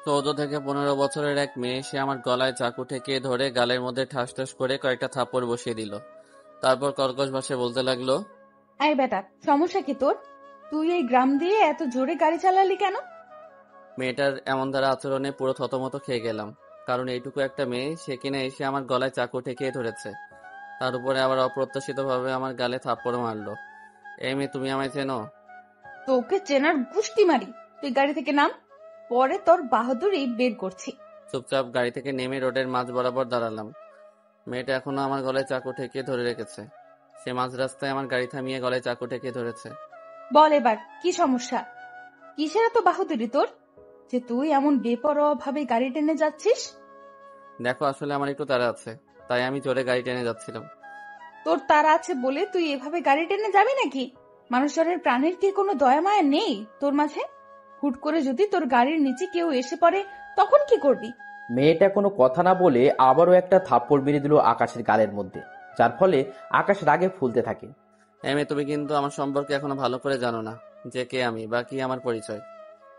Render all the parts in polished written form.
14 থেকে 15 বছরের এক মেয়ে, সে আমার গলায় চাকু ঠেকিয়ে ধরে গালের মধ্যে ঠাস ঠাস করে কয়েকটা থাপ্পড় বসিয়ে দিল। তারপর কর্কশ ভাষায় বলতে লাগলো, এই বেটা, সমস্যা কি তোর? তুই এই গ্রাম দিয়ে এত জোরে গাড়ি চালালি কেন? মেয়েটার এমন দ্বারা আচরণে পুরো থতমত খেয়ে গেলাম। কারণ এইটুকু একটা মেয়ে, সে কিনা এসে আমার গলায় চাকু ঠেকিয়ে ধরেছে, তার উপরে আবার অপ্রত্যাশিতভাবে আমার গালে থাপ্পড় মারলো। এই মেয়ে, তুমি আমায় চেনো? তোকে চেনার গুষ্টি মারি। তুই গাড়ি থেকে নাম, পরে তোর বাহাদুরি বের করছি। চুপচাপ গাড়ি থেকে নেমে রোডের মাঝ বরাবর দাঁড়ালাম। মেয়েটা এখনো আমার গলায় চাকু ঠেকিয়ে ধরে রেখেছে। সে মাঝ রাস্তায় আমার গাড়ি থামিয়ে গলায় চাকু ঠেকিয়ে ধরেছে। বল এবার কি সমস্যা? কিসের এত বাহাদুরি তোর যে তুই এমন বেপরোয়া ভাবে গাড়ি টেনে যাচ্ছিস? দেখো, আসলে আমার একটু তাড়া আছে, তাই আমি জোরে গাড়ি টেনে যাচ্ছিলাম। তোর তারা আছে বলে তুই এভাবে গাড়ি টেনে যাবি নাকি? মানুষজনের প্রাণের কি কোনো দয়া মায়া নেই তোর মাঝে? হুট করে যদি তোর গাড়ির নিচে কেউ এসে পড়ে, তখন কি করবি? মেয়েটা কোনো কথা না বলে আবারও একটা থাপ্পড় মেরে দিল আকাশের গালের মধ্যে, যার ফলে আকাশ রাগে ফুলতে থাকে। এমএ, তুমি কিন্তু আমার সম্পর্কে এখনো ভালো করে জানো না, যে কে আমি বা কি আমার পরিচয়।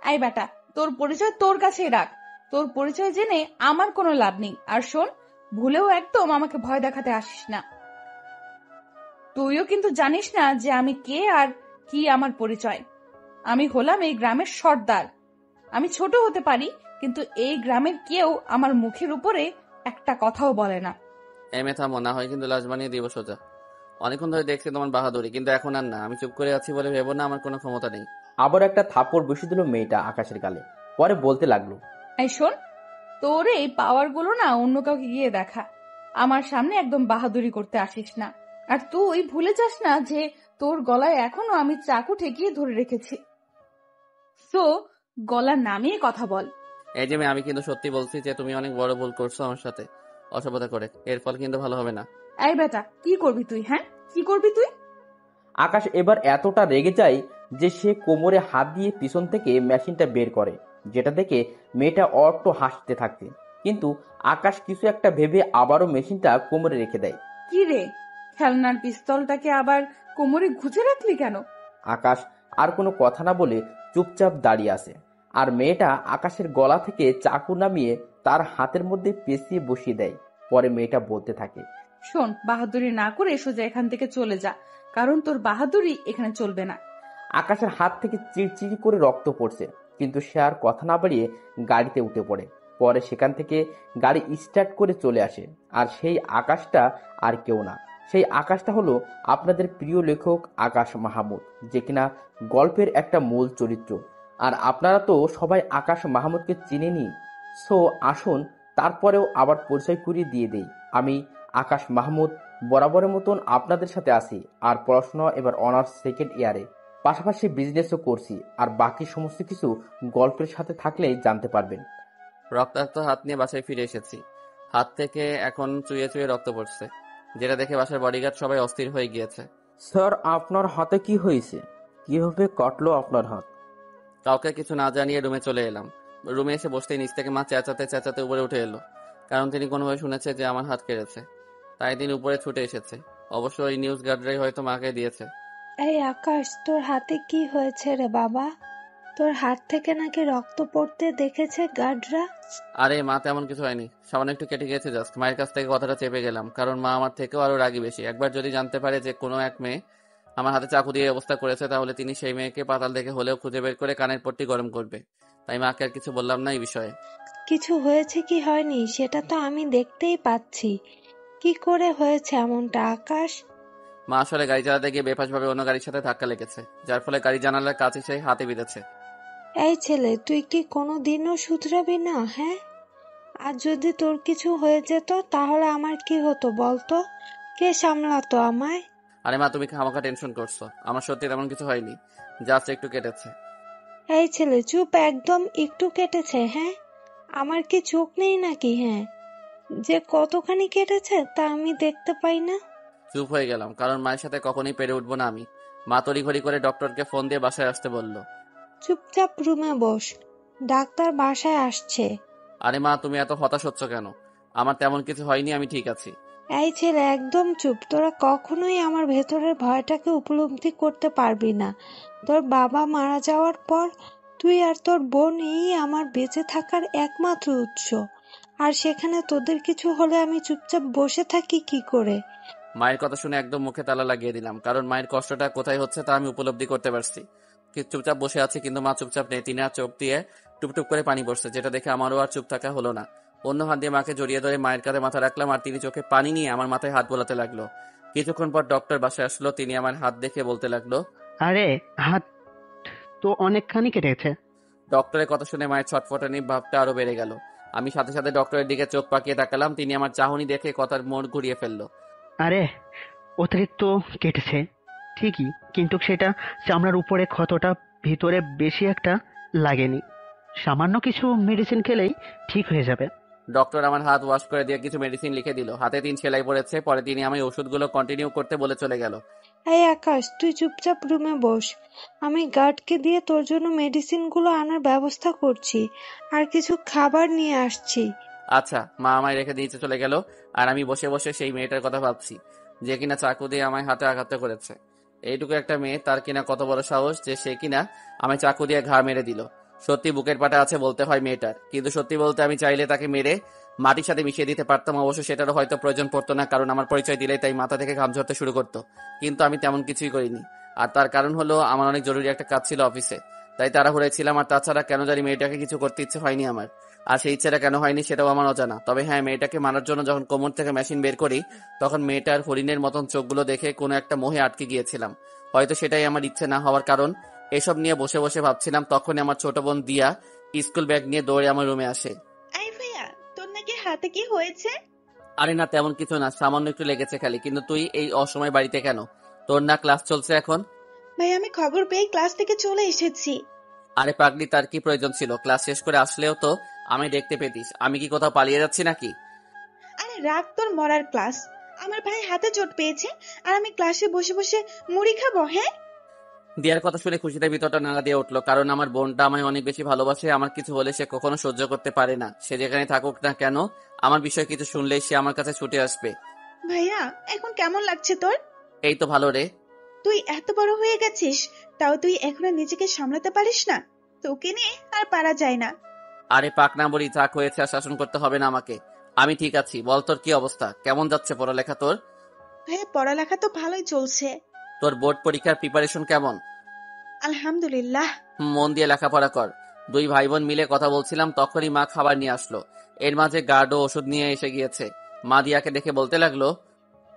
আই বেটা, তোর পরিচয় তোর কাছেই রাখ। তোর পরিচয় জেনে আমার কোনো লাভ নেই। আর শোন, ভুলেও একদম আমাকে ভয় দেখাতে আসিস না। তুইও কিন্তু জানিস না যে আমি কে আর কি আমার পরিচয়। আমি হলাম এই গ্রামের সর্দার। আমি ছোট হতে পারি, কিন্তু এই গ্রামের কেউ আমার মুখের উপরে একটা কথাও বলে না। এমএ, থামো, না হয় কিন্তু লাশ বানিয়ে দিব সোজা। অনেকক্ষণ ধরে দেখছি তোমার বাহাদুরি, কিন্তু এখন আর না। আমি চুপ করে আছি বলে ভেবো না আমার কোনো ক্ষমতা নেই। আবার একটা থাপ্পড় বসিয়ে দিল মেয়েটা আকাশের গালে। পরে বলতে লাগলো, এই শোন, তোর এই পাওয়ার গুলো না অন্য কাউকে গিয়ে দেখা। আমার সামনে একদম বাহাদুরি করতে আসিস না। আর তুই ভুলে যাস না যে তোর গলায় এখনো আমি চাকু ঠেকিয়ে ধরে রেখেছি। সো গলা নামিয়ে কথা বল। এই যে মেয়ে, আমি কিন্তু সত্যি বলছি যে তুমি অনেক বড় ভুল করছো আমার সাথে, অসভ্যতা করে। এর ফল কিন্তু ভালো হবে না। এই বেটা, কি করবি তুই? হ্যাঁ, কি করবি তুই? আকাশ এবার এতটা রেগে যায় যে সে কোমরে হাত দিয়ে পিছন থেকে মেশিনটা বের করে, যেটা দেখে মেয়েটা অট্ট হাসতে থাকে। কিন্তু আকাশ কিছু একটা ভেবে আবারও মেশিনটা কোমরে রেখে দেয়। কি রে, খেলনার পিস্তলটাকে আবার কোমরে গুজে রাখলি কেন? আকাশ আর কোনো কথা না বলে চুপচাপ দাঁড়িয়ে আছে, আর মেয়েটা আকাশের গলা থেকে চাকু নামিয়ে তার হাতের মধ্যে পেঁচিয়ে বসিয়ে দেয়। পরে মেয়েটা বলতে থাকে, শোন, বাহাদুরি না করে সোজা এখান থেকে চলে যা, কারণ তোর বাহাদুরি এখানে চলবে না। আকাশের হাত থেকে চিড়চিড়ি করে রক্ত পড়ছে, কিন্তু সে আর কথা না বাড়িয়ে গাড়িতে উঠে পড়ে। পরে সেখান থেকে গাড়ি স্টার্ট করে চলে আসে। আর সেই আকাশটা আর কেউ না, সেই আকাশটা হলো আপনাদের প্রিয় লেখক আকাশ মাহমুদ, যে কিনা গল্পের একটা মূল চরিত্র। আর আপনারা তো সবাই আকাশ মাহমুদকে চিনেনি। সো আসুন তারপরেও আবার পরিচয় করিয়ে দিয়ে দেই। আমি আকাশ মাহমুদ বরাবরের মতন আপনাদের সাথে আছি, আর পড়াশোনা এবার অনার্স সেকেন্ড ইয়ারে, পাশাপাশি বিজনেসও করছি। আর বাকি সমস্ত কিছু গল্পের সাথে থাকলেই জানতে পারবেন। রক্তাক্ত হাত নিয়ে বাসায় ফিরে এসেছি। হাত থেকে এখন চুইয়ে চুইয়ে রক্ত পড়ছে, যেটা দেখে বাসার বডিগার্ড সবাই অস্থির হয়ে গিয়েছে। স্যার, আপনার হাতে কি হয়েছে? কিভাবে কাটলো আপনার হাত? কাউকে কিছু না জানিয়ে রুমে চলে এলাম। রুমে এসে বসতেই নিচ থেকে মা চেঁচাতে চেঁচাতে উপরে উঠে এলো, কারণ তিনি কোনোভাবে শুনেছে যে আমার হাত কেটেছে। তাই তিনি উপরে ছুটে এসেছে। অবশ্য ওই নিউজ গার্ডরাই হয়তো মাকে দিয়েছে। এই আকাশ, তোর হাতে কি হয়েছে রে বাবা? তোর হাত থেকে নাকি রক্ত পড়তে দেখেছে গার্ডরা? আরে মা, তেমন কিছু হয়নি, সামান্য একটু কেটে গেছে জাস্ট। মায়ের কাছ থেকে কথাটা চেপে গেলাম, কারণ মা আমার থেকেও আরো রাগী বেশি। একবার যদি জানতে পারে যে কোনো এক মেয়ে আমার হাতে চাকু দিয়ে অবস্থা করেছে, তাহলে তিনি সেই মেয়েকে পাতাল দেখে হলেও খুঁজে বের করে কানের পট্টি গরম করবে। তাই মাকে আর কিছু বললাম না এই বিষয়ে। কিছু হয়েছে কি হয়নি সেটা তো আমি দেখতেই পাচ্ছি। কি করে হয়েছে এমনটা আকাশ? মা আসলে গাড়ি চালাতে গিয়ে বেফাঁসভাবে অন্য গাড়ির সাথে ধাক্কা লেগেছে, যার ফলে গাড়ি জানালার কাছে সে হাতে বিঁধেছে। এই ছেলে, তুই কি কোনোদিনও শুধরাবি না? হ্যাঁ, আর যদি তোর কিছু হয়ে যেত তাহলে আমার কি হতো বলতো? কে সামলাতো আমায়? আরে মা, তুমি খামাখা টেনশন করছো। আমার সত্যি তেমন কিছু হয়নি, জাস্ট একটু কেটেছে। এই ছেলে চুপ একদম। একটু কেটেছে? হ্যাঁ, আমার কি চোখ নেই নাকি? হ্যাঁ, যে কতখানি কেটেছে তা আমি দেখতে পাই না? চুপ হয়ে গেলাম, কারণ মায়ের সাথে কখনোই পেরে উঠবো না আমি। মা তড়িঘড়ি করে ডক্টরকে ফোন দিয়ে বাসায় আসতে বলল। চুপচাপ রুমে বস, ডাক্তার বাসায় আসছে। আরে মা, তুমি এত হতাশ হচ্ছ কেন? আমার তেমন কিছু হয়নি, আমি ঠিক আছি। এই ছেলে একদম চুপ। তোরা কখনোই আমার ভেতরের ভয়টাকে উপলব্ধি করতে পারবি না। তোর বাবা মারা যাওয়ার পর তুই আর তোর বোনই আমার বেঁচে থাকার একমাত্র উৎস। আর সেখানে তোদের কিছু হলে আমি চুপচাপ বসে থাকি কি করে? মায়ের কথা শুনে একদম মুখে তালা লাগিয়ে দিলাম, কারণ মায়ের কষ্টটা কোথায় হচ্ছে তা আমি উপলব্ধি করতে পারছি। চুপচাপ বসে আছি, কিন্তু মা চুপচাপ নেই। তিনি আর চোখ দিয়ে টুপটুপ করে পানি পড়ছে, যেটা দেখে আমারও আর চুপ থাকা হলো না। অন্য হাত দিয়ে মাকে জড়িয়ে ধরে মায়ের কাঁধে মাথা রাখলাম, আর তিনি চোখে পানি নিয়ে আমার মাথায় হাত বোলাতে লাগলো। কিছুক্ষণ পর ডক্টর বাসায় আসলো। তিনি আমার হাত দেখে বলতে লাগলো। আরে, হাত তো অনেকখানি কেটেছে। ডক্টরের কথা শুনে মায়ের ছটফটানি ভাবটা আরো বেড়ে গেল। আমি সাথে সাথে ডক্টরের দিকে চোখ পাকিয়ে তাকালাম। তিনি আমার চাহনি দেখে কথার মোড় ঘুরিয়ে ফেললো। আরে, অতিরিক্ত কেটেছে ঠিকই, কিন্তু সেটা চামড়ার উপরে ক্ষতটা, ভিতরে বেশি একটা লাগেনি। সামান্য কিছু মেডিসিন খেলেই ঠিক হয়ে যাবে। ডক্টর আমার হাত ওয়াশ করে দিয়ে কিছু মেডিসিন লিখে দিল। হাতে 3 সেলাই পড়েছে। পরে তিনি আমি ওষুধগুলো কন্টিনিউ করতে বলে চলে গেল। এই আকাশ, তুই চুপচাপ রুমে বস। আমি গার্ডকে দিয়ে তোর জন্য মেডিসিনগুলো আনার ব্যবস্থা করছি, আর কিছু খাবার নিয়ে আসছি। আচ্ছা। মা আমায় রেখে দিয়েছে চলে গেল, আর আমি বসে বসে সেই মেয়েটার কথা ভাবছি, যে কিনা চাকু দিয়ে আমায় হাতে আঘাত করেছে। এইটুকু একটা মেয়ে, তার কিনা কত বড় সাহস যে সে কিনা আমায় চাকু দিয়ে ঘা মেরে দিল। সত্যি বুকের পাটা আছে বলতে হয় মেয়েটার, কিন্তু সত্যি বলতে আমি চাইলে তাকে মেরে মাটির সাথে মিশিয়ে দিতে পারতাম। অবশ্য সেটারও হয়তো প্রয়োজন পড়তো না, কারণ আমার পরিচয় দিলেই তাই মাথা থেকে ঘাম ঝরতে শুরু করতো। কিন্তু আমি তেমন কিছুই করিনি। আর তার কারণ হলো আমার অনেক জরুরি একটা কাজ ছিল অফিসে, তাই তাড়াহুড়োয় ছিলাম। আর তাছাড়া কেন জানি মেয়েটাকে কিছু করতে ইচ্ছে হয়নি আমার। আর সেই ইচ্ছেটা কেন হয়নি সেটাও আমার অজানা। তবে হ্যাঁ, মেয়েটাকে মারার জন্য যখন কোমর থেকে মেশিন বের করি, তখন মেয়েটার হরিণের মতন চোখগুলো দেখে কোনো একটা মোহে আটকে গিয়েছিলাম। হয়তো সেটাই আমার ইচ্ছে না হওয়ার কারণ। এসব নিয়ে বসে বসে ভাবছিলাম, তখনই আমার ছোট বোন দিয়া স্কুল ব্যাগ নিয়ে দৌড়ে আমার রুমে আসে। আই ভাইয়া, তোর নাকি হাতে কি হয়েছে? আরে না, তেমন কিছু না, সামান্য একটু লেগেছে খালি। কিন্তু তুই এই অসময় বাড়িতে কেন? তোর না ক্লাস চলছে এখন? ভাই, আমি খবর পেয়ে ক্লাস থেকে চলে এসেছি। আরে পাগলি, তার কি প্রয়োজন ছিল? ক্লাস শেষ করে আসলেও তো আমি দেখতে পেতিস। আমি কি কোথাও পালিয়ে যাচ্ছি নাকি? আরে রাগ তোর মরার ক্লাস। আমার ভাই হাতে চোট পেয়েছে, আর আমি ক্লাসে বসে বসে মুড়ি খাবো? হ্যাঁ, দিয়ার কথা শুনে খুশিতে ভিতরটা নাড়া দিয়ে উঠলো, কারণ আমার বোনটা আমায় অনেক বেশি ভালোবাসে। আমার কিছু হলে সে কখনো সহ্য করতে পারে না। সে যেখানে থাকুক না কেন, আমার বিষয়ে কিছু শুনলেই সে আমার কাছে ছুটে আসবে। ভাইয়া এখন কেমন লাগছে তোর? এই তো ভালো রে। তুই এত বড় হয়ে গেছিস, তাও তুই এখনো নিজেকে সামলাতে পারিস না? তোকে নিয়ে আর পারা যায় না। আরে পাক না বলি, থাক হয়েছে, আর শাসন করতে হবে না আমাকে। আমি ঠিক আছি। বল, তোর কি অবস্থা? কেমন যাচ্ছে পড়ালেখা তোর? ভাইয়া, পড়ালেখা তো ভালোই চলছে, তোর বোর্ড পরীক্ষার প্রিপারেশন কেমন? আলহামদুলিল্লাহ। মন দিয়ে লেখাপড়া কর। 2 ভাই বোন মিলে কথা বলছিলাম, তখনই মা খাবার নিয়ে আসলো। এর মাঝে গার্ডও ওষুধ নিয়ে এসে গিয়েছে। মা দিয়াকে দেখে বলতে লাগলো।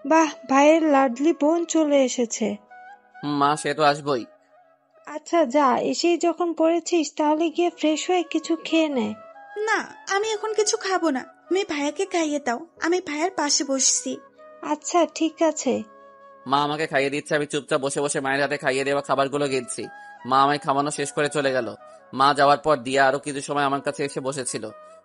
বাহ, ভাইয়ের লাডলি বোন চলে এসেছে। মা, সে তো আসবই। আচ্ছা যা, এসেই যখন পড়েছিস তাহলে গিয়ে ফ্রেশ হয়ে কিছু খেয়ে নে। না, আমি এখন কিছু খাবো না। তুমি ভাইয়াকে খাইয়ে দাও, আমি ভাইয়ার পাশে বসছি। আচ্ছা ঠিক আছে। মা আমাকে খাইয়ে দিচ্ছে, আমি চুপচাপ বসে বসে মায়ের হাতে খাইয়ে দেওয়া খাবারগুলো গেলছি। মা আমায় খাওয়ানো শেষ করে চলে গেল। মা যাওয়ার পর দিয়া আরো কিছু সময় আমার কাছে এসে বসেছিল।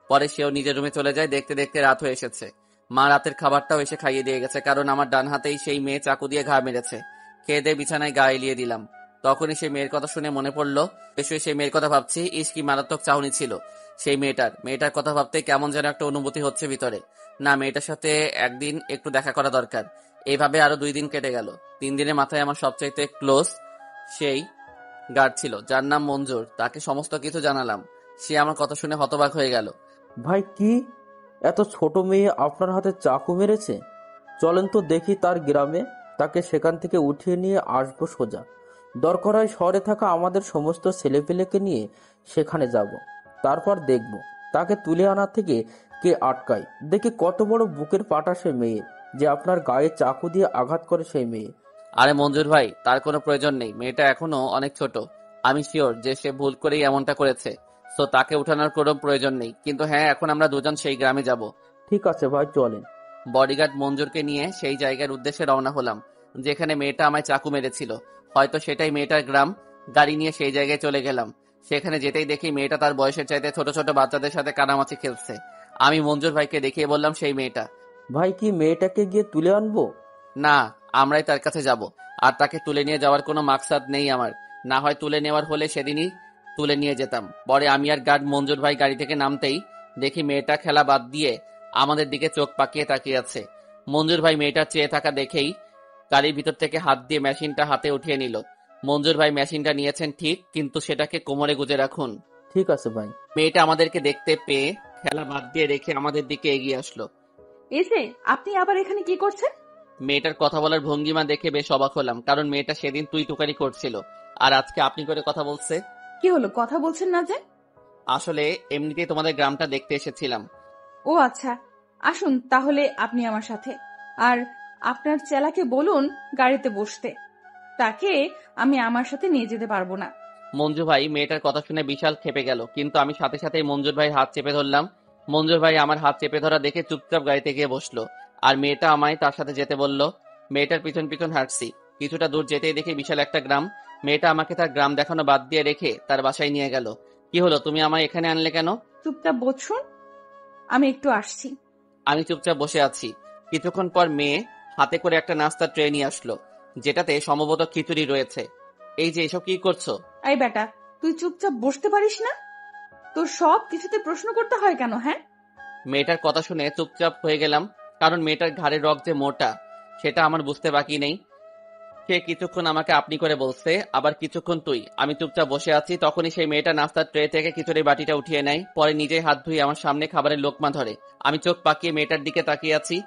পরে সেও নিজের রুমে চলে যায়। দেখতে দেখতে রাত হয়ে এসেছে। মা রাতের খাবারটাও এসে খাইয়ে দিয়ে গেছে, কারণ আমার ডান হাতেই সেই মেয়ে চাকু দিয়ে ঘা মেরেছে। খেয়ে দিয়ে বিছানায় গা এলিয়ে দিলাম। তখনই সেই মেয়ের কথা শুনে মনে পড়লো। বেশি সেই মেয়ের কথা ভাবছি। ইস, কি মারাত্মক চাহনি ছিল সেই মেয়েটার কথা ভাবতে কেমন যেন একটা অনুভূতি হচ্ছে ভিতরে। না, মেয়েটার সাথে একদিন একটু দেখা করা দরকার। এইভাবে আরো 2 দিন কেটে গেল। 3 দিনের মাথায় আমার সবচাইতে ক্লোজ সেই গার্ড ছিল, যার নাম মঞ্জুর। তাকে সমস্ত কিছু জানালাম। সে আমার কথা শুনে হতবাক হয়ে গেল। ভাই, কি এত ছোট মেয়ে আপনার হাতে চাকু মেরেছে? চলেন তো দেখি তার গ্রামে, তাকে সেখান থেকে উঠিয়ে নিয়ে আসবো সোজা। দরকার হয় শহরে থাকা আমাদের সমস্ত ছেলেপেলেকে নিয়ে সেখানে যাব। তারপর দেখব তাকে তুলে আনা থেকে কে আটকায়। দেখি কত বড় বুকের পাটা সে মেয়ে, যে আপনার গায়ে চাকু দিয়ে আঘাত করে সেই মেয়ে। আরে মঞ্জুর ভাই, তার কোনো প্রয়োজন নেই। মেয়েটা এখনো অনেক ছোট। আমি শিওর যে সে ভুল করেই এমনটা করেছে। তো তাকে উঠানোর কোনো প্রয়োজন নেই। কিন্তু হ্যাঁ, এখন আমরা দুজন সেই গ্রামে যাব। ঠিক আছে ভাই, চলেন। বডিগার্ড মঞ্জুরকে নিয়ে সেই জায়গার উদ্দেশ্যে রওনা হলাম, যেখানে মেয়েটা আমায় চাকু মেরেছিল। হয়তো সেটাই মেয়েটার গ্রাম। গাড়ি নিয়ে সেই জায়গায় চলে গেলাম। সেখানে যেতেই দেখি মেয়েটা তার বয়সের চাইতে ছোট ছোট বাচ্চাদের সাথে কানামাছি খেলছে। আমি মঞ্জুর ভাইকে দেখিয়ে বললাম, সেই মেয়েটা। ভাই, কি মেয়েটাকে গিয়ে তুলে আনবো? না, আমরাই তার কাছে যাব। আর তাকে তুলে নিয়ে যাওয়ার কোনো মাকসাদ নেই আমার। না হয় তুলে নেওয়ার হলে সেদিনই তুলে নিয়ে যেতাম। পরে আমি আর গার্ড মঞ্জুর ভাই গাড়ি থেকে নামতেই দেখি মেয়েটা খেলা বাদ দিয়ে আমাদের দিকে চোখ পাকিয়ে তাকিয়ে আছে। মঞ্জুর ভাই মেয়েটার চেয়ে থাকা দেখেই গাড়ির ভিতর থেকে হাত দিয়ে মেশিনটা হাতে উঠিয়ে নিল। মঞ্জুর ভাই মেশিনটা নিয়েছেন ঠিক, কিন্তু সেটাকে কোমরে গুজে রাখুন। ঠিক আছে ভাই। মেয়েটা আমাদেরকে দেখতে পেয়ে খেলা বাদ দিয়ে রেখে আমাদের দিকে এগিয়ে আসলো। এই যে আপনি আবার এখানে কি করছেন? মেয়েটার কথা বলার ভঙ্গিমা দেখে বেশ অবাক হলাম, কারণ মেয়েটা সেদিন তুই তুকারি করছিল, আর আজকে আপনি করে কথা বলছে। কি হলো, কথা বলছেন না যে? আসলে এমনিতেই তোমাদের গ্রামটা দেখতে এসেছিলাম। ও আচ্ছা, আসুন তাহলে আপনি আমার সাথে। আর আপনার চেলাকে বলুন গাড়িতে বসতে। তাকে আমি আমার সাথে নিয়ে যেতে পারবো না। মঞ্জু ভাই মেয়েটার কথা শুনে বিশাল ক্ষেপে গেল, কিন্তু আমি সাথে সাথেই মঞ্জুর ভাইয়ের হাত চেপে ধরলাম। মঞ্জুর ভাই আমার হাত চেপে ধরা দেখে চুপচাপ গাড়িতে গিয়ে বসলো, আর মেয়েটা আমায় তার সাথে যেতে বলল। মেয়েটার পিছন পিছন হাঁটছি। কিছুটা দূর যেতেই দেখি বিশাল একটা গ্রাম। মেয়েটা আমাকে তার গ্রাম দেখানো বাদ দিয়ে রেখে তার বাসায় নিয়ে গেল। কি হলো, তুমি আমায় এখানে আনলে কেন? চুপচাপ বসুন, আমি একটু আসছি। আমি চুপচাপ বসে আছি। কিছুক্ষণ পর মেয়ে হাতে করে একটা নাস্তার ট্রে নিয়ে আসলো, যেটাতে সম্ভবত খিচুড়ি রয়েছে। এই যে এসব কি করছো? এই বেটা, তুই চুপচাপ বসতে পারিস না? তোর সব কিছুতে প্রশ্ন করতে হয় কেন, হ্যাঁ? মেয়েটার কথা শুনে চুপচাপ হয়ে গেলাম, কারণ মেয়েটার ঘাড়ের রগ যে মোটা সেটা আমার বুঝতে বাকি নেই। সে কিছুক্ষণ আমাকে আপনি করে বলছে, আবার কিছুক্ষণ তুই। আমি চুপচাপ বসে আছি, তখনই সেই মেয়েটা নাস্তার ট্রে থেকে খিচুড়ির বাটিটা উঠিয়ে নেয়, পরে নিজেই হাত ধুয়ে আমার সামনে খাবারের লোকমা ধরে। আমি চোখ পাকিয়ে মেয়েটার দিকে তাকিয়ে আছি।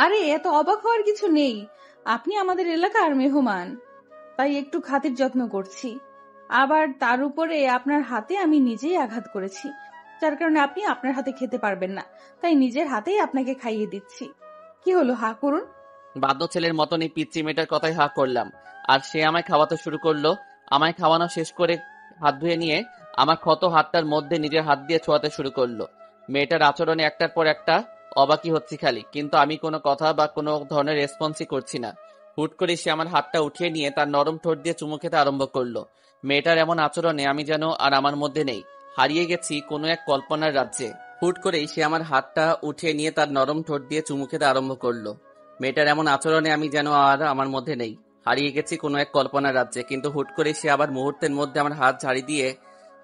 আরে এত অবাক হওয়ার কিছু নেই, আপনি আমাদের এলাকার মেহমান, তাই একটু খাতির যত্ন করছি। আবার তার উপরে আপনার হাতে আমি নিজেই আঘাত করেছি, যার কারণে আপনি আপনার হাতে খেতে পারবেন না, তাই নিজের হাতেই আপনাকে খাইয়ে দিচ্ছি। কি হলো, হা করুন। বাধ্য ছেলের মতন এই পিচ্চি মেয়েটার কথাই হা করলাম, আর সে আমায় খাওয়াতে শুরু করলো। আমায় খাওয়ানো শেষ করে হাত ধুয়ে নিয়ে আমার ক্ষত হাতটার মধ্যে নিজের হাত দিয়ে ছোঁয়াতে শুরু করলো। মেয়েটার আচরণে একটার পর একটা অবাকই হচ্ছি খালি, কিন্তু আমি কোনো কথা বা কোনো ধরনের রেসপন্সই করছি না। হুট করে সে আমার হাতটা উঠিয়ে নিয়ে তার নরম ঠোঁট দিয়ে চুমু খেতে আরম্ভ করলো। মেয়েটার এমন আচরণে আমি যেন আর আমার মধ্যে নেই, হারিয়ে গেছি কোনো এক কল্পনার রাজ্যে। হুট করেই সে আমার হাতটা উঠিয়ে নিয়ে তার নরম ঠোঁট দিয়ে চুমু খেতে আরম্ভ করলো। মেয়েটার এমন আচরণে আমি যেন আর আমার মধ্যে নেই, হারিয়ে গেছি কোনো এক কল্পনার রাজ্যে। কিন্তু হুট করে সে আবার মুহূর্তের মধ্যে আমার হাত ঝাড়ি দিয়ে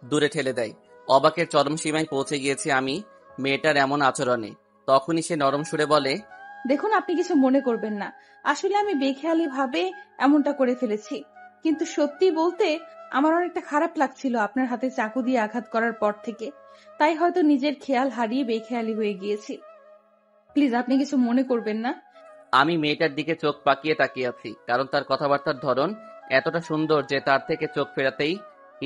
দূরে ঠেলে দেয়। অবাকের চরম সীমায় পৌঁছে গিয়েছি আমি মেয়েটার এমন আচরণে। তখনই সে নরম সুরে বলে, দেখুন, আপনি কিছু মনে করবেন না, আসলে আমি বেখেয়ালি ভাবে এমনটা করে ফেলেছি। কিন্তু সত্যি বলতে আমার অনেকটা খারাপ লাগছিল আপনার হাতে চাকু দিয়ে আঘাত করার পর থেকে, তাই হয়তো নিজের খেয়াল হারিয়ে বেখেয়ালি হয়ে গিয়েছি। প্লিজ আপনি কিছু মনে করবেন না। আমি মেয়েটার দিকে চোখ পাকিয়ে তাকিয়ে আছি, কারণ তার কথাবার্তার ধরন এতটা সুন্দর যে তার থেকে চোখ ফেরাতেই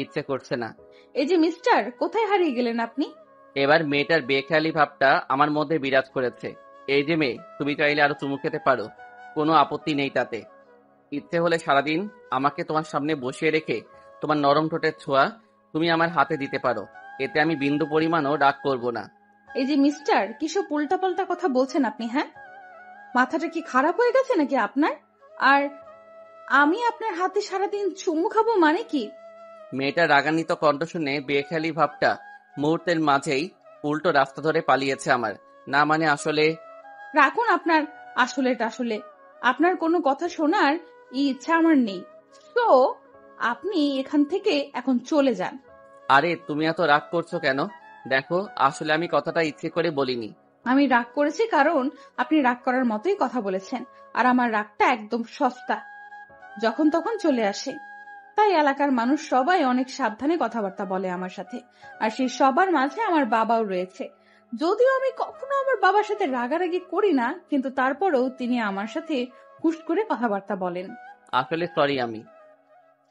ইচ্ছে করছে না। এই যে মিস্টার, কোথায় হারিয়ে গেলেন আপনি? এবার মেয়েটার বেখেয়ালি ভাবটা আমার মধ্যে বিরাজ করেছে। এই যে মেয়ে, তুমি চাইলে আরো চুমু খেতে পারো, কোনো আপত্তি নেই তাতে। ইচ্ছে হলে সারাদিন আমাকে তোমার সামনে বসিয়ে রেখে তোমার নরম ঠোঁটের ছোঁয়া তুমি আমার হাতে দিতে পারো, এতে আমি বিন্দু পরিমাণও রাগ করব না। এই যে মিস্টার, কিসব উল্টাপাল্টা কথা বলছেন আপনি, হ্যাঁ? মাথাটা কি খারাপ হয়ে গেছে নাকি আপনার? আর আমি আপনার হাতে সারাদিন চুমু খাবো মানে কি? মেয়েটার রাগান্বিত কণ্ঠ শুনে বেখেয়ালি ভাবটা মুহূর্তের মাঝেই উল্টো রাস্তা ধরে পালিয়েছে আমার। না মানে আসলে রাখুন আপনার আসলে টাসলে, আপনার কোনো কথা শোনার ইচ্ছা আমার নেই। তো আপনি এখান থেকে এখন চলে যান। আরে তুমি এত রাগ করছো কেন? দেখো, আসলে আমি কথাটা ইচ্ছে করে বলিনি। আমি রাগ করেছি কারণ আপনি রাগ করার মতোই কথা বলেছেন, আর আমার রাগটা একদম সস্তা, যখন তখন চলে আসে। তাই এলাকার মানুষ সবাই অনেক সাবধানে কথাবার্তা বলে আমার সাথে, আর সেই সবার মাঝে আমার বাবাও রয়েছে। যদিও আমি কখনো আমার বাবার সাথে রাগারাগি করি না, কিন্তু তারপরেও তিনি আমার সাথে হুশ করে কথাবার্তা বলেন। আসলে সরি আমি।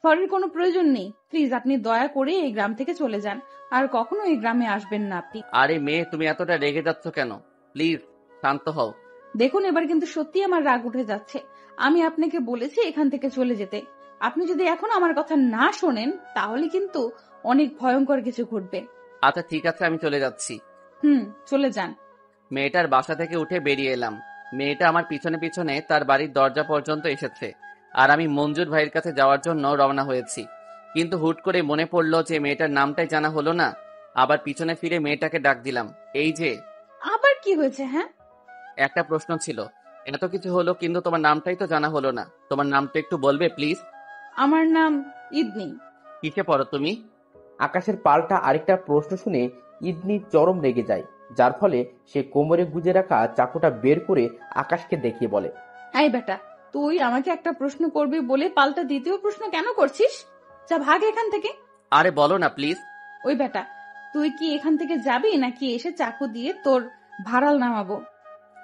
সরির কোনো প্রয়োজন নেই, প্লিজ আপনি দয়া করে এই গ্রাম থেকে চলে যান, আর কখনো এই গ্রামে আসবেন না আপনি। আরে মেয়ে, তুমি এতটা রেগে যাচ্ছ কেন? প্লিজ শান্ত হও। দেখুন, এবার কিন্তু সত্যি আমার রাগ উঠে যাচ্ছে। আমি আপনাকে বলেছি এখান থেকে চলে যেতে, আপনি যদি এখন আমার কথা না শোনেন তাহলে কিন্তু অনেক ভয়ঙ্কর কিছু ঘটবে। আচ্ছা ঠিক আছে, আমি চলে যাচ্ছি। চলে যান। মেয়েটার বাসা থেকে উঠে বেরিয়ে এলাম। মেয়েটা আমার পিছনে পিছনে তার বাড়ির দরজা পর্যন্ত এসেছে, আর আমি মঞ্জুর ভাইয়ের কাছে যাওয়ার জন্য রওনা হয়েছি। কিন্তু হুট করে মনে পড়লো যে মেয়েটার নামটাই জানা হলো না। আবার পিছনে ফিরে মেয়েটাকে ডাক দিলাম, এই যে। আবার কি হয়েছে, হ্যাঁ? একটা প্রশ্ন ছিল, এত কিছু হলো কিন্তু তোমার নামটাই তো জানা হলো না। তোমার নামটা একটু বলবে প্লিজ? আমার নাম ইদনি। কিসে পড়ো তুমি? আকাশের পাল্টা আরেকটা প্রশ্ন শুনে ইদনি চরম রেগে যায়, যার ফলে সে কোমরে গুজে রাখা চাকুটা বের করে আকাশকে দেখিয়ে বলে, এই বেটা, তুই আমাকে একটা প্রশ্ন করবি বলে পাল্টা দ্বিতীয় প্রশ্ন কেন করছিস? যা ভাগ এখান থেকে। আরে বলো না প্লিজ। ওই বেটা, তুই কি এখান থেকে যাবি নাকি এসে চাকু দিয়ে তোর ভাড়াল নামাবো?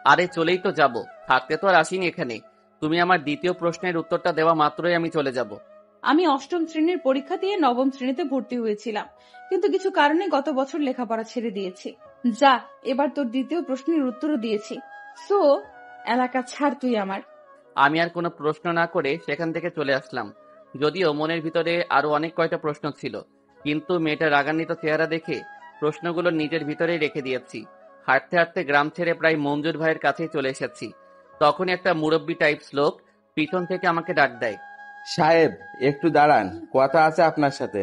আরে চলেই তো যাব, থাকতে তো আর আসিনি এখানে। তুমি আমার দ্বিতীয় প্রশ্নের উত্তরটা দেওয়া মাত্রই আমি চলে যাব। আমি অষ্টম শ্রেণীর পরীক্ষা দিয়ে নবম শ্রেণীতে ভর্তি হয়েছিলাম, কিন্তু কিছু কারণে গত বছর লেখাপড়া ছেড়ে দিয়েছি। যা, এবার তোর দ্বিতীয় প্রশ্নের উত্তরও দিয়েছি, সো এলাকা ছাড় তুই আমার। আমি আর কোনো প্রশ্ন না করে সেখান থেকে চলে আসলাম। যদিও মনের ভিতরে আরো অনেক কয়টা প্রশ্ন ছিল, কিন্তু মেয়েটার রাগান্বিত চেহারা দেখে প্রশ্নগুলো নিজের ভিতরেই রেখে দিয়েছি। হাঁটতে হাঁটতে গ্রাম ছেড়ে প্রায় মঞ্জুর ভাইয়ের কাছেই চলে এসেছি। তখনই একটা মুরব্বি টাইপস লোক পিছন থেকে আমাকে ডাক দেয়। সাহেব, একটু দাঁড়ান, কথা আছে আপনার সাথে।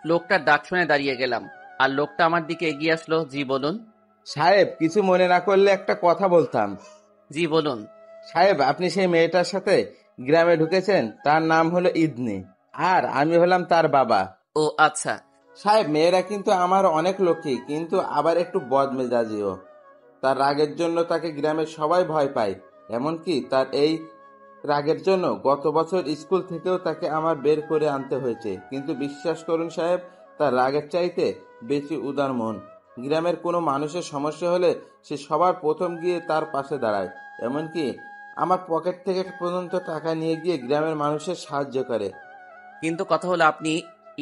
লোকটার ডাক শুনে দাঁড়িয়ে গেলাম, আর লোকটা আমার দিকে এগিয়ে আসলো। জি বলুন। সাহেব, কিছু মনে না করলে একটা কথা বলতাম। জি বলুন। সাহেব, আপনি সেই মেয়েটার সাথে গ্রামে ঢুকেছেন, তার নাম হলো ইদনি, আর আমি হলাম তার বাবা। ও আচ্ছা। সাহেব, মেয়েরা কিন্তু আমার অনেক লক্ষ্মী, কিন্তু আবার একটু বদমেজাজিও। তার রাগের জন্য তাকে গ্রামের সবাই ভয় পায়। এমনকি তার এই রাগের জন্য গত বছর স্কুল থেকেও তাকে আমার বের করে আনতে হয়েছে। কিন্তু বিশ্বাস করুন সাহেব, তার রাগের চাইতে বেশি উদার মন। গ্রামের কোনো মানুষের সমস্যা হলে সে সবার প্রথম গিয়ে তার পাশে দাঁড়ায়। এমনকি আমার পকেট থেকে পর্যন্ত টাকা নিয়ে গিয়ে গ্রামের মানুষের সাহায্য করে। কিন্তু কথা হলো, আপনি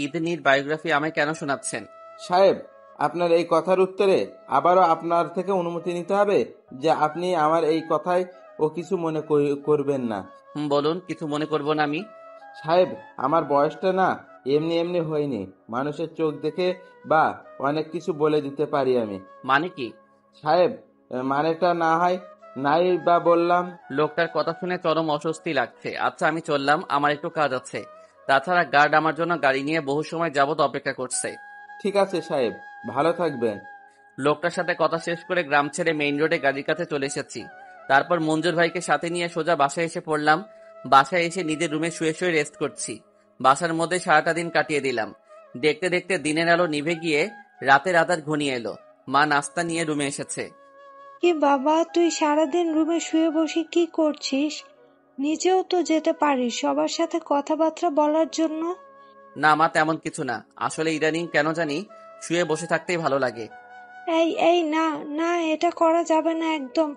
ইদনির বায়োগ্রাফি আমায় কেন শোনাচ্ছেন? সাহেব, আপনার এই কথার উত্তরে আবারও আপনার থেকে অনুমতি নিতে হবে যে আপনি আমার এই কথায় ও কিছু মনে করবেন না। বলুন, কিছু মনে করব না আমি। সাহেব, আমার বয়সটা না এমনি এমনি হয়নি। মানুষের চোখ দেখে বা অনেক কিছু বলে দিতে পারি আমি। মানে কি? সাহেব, মানেটা না হয় নাই বা বললাম। লোকটার কথা শুনে চরম অস্বস্তি লাগছে। আচ্ছা আমি চললাম, আমার একটু কাজ আছে। তাছাড়া গার্ড আমার জন্য গাড়ি নিয়ে বহু সময় যাবত অপেক্ষা করছে। ঠিক আছে সাহেব, ভালো থাকবেন। লোকটার সাথে কথা শেষ করে গ্রাম ছেড়ে মেইন রোডে গাড়ির কাছে চলে এসেছি। তারপর মঞ্জুর ভাইকে সাথে নিয়ে সোজা বাসায় এসে পড়লাম। বাসায় এসে নিজের রুমে শুয়ে শুয়ে রেস্ট করছি। বাসার মধ্যে সারাটা দিন কাটিয়ে দিলাম। দেখতে দেখতে দিনের আলো নিভে গিয়ে রাতের আধার ঘনিয়ে এলো। মা নাস্তা নিয়ে রুমে এসেছে। কি বাবা, তুই সারাদিন রুমে শুয়ে বসে কি করছিস? নিজেও তো যেতে পারিস সবার সাথে কথাবার্তা বলার জন্য। না মা, তেমন কিছু না। আসলে ইদানিং কেন জানি শুয়ে বসে থাকতেই ভালো লাগে। এই এই না না, এটা করা যাবে না একদম।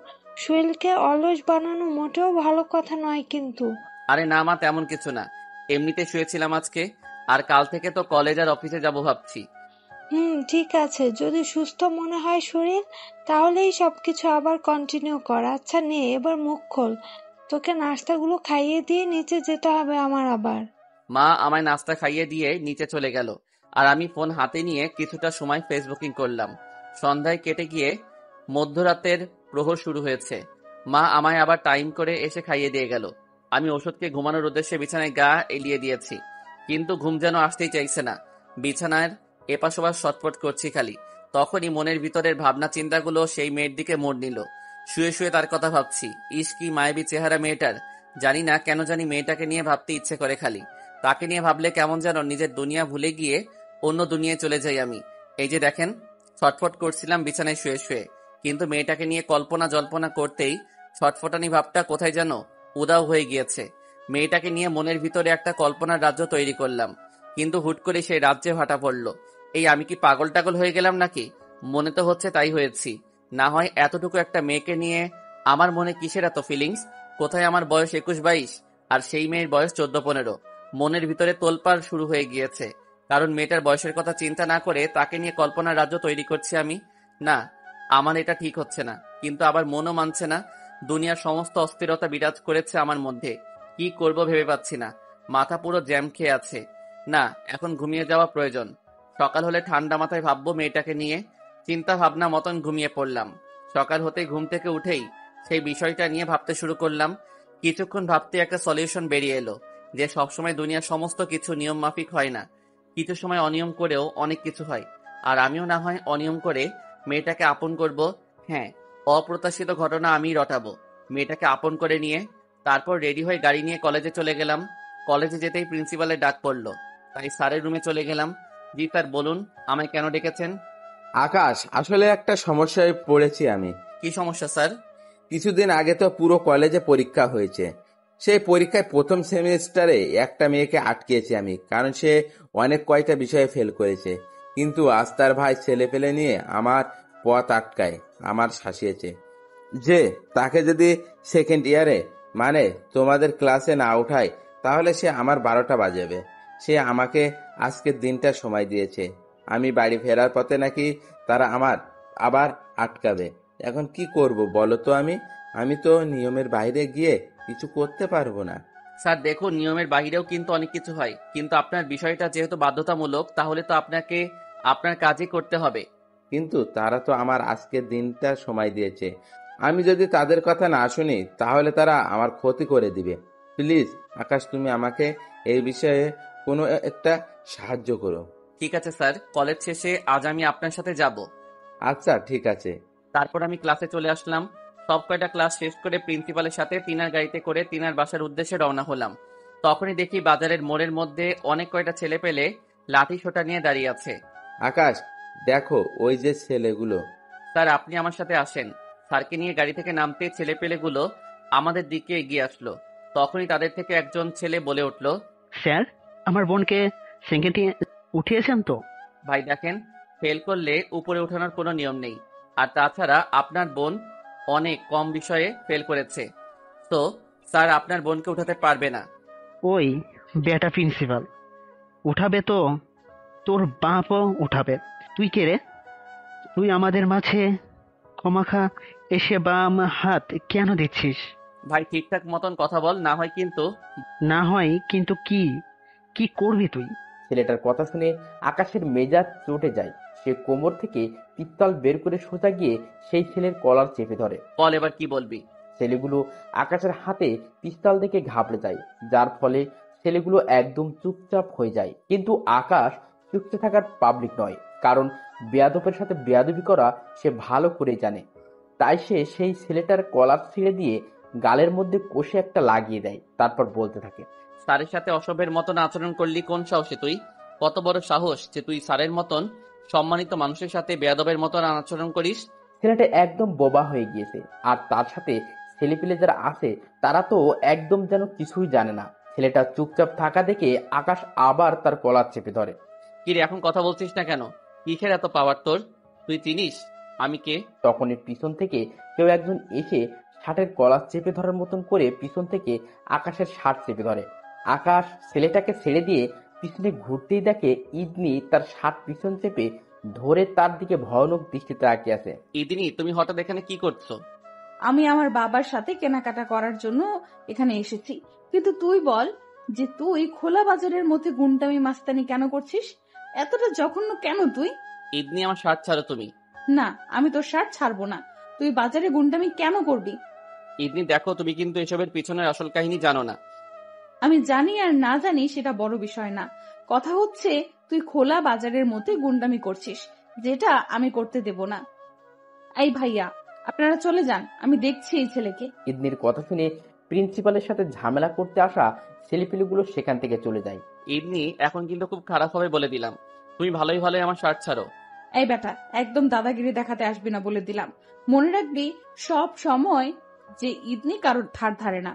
শরীরকে অলস বানানো মোটেও ভালো কথা নয় কিন্তু। আরে না মা, তেমন কিছু না। এমনিতে শুয়েছিলাম আজকে, আর কাল থেকে তো কলেজ আর অফিসে যাব ভাবছি। ঠিক আছে, যদি সুস্থ মনে হয় শরীর, তাহলেই সবকিছু আবার কন্টিনিউ কর। আচ্ছা নে, এবার মুখ খোল। তোকে নাস্তাগুলো খাইয়ে দিয়ে নিচে যেতে হবে আমার আবার। মা আমায় নাস্তা খাইয়ে দিয়ে নিচে চলে গেল, আর আমি ফোন হাতে নিয়ে কিছুটা সময় ফেসবুকিং করলাম। সন্ধ্যায় কেটে গিয়ে মধ্যরাতের প্রহর শুরু হয়েছে। মা আমায় আবার টাইম করে এসে খাইয়ে দিয়ে গেল। আমি ওষুধকে ঘুমানোর উদ্দেশ্যে বিছানায় গা এলিয়ে দিয়েছি, কিন্তু ঘুম যেন আসতেই চাইছে না। বিছানার এপাশ ওপাশ ছটফট করছি খালি। তখনই মনের ভিতরের ভাবনা চিন্তাগুলো সেই মেয়ের দিকে মোড় নিল। শুয়ে শুয়ে তার কথা ভাবছি। ইস কি মায়াবী চেহারা মেয়েটার। জানি না কেন জানি মেয়েটাকে নিয়ে ভাবতে ইচ্ছে করে খালি। তাকে নিয়ে ভাবলে কেমন যেন নিজের দুনিয়া ভুলে গিয়ে অন্য দুনিয়ায় চলে যাই আমি। এই যে দেখেন, ছটফট করছিলাম বিছানায় শুয়ে শুয়ে, কিন্তু মেয়েটাকে নিয়ে কল্পনা জল্পনা করতেই ছটফটানি ভাবটা কোথায় যেন উদাও হয়ে গিয়েছে। মেয়েটাকে নিয়ে মনের ভিতরে একটা কল্পনার রাজ্য তৈরি করলাম, কিন্তু হুট করে সেই রাজ্যে ভাটা পড়লো। এই আমি কি পাগল টাগল হয়ে গেলাম নাকি? মনে তো হচ্ছে তাই হয়েছি। না হয় এতটুকু একটা মেয়েকে নিয়ে আমার মনে কিসের এত ফিলিংস? কোথায় আমার বয়স 21-22, আর সেই মেয়ের বয়স 14-15। মনের ভিতরে তোলপাড় শুরু হয়ে গিয়েছে, কারণ মেয়েটার বয়সের কথা চিন্তা না করে তাকে নিয়ে কল্পনার রাজ্য তৈরি করছি আমি। না, আমার এটা ঠিক হচ্ছে না, কিন্তু আবার মনও মানছে না। দুনিয়ার সমস্ত অস্থিরতা বিরাজ করেছে আমার মধ্যে। কি করব ভেবে পাচ্ছি না। মাথা পুরো জ্যাম খেয়ে আছে। না, এখন ঘুমিয়ে যাওয়া প্রয়োজন। সকাল হলে ঠান্ডা মাথায় ভাববো মেয়েটাকে নিয়ে। চিন্তা ভাবনা মতন ঘুমিয়ে পড়লাম। সকাল হতেই ঘুম থেকে উঠেই সেই বিষয়টা নিয়ে ভাবতে শুরু করলাম। কিছুক্ষণ ভাবতে একটা সলিউশন বেরিয়ে এলো, যে সবসময় দুনিয়ার সমস্ত কিছু নিয়ম মাফিক হয় না। কিছু সময় অনিয়ম করেও অনেক কিছু হয়। আর আমিও না হয় অনিয়ম করে মেয়েটাকে আপন করব। হ্যাঁ, অপ্রত্যাশিত ঘটনা আমি রটাবো। মেয়েটাকে আপন করে নিয়ে তারপর রেডি হয়ে গাড়ি নিয়ে কলেজে চলে গেলাম। কলেজে যেতেই প্রিন্সিপালের ডাক পড়লো, তাই স্যারের রুমে চলে গেলাম। জি স্যার বলুন, আমায় কেন ডেকেছেন? আকাশ, আসলে একটা সমস্যায় পড়েছি আমি। কি সমস্যা স্যার? কিছুদিন আগে তো পুরো কলেজে পরীক্ষা হয়েছে। সেই পরীক্ষায় প্রথম সেমিস্টারে একটা মেয়েকে আটকিয়েছি আমি, কারণ সে অনেক কয়টা বিষয়ে ফেল করেছে। কিন্তু আজ তার ভাই ছেলে পেলে নিয়ে আমার পথ আটকায়, আমার শাসিয়েছে যে তাকে যদি সেকেন্ড ইয়ারে মানে তোমাদের ক্লাসে না উঠায় তাহলে সে আমার 12টা বাজাবে। সে আমাকে আজকের দিনটা সময় দিয়েছে। আমি বাড়ি ফেরার পথে নাকি তারা আমার আবার আটকাবে। এখন কি করব বলো তো? আমি তো নিয়মের বাইরে গিয়ে কিছু করতে পারবো না। স্যার দেখুন, নিয়মের বাইরেও কিন্তু অনেক কিছু হয়, কিন্তু আপনার বিষয়টা যেহেতু বাধ্যতামূলক তাহলে তো আপনাকে আপনার কাজই করতে হবে। কিন্তু তারা তো আমার আজকের দিনটা সময় দিয়েছে। আমি যদি তাদের কথা না শুনি তাহলে তারা আমার ক্ষতি করে দিবে। প্লিজ আকাশ, তুমি আমাকে এই বিষয়ে কোনো একটা সাহায্য করো। ঠিক আছে স্যার, কলেজ শেষে আজ আমি আপনার সাথে যাব। আচ্ছা ঠিক আছে। তারপর আমি ক্লাসে চলে আসলাম। সব কয়টা ক্লাস শেষ করে প্রিন্সিপালের সাথে তিনার গাড়িতে করে তিনার বাসার উদ্দেশ্যে রওনা হলাম। তখনই দেখি বাজারের মোড়ের মধ্যে অনেক কয়টা ছেলে পেলে লাঠি সোটা নিয়ে দাঁড়িয়ে আছে। আকাশ দেখো, ওই যে ছেলেগুলো। স্যার আপনি আমার সাথে আসেন। স্যারকে নিয়ে গাড়ি থেকে নামতে ছেলেপেলেগুলো আমাদের দিকে এগিয়ে আসলো। তখনই তাদের থেকে একজন ছেলে বলে উঠল, স্যার, আমার বোনকে সেকেন্ডে উঠিয়েছেন তো? ভাই দেখেন, ফেল করলে উপরে ওঠানোর কোনো নিয়ম নেই। আর তাছাড়া আপনার বোন অনেক কম বিষয়ে ফেল করেছে, তো স্যার আপনার বোনকে উঠাতে পারবে না। ওই বেটা প্রিন্সিপাল উঠাবে তো? তোর বাপও উঠাবে। তুই কে রে? তুই আমাদের মাঝে ক্ষমাখা এসে বাম হাত কেন দিচ্ছিস? ভাই ঠিকঠাক মতন কথা বল, না হয় কিন্তু। না হয় কিন্তু কি? কি করবি তুই? ছেলেটার কথা শুনে আকাশের মেজাজ চটে যায়। সে কোমর থেকে পিস্তল বের করে সোজা গিয়ে সেই ছেলের কলার চেপে ধরে। বল এবার কি বলবি। ছেলেগুলো আকাশের হাতে পিস্তল দেখে ঘাবড়ে যায়, যার ফলে ছেলেগুলো একদম চুপচাপ হয়ে যায়। কিন্তু আকাশ চুপচাপ থাকার পাবলিক নয়, কারণ বেয়াদবের সাথে বেয়াদবি করা সে ভালো করেই জানে। তাই সে সেই ছেলেটার কলার ছিঁড়ে দিয়ে গালের মধ্যে কষে একটা লাগিয়ে দেয়। তারপর বলতে থাকে, স্যারের সাথে অসভ্যের মতন আচরণ করলি কোন সাহসে তুই? কত বড় সাহস যে তুই স্যারের মতন সম্মানিত মানুষের সাথে বেয়াদবের মতন আচরণ করিস? ছেলেটা একদম বোবা হয়ে গিয়েছে, আর তার সাথে ছেলেপিলে যারা আছে তারা তো একদম যেন কিছুই জানে না। ছেলেটা চুপচাপ থাকা দেখে আকাশ আবার তার কলার চেপে ধরে। কিরে এখন কথা বলছিস না কেন? কিসের এত পাওয়ার তোর? তুই চিনিস আমি কে? তখনই পিছন থেকে কেউ একজন এসে শার্টের কলার চেপে ধরার মতন করে পিছন থেকে আকাশের শার্ট চেপে ধরে। আকাশ ছেলেটাকে ছেড়ে দিয়ে পিছনে ঘুরতেই দেখে ইদনি তার শার্ট পিছন চেপে ধরে তার দিকে ভয়ানক দৃষ্টিতে তাকিয়ে আছে। ইদিনি, তুমি হঠাৎ এখানে কি করছো? আমি আমার বাবার সাথে কেনাকাটা করার জন্য এখানে এসেছি, কিন্তু তুই বল যে তুই খোলা বাজারের মধ্যে গুন্ডামি মাস্তানি কেন করছিস? এতটা জঘন্য কেন তুই? ইদিনি, আমার শার্ট ছাড়ো তুমি। না, আমি তোর শার্ট ছাড়বো না। তুই বাজারে গুন্ডামি কেন করবি? ইদিনি দেখো, তুমি কিন্তু এসবের পিছনের আসল কাহিনী জানো না। আমি জানি আর না জানি সেটা বড় বিষয় না। কথা হচ্ছে তুই খোলা বাজারের মধ্যে গুন্ডামি করছিস, যেটা আমি করতে দেব না। এই ভাইয়া, আপনারা চলে যান, আমি দেখছি এই ছেলেকে। ইদনির কথা শুনে প্রিন্সিপালের সাথে ঝামেলা করতে আসা ছেলেপিলেগুলো সেখান থেকে চলে যায়। ইদিনি, এখন কিন্তু খুব খারাপ হবে বলে দিলাম। তুমি ভালোই ভালোই আমার শার্ট ছাড়ো। এই বেটা, একদম দাদাগিরি দেখাতে আসবি না বলে দিলাম। মনে রাখবি সব সময় যে ইদনি কারোর ধার ধারে না।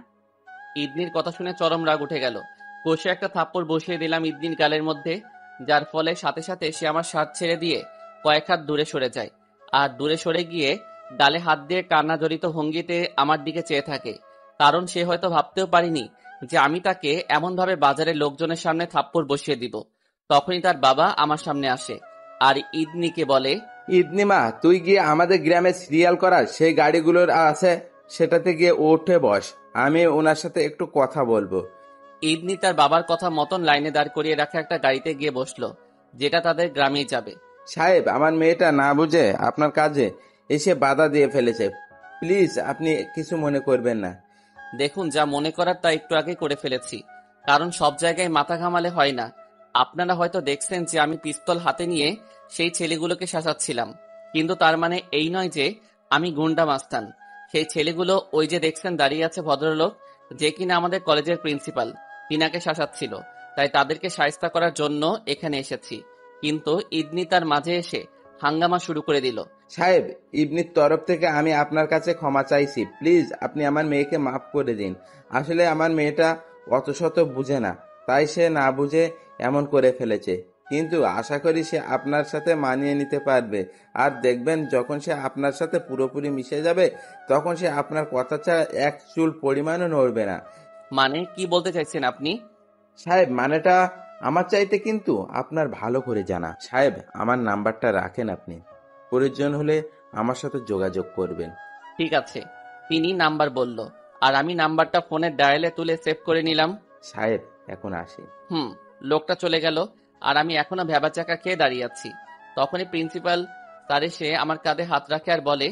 ইদনির কথা শুনে চরম রাগ উঠে গেল। কষে একটা থাপ্পড় বসিয়ে দিলাম ইদনির গালের মধ্যে, যার ফলে সাথে সাথে সে আমার শার্ট ছেড়ে দিয়ে কয়েক হাত দূরে সরে যায়। আর দূরে সরে গিয়ে গালে হাত দিয়ে কান্না জড়িত ভঙ্গিতে আমার দিকে চেয়ে থাকে, কারণ সে হয়তো ভাবতেও পারিনি যে আমি তাকে এমনভাবে বাজারের লোকজনের সামনে থাপ্পড় বসিয়ে দিব। তখনই তার বাবা আমার সামনে আসে আর ইদনিকে বলে, ইদনিমা, তুই গিয়ে আমাদের গ্রামে সিরিয়াল করার সেই গাড়িগুলোর আছে সেটাতে গিয়ে উঠে বস, আমি ওনার সাথে একটু কথা বলবো। ইদনি তার বাবার কথা মতন লাইনে দাঁড় করিয়ে রাখা একটা গাড়িতে গিয়ে বসলো, যেটা তাদের গ্রামেই যাবে। সাহেব, আমার মেয়েটা না বুঝে আপনার কাজে এসে বাধা দিয়ে ফেলেছে, প্লিজ আপনি কিছু মনে করবেন না। দেখুন, যা মনে করার তা একটু আগে করে ফেলেছি, কারণ সব জায়গায় মাথা ঘামালে হয় না। আপনারা হয়তো দেখছেন যে আমি পিস্তল হাতে নিয়ে সেই ছেলেগুলোকে শাসাচ্ছিলাম, কিন্তু তার মানে এই নয় যে আমি গুন্ডা মাস্তান। সেই ছেলেগুলো ওই যে দেখছেন দাঁড়িয়ে আছে ভদ্রলোক, যে কিনা আমাদের কলেজের প্রিন্সিপাল, তিনাকে শাসাচ্ছিল। তাই তাদেরকে শায়েস্তা করার জন্য এখানে এসেছি। কিন্তু ইদনি তার মাঝে এসে হাঙ্গামা শুরু করে দিল। সাহেব, ইবনির তরফ থেকে আমি আপনার কাছে ক্ষমা চাইছি। প্লিজ আপনি আমার মেয়েকে মাফ করে দিন। আসলে আমার মেয়েটা অত শত বুঝে না, তাই সে না বুঝে এমন করে ফেলেছে। কিন্তু আশা করি সে আপনার সাথে মানিয়ে নিতে পারবে। আর দেখবেন যখন সে আপনার সাথে পুরোপুরি মিশে যাবে, তখন সে আপনার কথা ছাড়া এক চুল পরিমাণও নড়বে না। মানে কি বলতে চাইছেন আপনি? সাহেব, মানেটা আমার চাইতে কিন্তু আপনার ভালো করে জানা। সাহেব, আমার নাম্বারটা রাখেন আপনি। প্রয়োজন হলে আমার সাথে যোগাযোগ করবেন। ঠিক আছে। তিনি নাম্বার বলল, আর আমি নাম্বারটা ফোনের ডায়ালে তুলে সেভ করে নিলাম। সাহেব, এখন আসি। লোকটা চলে গেল, আর আমি এখনো ভ্যাবাচাকা খেয়ে দাঁড়িয়ে আছি। তখনই প্রিন্সিপাল স্যার এসে আমার কাঁধে হাত রাখে আর বলে,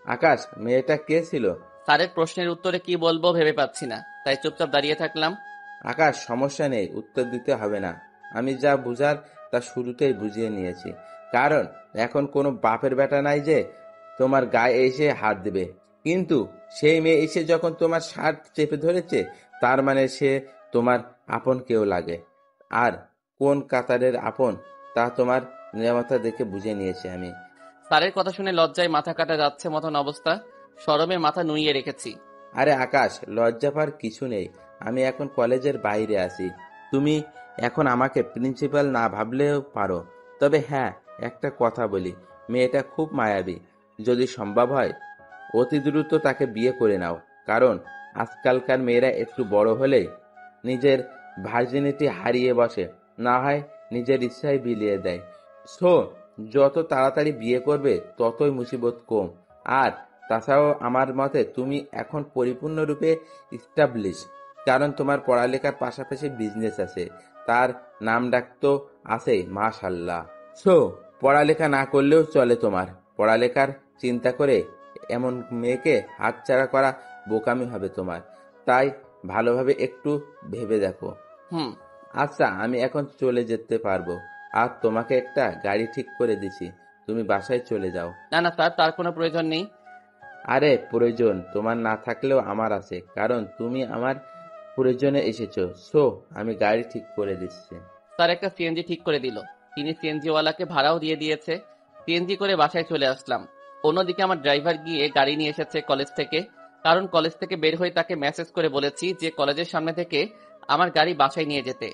আকাশ, মেয়েটা কে ছিল? স্যারের প্রশ্নের উত্তরে কি বলবো ভেবে পাচ্ছি না, তাই চুপচাপ দাঁড়িয়ে থাকলাম। আকাশ, সমস্যা নেই, উত্তর দিতে হবে না। আমি যা বুঝার তা শুরুতেই বুঝিয়ে নিয়েছি। কারণ এখন কোনো বাপের বেটা নাই যে তোমার গায়ে এসে হাত দেবে। কিন্তু সেই মেয়ে এসে যখন তোমার শার্ট চেপে ধরেছে, তার মানে সে তোমার আপন কেউ লাগে। আর কোন কাতারের আপন তা তোমার নিরাপত্তা দেখে বুঝে নিয়েছি আমি। স্যারের কথা শুনে লজ্জায় মাথা কাটা যাচ্ছে মতন অবস্থা, শরমে মাথা নুইয়ে রেখেছি। আরে আকাশ, লজ্জা পাওয়ার কিছু নেই। আমি এখন কলেজের বাইরে আছি। তুমি এখন আমাকে প্রিন্সিপাল না ভাবলেও পারো। তবে হ্যাঁ, একটা কথা বলি, মেয়েটা খুব মায়াবী। যদি সম্ভব হয় অতি দ্রুত তাকে বিয়ে করে নাও। কারণ আজকালকার মেয়েরা একটু বড় হলে নিজের ভার্জিনিটি হারিয়ে বসে, না হয় নিজের ইচ্ছায় বিলিয়ে দেয়। সো যত তাড়াতাড়ি বিয়ে করবে ততই মুসিবত কম। আর তাছাড়াও আমার মতে তুমি এখন পরিপূর্ণরূপে ইস্টাবলিশ। কারণ তোমার পড়ালেখার পাশাপাশি বিজনেস আছে, তার নাম ডাক তো আছেই মাশাল্লাহ। সো পড়ালেখা না করলেও চলে তোমার। পড়ালেখার চিন্তা করে এমন মেয়েকে হাতছাড়া করা বোকামি হবে তোমার। তাই ভালোভাবে একটু ভেবে দেখো। আচ্ছা, আমি এখন চলে যেতে পারবো। আর তোমাকে একটা গাড়ি ঠিক করে দিছি, তুমি বাসায় চলে যাও। না না স্যার, তার কোনো প্রয়োজন নেই। আরে প্রয়োজন তোমার না থাকলেও আমার আছে, কারণ তুমি আমার প্রয়োজনে এসেছো। সো আমি গাড়ি ঠিক করে দিচ্ছি। স্যার একটা সিএনজি ঠিক করে দিল। তিনি সিএনজিওয়ালাকে ভাড়াও দিয়ে দিয়েছে। সিএনজি করে বাসায় চলে আসলাম। অন্যদিকে আমার ড্রাইভার গিয়ে গাড়ি নিয়ে এসেছে কলেজ থেকে। কারণ কলেজ থেকে বের হয়ে তাকে মেসেজ করে বলেছি যে কলেজের সামনে থেকে আমার গাড়ি বাসায় নিয়ে যেতে।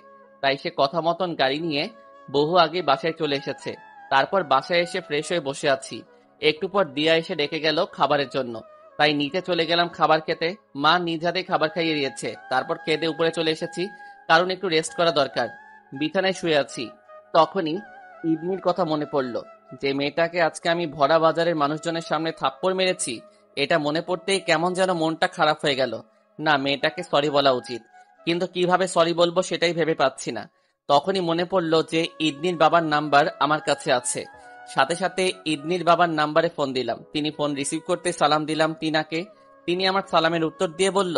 তাই সে কথা মতন গাড়ি নিয়ে বহু আগে বাসায় চলে এসেছে। তারপর বাসায় এসে ফ্রেশ হয়ে বসে আছি। একটু পর দিয়া এসে ডেকে গেল খাবারের জন্য। তাই নিচে চলে গেলাম খাবার খেতে। মা নিজ হাতে খাবার খাইয়ে দিয়েছে। তারপর খেতে উপরে চলে এসেছি, কারণ একটু রেস্ট করা দরকার। বিছানায় শুয়ে আছি। তখনই ইবনির কথা মনে পড়ল। যে মেয়েটাকে আজকে আমি ভরা বাজারের মানুষজনের সামনে থাপ্পড় মেরেছি, এটা মনে পড়তেই কেমন যেন মনটা খারাপ হয়ে গেল। না, মেয়েটাকে সরি বলা উচিত, কিন্তু কিভাবে সরি বলবো সেটাই ভেবে পাচ্ছি না। তখনই মনে পড়ল যে ইদনির বাবার নাম্বার আমার কাছে আছে। সাথে সাথে ইদনির বাবার নাম্বারে ফোন দিলাম। তিনি ফোন রিসিভ করতে সালাম দিলাম টিনাকে। তিনি আমার সালামের উত্তর দিয়ে বলল,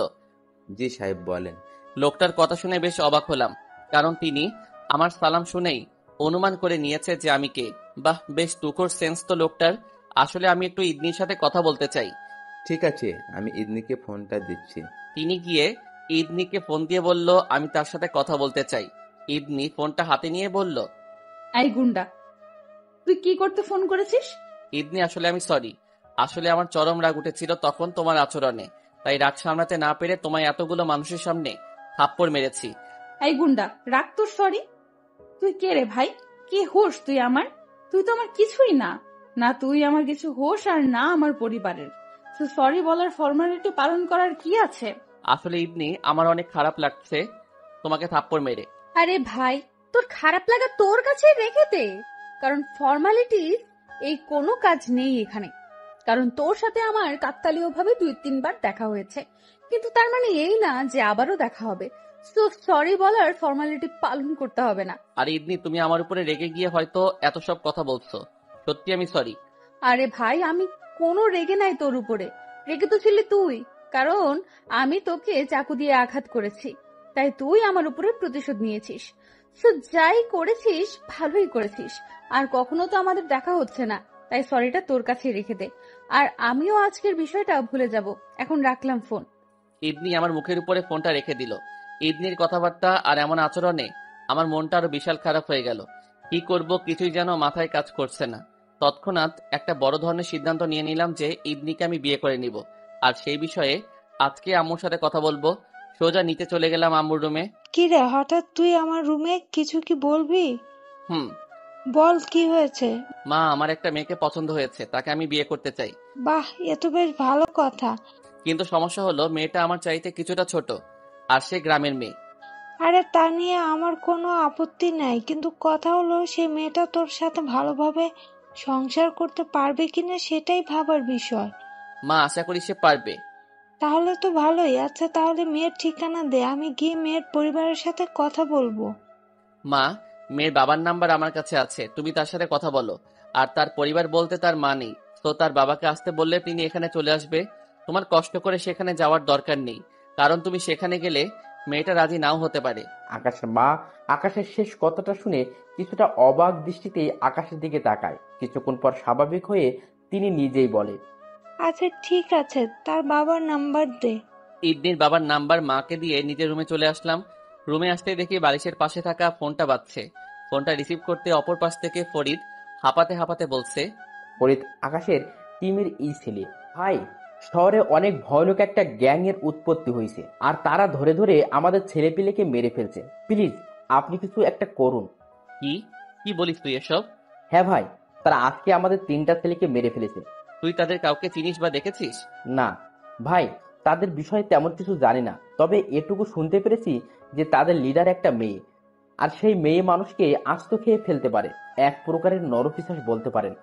জি সাহেব, বলেন। লোকটার কথা শুনে বেশ অবাক হলাম, কারণ তিনি আমার সালাম শুনেই অনুমান করে নিয়েছে যে আমি কে। বাহ, বেশ তুখোড় সেন্স তো লোকটার। আসলে আমি একটু ইদনির সাথে কথা বলতে চাই। ঠিক আছে, আমি ইদনিকে ফোনটা দিচ্ছি। তিনি গিয়ে ইদনিকে ফোন দিয়ে বলল আমি তার সাথে কথা বলতে চাই। ইদনি ফোনটা হাতে নিয়ে বলল, এই গুন্ডা, তুই কি করতে ফোন করেছিস? ইদনি আসলে আমি সরি। আসলে আমার চরম রাগ উঠেছিল তখন তোমার আচরণে, তাই রাগ সামলাতে না পেরে তোমায় এতগুলো মানুষের সামনে থাপ্পড় মেরেছি। এই গুন্ডা, রাখ তোর সরি। তুই কে রে ভাই? কি হোস তুই আমার? তুই তো আমার কিছুই না। না তুই আমার কিছু হোস, আর না আমার পরিবারের। তুই সরি বলার ফর্মালিটি পালন করার কি আছে? আসলে ইদনি, আমার অনেক খারাপ লাগছে তোমাকে থাপ্পড় মেরে। আরে ভাই, তোর খারাপ লাগা তোর কাছে রেখে দে, কারণ ফর্মালিটি এই কোনো কাজ নেই এখানে। কারণ তোর সাথে আমার কাকতালীয় ভাবে 2-3 বার দেখা হয়েছে, কিন্তু তার মানে এই না যে আবারও দেখা হবে। সো সরি বলার ফর্মালিটি পালন করতে হবে না। আর ইদনি, তুমি আমার উপরে রেগে গিয়ে হয়তো এত সব কথা বলছো। সত্যি আমি সরি। আরে ভাই, আমি কোনো রেগে নাই তোর উপরে। রেগে তো ছিলি তুই, কারণ আমি তোকে চাকু দিয়ে আঘাত করেছি, তাই তুই আমার উপরে প্রতিশোধ নিয়েছিস। সো যাই করেছিস ভালোই করেছিস। আর কখনো তো আমাদের দেখা হচ্ছে না, তাই সরিটা তোর কাছে রেখে দে। আর আমিও আজকের বিষয়টা ভুলে যাব। এখন রাখলাম ফোন। ইদনি আমার মুখের উপরে ফোনটা রেখে দিল। ইদনির কথাবার্তা আর এমন আচরণে আমার মনটা আরো বিশাল খারাপ হয়ে গেল। কি করব কিছুই যেন মাথায় কাজ করছে না। তৎক্ষণাৎ একটা বড় ধরনের সিদ্ধান্ত নিয়ে নিলাম যে ইদনিকে আমি বিয়ে করে নিব। আর সেই বিষয়ে আজকে আম্মুর সাথে কথা বলবো। সোজা নিতে চলে গেলাম আম্মুর রুমে। কিরে, হঠাৎ তুই আমার রুমে? কিছু কি বলবি? হুম। বল, কি হয়েছে? মা, আমার একটা মেয়েকে পছন্দ হয়েছে, তাকে আমি বিয়ে করতে চাই। বাহ, এ তো বেশ ভালো কথা। কিন্তু সমস্যা হলো মেয়েটা আমার চাইতে কিছুটা ছোট, আর সে গ্রামের মেয়ে। আরে, তা নিয়ে আমার কোনো আপত্তি নাই, কিন্তু কথা হলো সে মেয়েটা তোর সাথে ভালোভাবে সংসার করতে পারবে কিনা সেটাই ভাবার বিষয়। মা, আশা করি সে পারবে। তাহলে তো ভালোই। আচ্ছা, তাহলে মেয়ের ঠিকানা দে, আমি গিয়ে মেয়ের পরিবারের সাথে কথা বলবো। মা, মেয়ের বাবার নাম্বার আমার কাছে আছে, তুমি তার সাথে কথা বলো। আর তার পরিবার বলতে তার মা নেই, তো তার বাবাকে আসতে বললে তিনি এখানে চলে আসবে। তোমার কষ্ট করে সেখানে যাওয়ার দরকার নেই, কারণ তুমি সেখানে গেলে মেয়েটা রাজি নাও হতে পারে। আকাশের মা আকাশের শেষ কথাটা শুনে কিছুটা অবাক দৃষ্টিতেই আকাশের দিকে তাকায়। কিছুক্ষণ পর স্বাভাবিক হয়ে তিনি নিজেই বলে, আচ্ছা ঠিক আছে, তার বাবার নাম্বার দে। ইদনির বাবার নাম্বার মাকে দিয়ে নিজের রুমে চলে আসলাম। রুমে আসতেই দেখি বালিশের পাশে থাকা ফোনটা বাজছে। ফোনটা রিসিভ করতে অপর পাশ থেকে ফরিদ হাঁপাতে হাঁপাতে বলছে, ফরিদ আকাশের টিমের এই ছেলে। ভাই, শহরে অনেক ভয়ানক একটা গ্যাং এর উৎপত্তি হয়েছে, আর তারা ধরে ধরে আমাদের ছেলেপিলেকে মেরে ফেলছে। প্লিজ আপনি কিছু একটা করুন। কি কি বলিস তুই এসব? হ্যাঁ ভাই, তারা আজকে আমাদের 3টা ছেলেকে মেরে ফেলেছে। তুই তাদের কাউকে চিনিস বা দেখেছিস? না ভাই, তাদের বিষয়ে তেমন কিছু জানি না, তবে এটুকু শুনতে পেরেছি যে তাদের লিডার একটা মেয়ে, আর সেই মেয়ে মানুষকে আস্ত খেয়ে ফেলতে পারে। এক প্রকারের নরপিশাচ বলতে পারেন।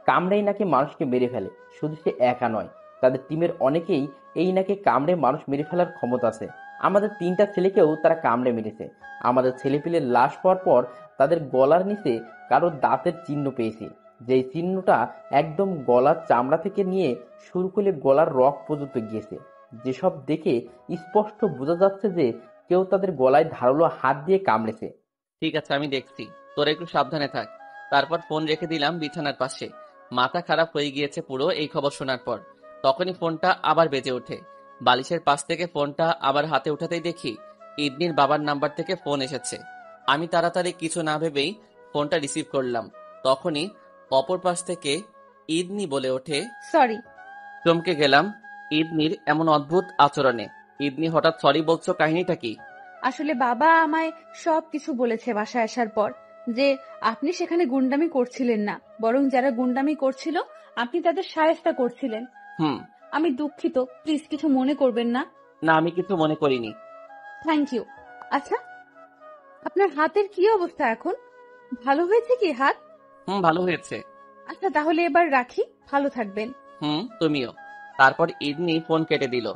কামড়েই নাকি মানুষকে মেরে ফেলে। শুধু সে একা নয়, তাদের টিমের অনেকেই এই নাকি কামড়ে মানুষ মেরে ফেলার ক্ষমতা আছে। আমাদের 3টা ছেলেকেও তারা কামড়ে মেরেছে। আমাদের ছেলেপিলের লাশ পাওয়ার পর তাদের গলার নিচে কারো দাঁতের চিহ্ন পেয়েছি, যেই চিহ্নটা একদম গলার চামড়া থেকে নিয়ে শুরু করে গলার রক পর্যন্ত গিয়েছে। যেসব দেখে স্পষ্ট বোঝা যাচ্ছে যে কেউ তাদের গলায় ধারালো হাত দিয়ে কামড়েছে। ঠিক আছে, আমি দেখছি, তোরা একটু সাবধানে থাক। তারপর ফোন রেখে দিলাম বিছানার পাশে। মাথা খারাপ হয়ে গিয়েছে পুরো এই খবর শোনার পর। তখনই ফোনটা আবার বেজে ওঠে। বালিশের পাশ থেকে ফোনটা আবার হাতে উঠাতেই দেখি ইদনির বাবার নাম্বার থেকে ফোন এসেছে। আমি তাড়াতাড়ি কিছু না ভেবেই ফোনটা রিসিভ করলাম। তখনই অপর পাশ থেকে ইদনি বলে ওঠে। সরি। চমকে গেলাম ইদনির এমন অদ্ভুত আচরণে। ইদনি হঠাৎ সরি বলছো, কাহিনীটা কি? আসলে বাবা আমায় সবকিছু বলেছে বাসায় আসার পর, যে আপনি সেখানে গুন্ডামি করছিলেন না, বরং যারা গুন্ডামি করছিল আপনি তাদের শায়েস্তা করছিলেন। হুম। আমি দুঃখিত, প্লিজ কিছু মনে করবেন না। না, আমি কিছু মনে করিনি। Thank you. আচ্ছা, আপনার হাতের কি অবস্থা এখন? ভালো হয়েছে কি হাত? হুম, ভালো হয়েছে। আচ্ছা তাহলে এবার রাখি, ভালো থাকবেন। হুম, তুমিও। তারপর ইদনি ফোন কেটে দিল।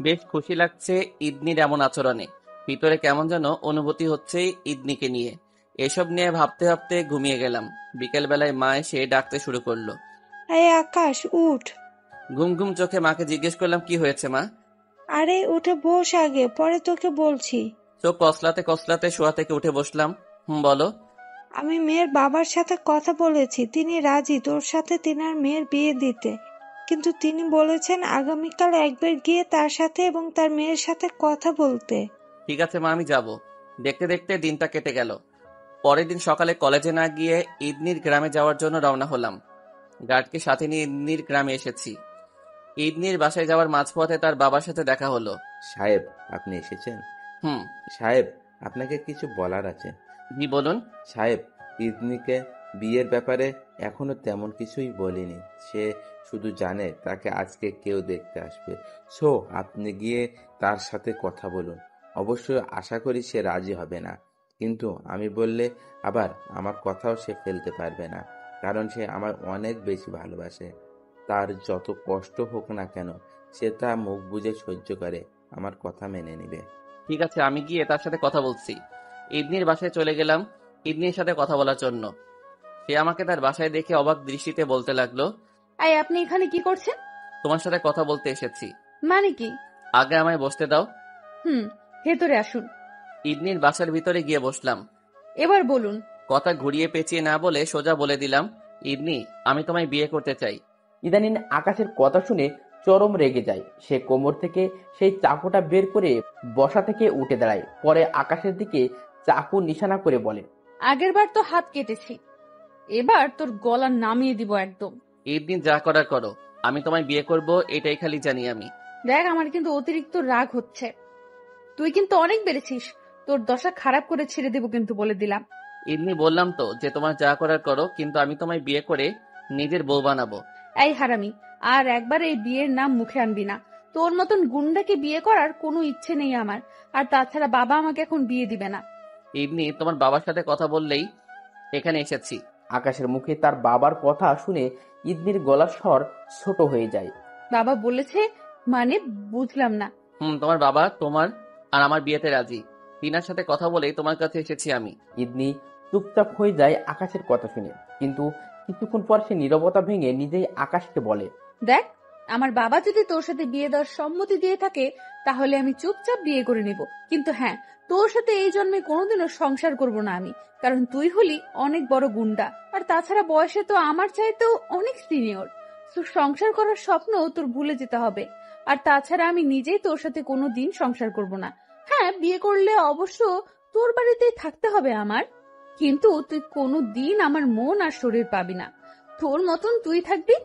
বেশ খুশি লাগছে ইদনির এমন আচরণে। ভিতরে কেমন যেন অনুভূতি হচ্ছে ইদনিকে নিয়ে। এসব নিয়ে ভাবতে ভাবতে ঘুমিয়ে গেলাম। বিকেল বেলায় মা এসে ডাকতে শুরু করলো। এই আকাশ, উঠ। ঘুম ঘুম চোখে মাকে জিজ্ঞেস করলাম, কি হয়েছে মা? আরে উঠে বস আগে, পরে তোকে বলছি। চোখ কসলাতে কসলাতে শোয়া থেকে উঠে বসলাম। হুম, বলো। আমি মেয়ের বাবার সাথে কথা বলেছি, তিনি রাজি তোর সাথে তিনার মেয়ের বিয়ে দিতে, কিন্তু তিনি বলেছেন আগামীকাল একবার গিয়ে তার সাথে এবং তার মেয়ের সাথে কথা বলতে। ঠিক আছে মা, আমি যাব। দেখতে দেখতে দিনটা কেটে গেল। পরের দিন সকালে কলেজে না গিয়ে ইদনির গ্রামে যাওয়ার জন্য রওনা হলাম। গার্ডকে সাথে নিয়ে ইদনির গ্রামে এসেছি। ইদনির বাসায় যাওয়ার মাঝপথে তার বাবার সাথে দেখা হলো। সাহেব, আপনি এসেছেন? হুম। সাহেব, আপনাকে কিছু বলার আছে। জি বলুন। সাহেব, ইদনিকে বিয়ের ব্যাপারে এখনো তেমন কিছুই বলিনি। সে শুধু জানে তাকে আজকে কেউ দেখতে আসবে। সো আপনি গিয়ে তার সাথে কথা বলুন। অবশ্যই আশা করি সে রাজি হবে না, কিন্তু আমি বললে আবার আমার কথাও সে ফেলতে পারবে না, কারণ সে আমার অনেক বেশি ভালোবাসে। তার যত কষ্ট হোক না কেন সে তা মুখ বুজে সহ্য করে আমার কথা মেনে নেবে। ঠিক আছে, আমি গিয়ে তার সাথে কথা বলছি। ইদনির বাসায় চলে গেলাম ইদনির সাথে কথা বলার জন্য। সে আমাকে তার বাসায় দেখে অবাক দৃষ্টিতে বলতে লাগলো, এই আপনি এখানে কি করছেন? তোমার সাথে কথা বলতে এসেছি। মানে কি? আগে আমায় বসতে দাও। ভেতরে আসুন। ইদনির বাসার ভিতরে গিয়ে বসলাম। এবার বলুন। কথা ঘুরিয়ে পেঁচিয়ে না বলে সোজা বলে দিলাম, ইদনি, আমি তোমায় বিয়ে করতে চাই। ইদানিং আকাশের কথা শুনে চরম রেগে যায়। সে কোমর থেকে সেই চাকুটা বের করে বসা থেকে উঠে দাঁড়ায়। পরে আকাশের দিকে চাকু নিশানা করে বলে, আগেরবার তো হাত কেটেছি, এবার তোর গলা নামিয়ে দিব একদম। ঈদ যা করার করো, আমি তোমায় বিয়ে করব এটাই খালি জানি আমি। দেখ, আমার কিন্তু অতিরিক্ত রাগ হচ্ছে। তুই কিন্তু অনেক বেড়েছিস। তোর দশা খারাপ করে ছেড়ে দেবো কিন্তু, বলে দিলাম। ঈদনি বললাম তো যে তোমার যা করার করো, কিন্তু আমি তোমায় বিয়ে করে নিজের বউ বানাবো। এই হারামি, আর একবার এই বিয়ের নাম মুখে আনবি না। তোর মতন গুন্ডাকে বিয়ে করার কোনো ইচ্ছে নেই আমার। আর তাছাড়া বাবা আমাকে এখন বিয়ে দিবে না। ঈদনি তোমার বাবার সাথে কথা বললেই এখানে এসেছি। আকাশের মুখে তার বাবার কথা শুনে ইদনির গলার স্বর ছোট হয়ে যায়। বাবা বলেছে মানে? বুঝলাম না। তোমার বাবা তোমার আর আমার বিয়েতে রাজি। টিনার সাথে কথা বলেই তোমার কাছে এসেছি আমি। ইদনি চুপচাপ হয়ে যায় আকাশের কথা শুনে, কিন্তু কিছুক্ষণ পর সে নীরবতা ভেঙে নিজেই আকাশকে বলে, দেখ, আমার বাবা যদি তোর সাথে বিয়ে দেওয়ার সম্মতি দিয়ে থাকে তাহলে আমি চুপচাপ বিয়ে করে নেব। কিন্তু হ্যাঁ, তোর সাথে এই জন্মে কোনোদিনও সংসার করব না আমি, কারণ তুই হলি অনেক বড় গুন্ডা। আর তাছাড়া বয়সে তো আমার চাইতেও অনেক সিনিয়র। তোর সংসার করার স্বপ্ন তোর ভুলে যেতে হবে। আর তাছাড়া আমি নিজেই তোর সাথে কোনোদিন সংসার করব না। হ্যাঁ, বিয়ে করলে অবশ্য তোর বাড়িতেই থাকতে হবে আমার, কিন্তু তুই কোনোদিন আমার মন আর শরীর পাবি না। তোর মতন তুই থাকবি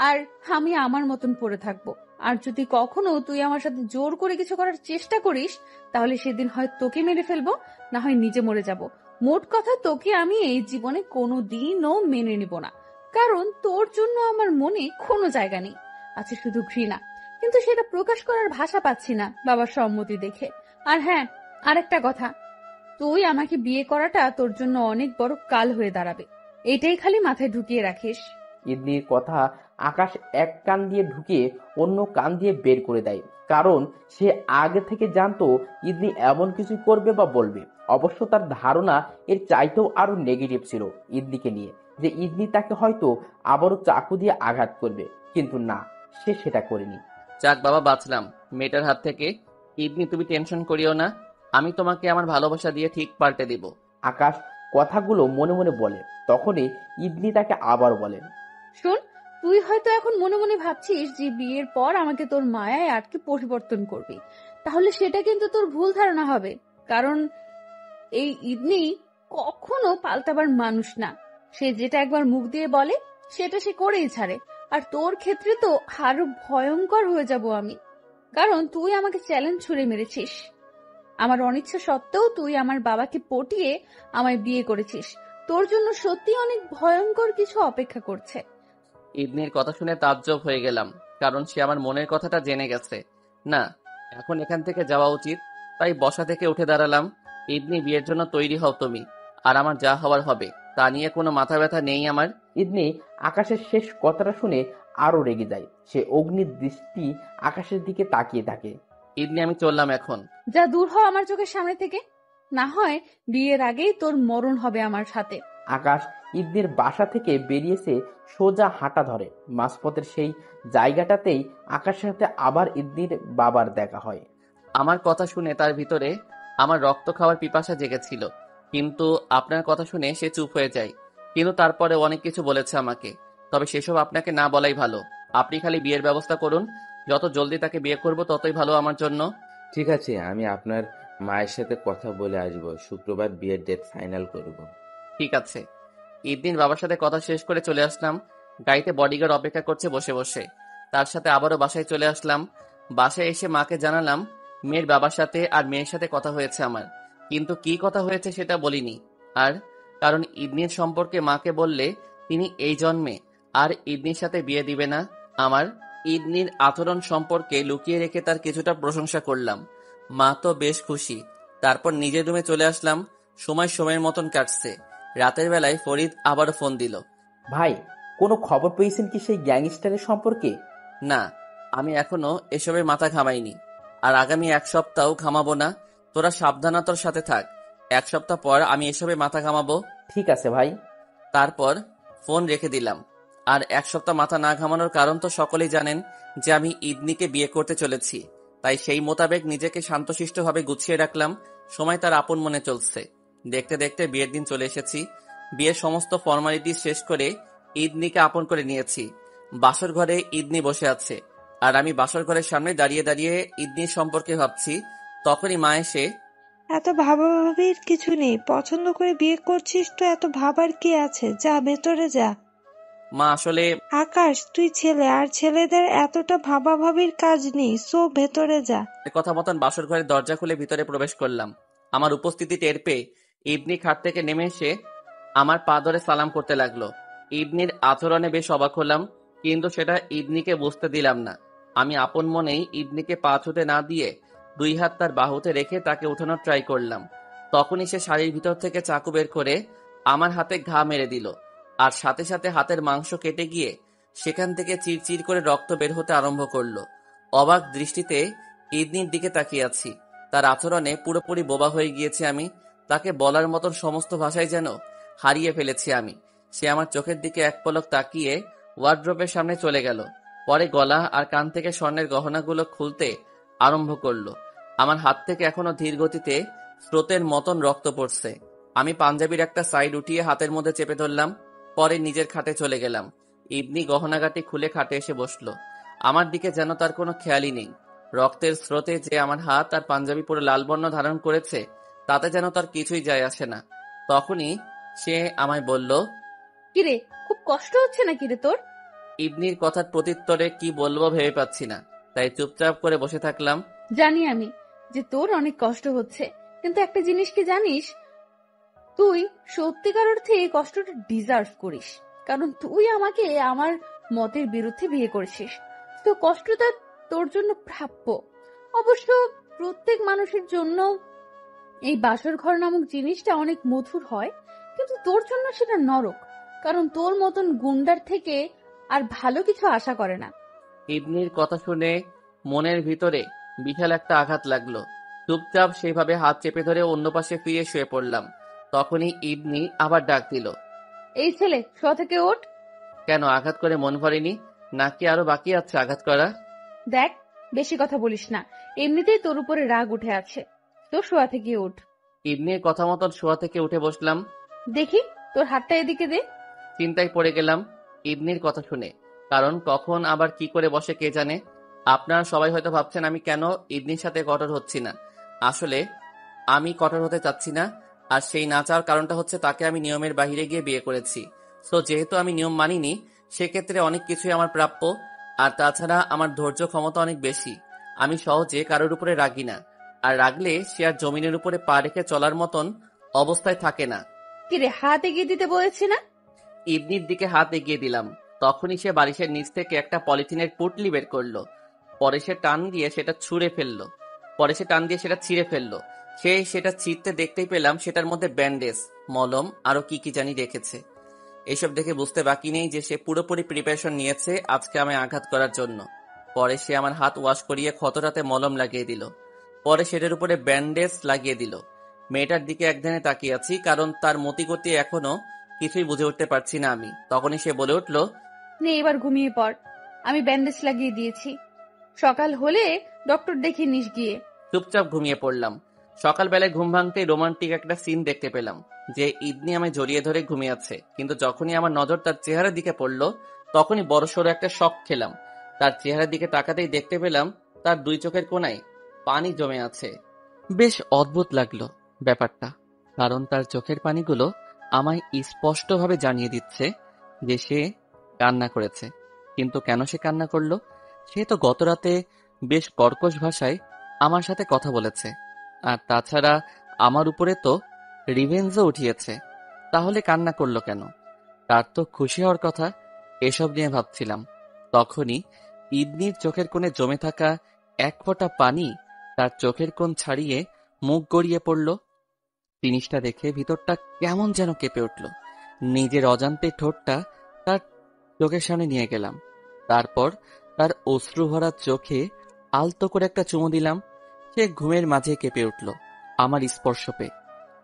আর আমি আমার মতন পড়ে থাকবো। আর যদি কখনো তুই আমার সাথে জোর করে কিছু করার চেষ্টা করিস তাহলে সেদিন হয় তোকে মেরে ফেলবো, না হয় নিজে মরে যাব। মোট কথা, তোকে আমি এই জীবনে কোনোদিনও মেনে নিব না, কারণ তোর জন্য আমার মনে কোনো জায়গা নেই, আছে শুধু ঘৃণা। কিন্তু সেটা প্রকাশ করার ভাষা পাচ্ছি না বাবার সম্মতি দেখে। আর হ্যাঁ, আরেকটা কথা, তুই আমাকে বিয়ে করাটা তোর জন্য অনেক বড় কাল হয়ে দাঁড়াবে, এটাই খালি মাথায় ঢুকিয়ে রাখিস। ইদনির কথা আকাশ এক কান দিয়ে ঢুকিয়ে অন্য কান দিয়ে বের করে দেয়, কারণ সে আগে থেকে জানতো ইদনি এমন কিছু করবে বা বলবে। অবশ্য তার ধারণা এর চাইতেও আরো নেগেটিভ ছিল ইদনিকে নিয়ে, যে ইদনি তাকে হয়তো আবারও চাকু দিয়ে আঘাত করবে, কিন্তু না, সে সেটা করেনি। যাক বাবা, বাঁচলাম মেয়েটার হাত থেকে। ঈদনি তুমি টেনশন করিও না, আমি তোমাকে আমার ভালোবাসা দিয়ে ঠিক পাল্টে দিব। আকাশ কথাগুলো মনে মনে বলে, তখনই ইদনি তাকে আবার বলে, শোন, তুই হয়তো এখন মনে মনে ভাবছিস যে বিয়ের পর আমাকে তোর মায়ায় আটকে পরিবর্তন করবি। তাহলে সেটা কিন্তু তোর ভুল ধারণা হবে, কারণ এই ইদনি কখনো পাল্টাবার মানুষ না। সে যেটা একবার মুখ দিয়ে বলে সেটা সে করেই ছাড়ে। আর তোর ক্ষেত্রে তো আরো ভয়ঙ্কর হয়ে যাব আমি, কারণ তুই আমাকে চ্যালেঞ্জ ছুড়ে মেরেছিস। আমার অনিচ্ছা সত্ত্বেও তুই আমার বাবাকে পটিয়ে আমায় বিয়ে করেছিস। তোর জন্য সত্যি অনেক ভয়ঙ্কর কিছু অপেক্ষা করছে। ঈদনির কথা শুনে তাজ্জব হয়ে গেলাম, কারণ সে আমার মনের কথাটা জেনে গেছে। না, এখন এখান থেকে যাওয়া উচিত। তাই বসা থেকে উঠে দাঁড়ালাম। ঈদনি, বিয়ের জন্য তৈরি হও তুমি, আর আমার যা হওয়ার হবে, তা নিয়ে কোনো মাথা ব্যথা নেই আমার। ইদনি আকাশের শেষ কথাটা শুনে আরো রেগে যায়। সে অগ্নির দৃষ্টি আকাশের দিকে তাকিয়ে থাকে। ঈদনি, আমি চললাম এখন। যা দূর হ আমার চোখের সামনে থেকে, না হয় বিয়ের আগেই তোর মরণ হবে আমার সাথে। আকাশ ইদনির বাসা থেকে বেরিয়েছে, সোজা হাঁটা ধরে। মাঝপথের সেই জায়গাটাতেই আকাশের সাথে আবার ইদনির বাবার দেখা হয়। আমার কথা শুনে তার ভিতরে আমার রক্ত খাওয়ার পিপাসা জেগেছিল, কিন্তু আপনার কথা শুনে সে চুপ হয়ে যায়। কিন্তু তারপরে অনেক কিছু বলেছে আমাকে, তবে সেসব আপনাকে না বলাই ভালো। আপনি খালি বিয়ের ব্যবস্থা করুন, যত জলদি তাকে বিয়ে করব ততই ভালো আমার জন্য। ঠিক আছে, আমি আপনার মায়ের সাথে কথা বলে আসবো, শুক্রবার বিয়ের ডেট ফাইনাল করব। ঠিক আছে। ঈদদিন বাবার সাথে কথা শেষ করে চলে আসলাম। গাড়িতে বডিগার্ড অপেক্ষা করছে বসে বসে। তার সাথে আবারও বাসায় চলে আসলাম। বাসায় এসে মাকে জানালাম মেয়ের বাবার সাথে আর মেয়ের সাথে কথা হয়েছে আমার, কিন্তু কি কথা হয়েছে সেটা বলিনি। আর কারণ ঈদনির সম্পর্কে মাকে বললে তিনি এই জন্মে আর ঈদনির সাথে বিয়ে দিবে না আমার। ঈদনির আচরণ সম্পর্কে লুকিয়ে রেখে তার কিছুটা প্রশংসা করলাম। মা তো বেশ খুশি। তারপর নিজের রুমে চলে আসলাম। সময়ের মতন কাটছে। রাতের বেলায় ফরিদ আবারও ফোন দিল। ভাই, কোনো খবর পেয়েছেন কি সেই গ্যাংস্টারের সম্পর্কে? না, আমি এখনো এসবে মাথা ঘামাইনি, আর আগামী এক সপ্তাহ ঘামাবো না। তোরা সাবধানতার সাথে থাক, এক সপ্তাহ পর আমি এসবে মাথা ঘামাবো। ঠিক আছে ভাই। তারপর ফোন রেখে দিলাম। আর এক সপ্তাহ মাথা না ঘামানোর কারণ তো সকলেই জানেন, যে আমি ঈদনিকে বিয়ে করতে চলেছি। তাই সেই মোতাবেক নিজেকে শান্তশিষ্টভাবে গুছিয়ে রাখলাম। সময় তার আপন মনে চলছে। দেখতে দেখতে বিয়ের দিন চলে এসেছি। বিয়ের সমস্ত ফর্মালিটি শেষ করে ঈদনিকে আপন করে নিয়েছি। বাসর ঘরে ঈদনি বসে আছে, আর আমি বাসর ঘরের সামনে দাঁড়িয়ে দাঁড়িয়ে ঈদনির সম্পর্কে ভাবছি। তখনই মা এসে এত ভাবাভাবির কিছু নেই, পছন্দ করে বিয়ে করছিস তো এত ভাবার কি আছে, যা ভেতরে যা। মা আসলে আকাশ, তুই ছেলে, আর ছেলেদের এতটা ভাবাভাবির কাজ নেই, সো ভেতরে যা। কথা মতন বাসর ঘরের দরজা খুলে ভিতরে প্রবেশ করলাম। আমার উপস্থিতি টের পেয়ে ইবনি খাট থেকে নেমে এসে আমার পা ধরে সালাম করতে লাগলো। ইবনির আচরণে বেশ অবাক হলাম, কিন্তু সেটা ইবনিকে বুঝতে দিলাম না। আমি আপন মনেই ইবনিকে পা ছুতে না দিয়ে 2 হাত তার বাহুতে রেখে তাকে উঠানোর ট্রাই করলাম। তখনই সে শাড়ির ভিতর থেকে চাকু বের করে আমার হাতে ঘা মেরে দিল, আর সাথে সাথে হাতের মাংস কেটে গিয়ে সেখান থেকে চিরচির করে রক্ত বের হতে আরম্ভ করলো। অবাক দৃষ্টিতে ইবনির দিকে তাকিয়ে আছি। তার আচরণে পুরোপুরি বোবা হয়ে গিয়েছি আমি। তাকে বলার মতন সমস্ত ভাষাই যেন হারিয়ে ফেলেছি আমি। সে আমার চোখের দিকে এক পলক তাকিয়ে ওয়ার্ড্রোবের সামনে চলে গেল। পরে গলা আর কান থেকে স্বর্ণের গহনাগুলো খুলতে আরম্ভ করলো। আমার হাত থেকে এখনো ধীর গতিতে স্রোতের মতন রক্ত পড়ছে। আমি পাঞ্জাবির একটা সাইড উঠিয়ে হাতের মধ্যে চেপে ধরলাম। পরে নিজের খাটে চলে গেলাম। ইবনি গহনাগাটি খুলে খাটে এসে বসলো। আমার দিকে যেন তার কোনো খেয়ালই নেই। রক্তের স্রোতে যে আমার হাত আর পাঞ্জাবি পুরো লাল বর্ণ ধারণ করেছে, তাতে যেন তার কিছুই যায় আসে না। তখনই সে আমায় বলল, কিরে, খুব কষ্ট হচ্ছে না কিরে তোর? ইবনির কথার প্রত্যুত্তরে কি বলবো ভেবে পাচ্ছি না, তাই চুপচাপ করে বসে থাকলাম। জানি আমি যে তোর অনেক কষ্ট হচ্ছে, কিন্তু একটা জিনিস কি জানিস, তুই সত্যিকার অর্থে এই কষ্টটা ডিজার্ভ করিস। কারণ তুই আমাকে আমার মতের বিরুদ্ধে বিয়ে করেছিস, তো কষ্টটা তোর জন্য প্রাপ্য। অবশ্য প্রত্যেক মানুষের জন্য এই বাসর ঘর নামক জিনিসটা অনেক মধুর হয়, কিন্তু তোর জন্য সেটা নরক। কারণ তোর মতন গুন্ডার থেকে আর ভালো কিছু আশা করে না। ইবনির কথা শুনে মনের ভিতরে বিশাল একটা আঘাত লাগলো। চুপচাপ সেইভাবে হাত চেপে ধরে অন্য পাশে ফিরে শুয়ে পড়লাম। তখনই ইবনি আবার ডাক দিল, এই ছেলে, শোয়া থেকে ওঠ। কেন, আঘাত করে মন ভরেনি নাকি আরো বাকি আছে আঘাত করা? দেখ, বেশি কথা বলিস না, এমনিতেই তোর উপরে রাগ উঠে আছে, তো শোয়া থেকে ওঠ। ইবনির কথা মতন শোয়া থেকে উঠে বসলাম। দেখি তোর হাতটা এদিকে দে। চিন্তায় পড়ে গেলাম ইবনির কথা শুনে, কারণ কখন আবার কি করে বসে কে জানে। আপনারা সবাই হয়তো ভাবছেন আমি কেন ইবনির সাথে কঠোর হচ্ছি না। আসলে আমি কঠোর হতে চাচ্ছি না, আর সেই না চাওয়ার কারণটা হচ্ছে তাকে আমি নিয়মের বাইরে গিয়ে বিয়ে করেছি। সো যেহেতু আমি নিয়ম মানিনি, সেক্ষেত্রে অনেক কিছুই আমার প্রাপ্য। আর তাছাড়া আমার ধৈর্য ক্ষমতা অনেক বেশি। আমি সহজে কারোর উপরে রাগি না, আর রাগলে সে আর জমিনের উপরে পা রেখে চলার মতন অবস্থায় থাকে না। কিরে, হাত এগিয়ে দিতে বলেছি না? ইবনির দিকে হাত এগিয়ে দিলাম। তখনই সে বালিশের নিচ থেকে একটা পলিথিনের পুটলি বের করলো। পরে সে টান দিয়ে সেটা ছিঁড়ে ফেললো। সে সেটা ছিঁড়তে দেখতেই পেলাম সেটার মধ্যে ব্যান্ডেজ, মলম, আরো কি কি জানি রেখেছে। এসব দেখে বুঝতে বাকি নেই যে সে পুরোপুরি প্রিপারেশন নিয়েছে আজকে আমায় আঘাত করার জন্য। পরে সে আমার হাত ওয়াশ করিয়ে ক্ষতটাতে মলম লাগিয়ে দিল। পরে সেটার উপরে ব্যান্ডেজ লাগিয়ে দিল। মেয়েটার দিকে একধানে তাকিয়ে আছি, কারণ তার মতিগতি এখনো কিছুই বুঝে উঠতে পারছি না আমি। তখনই সে বলে উঠল, নে এবার ঘুমিয়ে পড়, আমি ব্যান্ডেজ লাগিয়ে দিয়েছি, সকাল হলে ডক্টর দেখিয়ে নিস গিয়ে। চুপচাপ ঘুমিয়ে পড়লাম। সকালবেলায় ঘুম ভাঙতেই রোমান্টিক একটা সিন দেখতে পেলাম, যে ইবনি আমায় জড়িয়ে ধরে ঘুমিয়ে আছে। কিন্তু যখনই আমার নজর তার চেহারার দিকে পড়লো, তখনই বড়সড় একটা শক খেলাম। তার চেহারার দিকে তাকাতেই দেখতে পেলাম তার 2 চোখের কোণায় পানি জমে আছে। বেশ অদ্ভুত লাগলো ব্যাপারটা, কারণ তার চোখের পানিগুলো আমায় স্পষ্টভাবে জানিয়ে দিচ্ছে যে সে কান্না করেছে। কিন্তু কেন সে কান্না করলো? সে তো গতরাতে বেশ কর্কশ ভাষায় আমার সাথে কথা বলেছে, আর তাছাড়া আমার উপরে তো রিভেঞ্জও উঠিয়েছে। তাহলে কান্না করলো কেন? তার তো খুশি হওয়ার কথা। এসব নিয়ে ভাবছিলাম, তখনই ইবনির চোখের কোণে জমে থাকা এক ফোঁটা পানি তার চোখের কোণ ছাড়িয়ে মুখ গড়িয়ে পড়ল। জিনিসটা দেখে ভিতরটা কেমন যেন কেঁপে উঠল। নিজের অজান্তে ঠোঁটটা তার চোখের সামনে নিয়ে গেলাম। তারপর তার অশ্রু ভরা চোখে আলতো করে একটা চুমু দিলাম। সে ঘুমের মাঝে কেঁপে উঠল আমার স্পর্শ পেয়ে।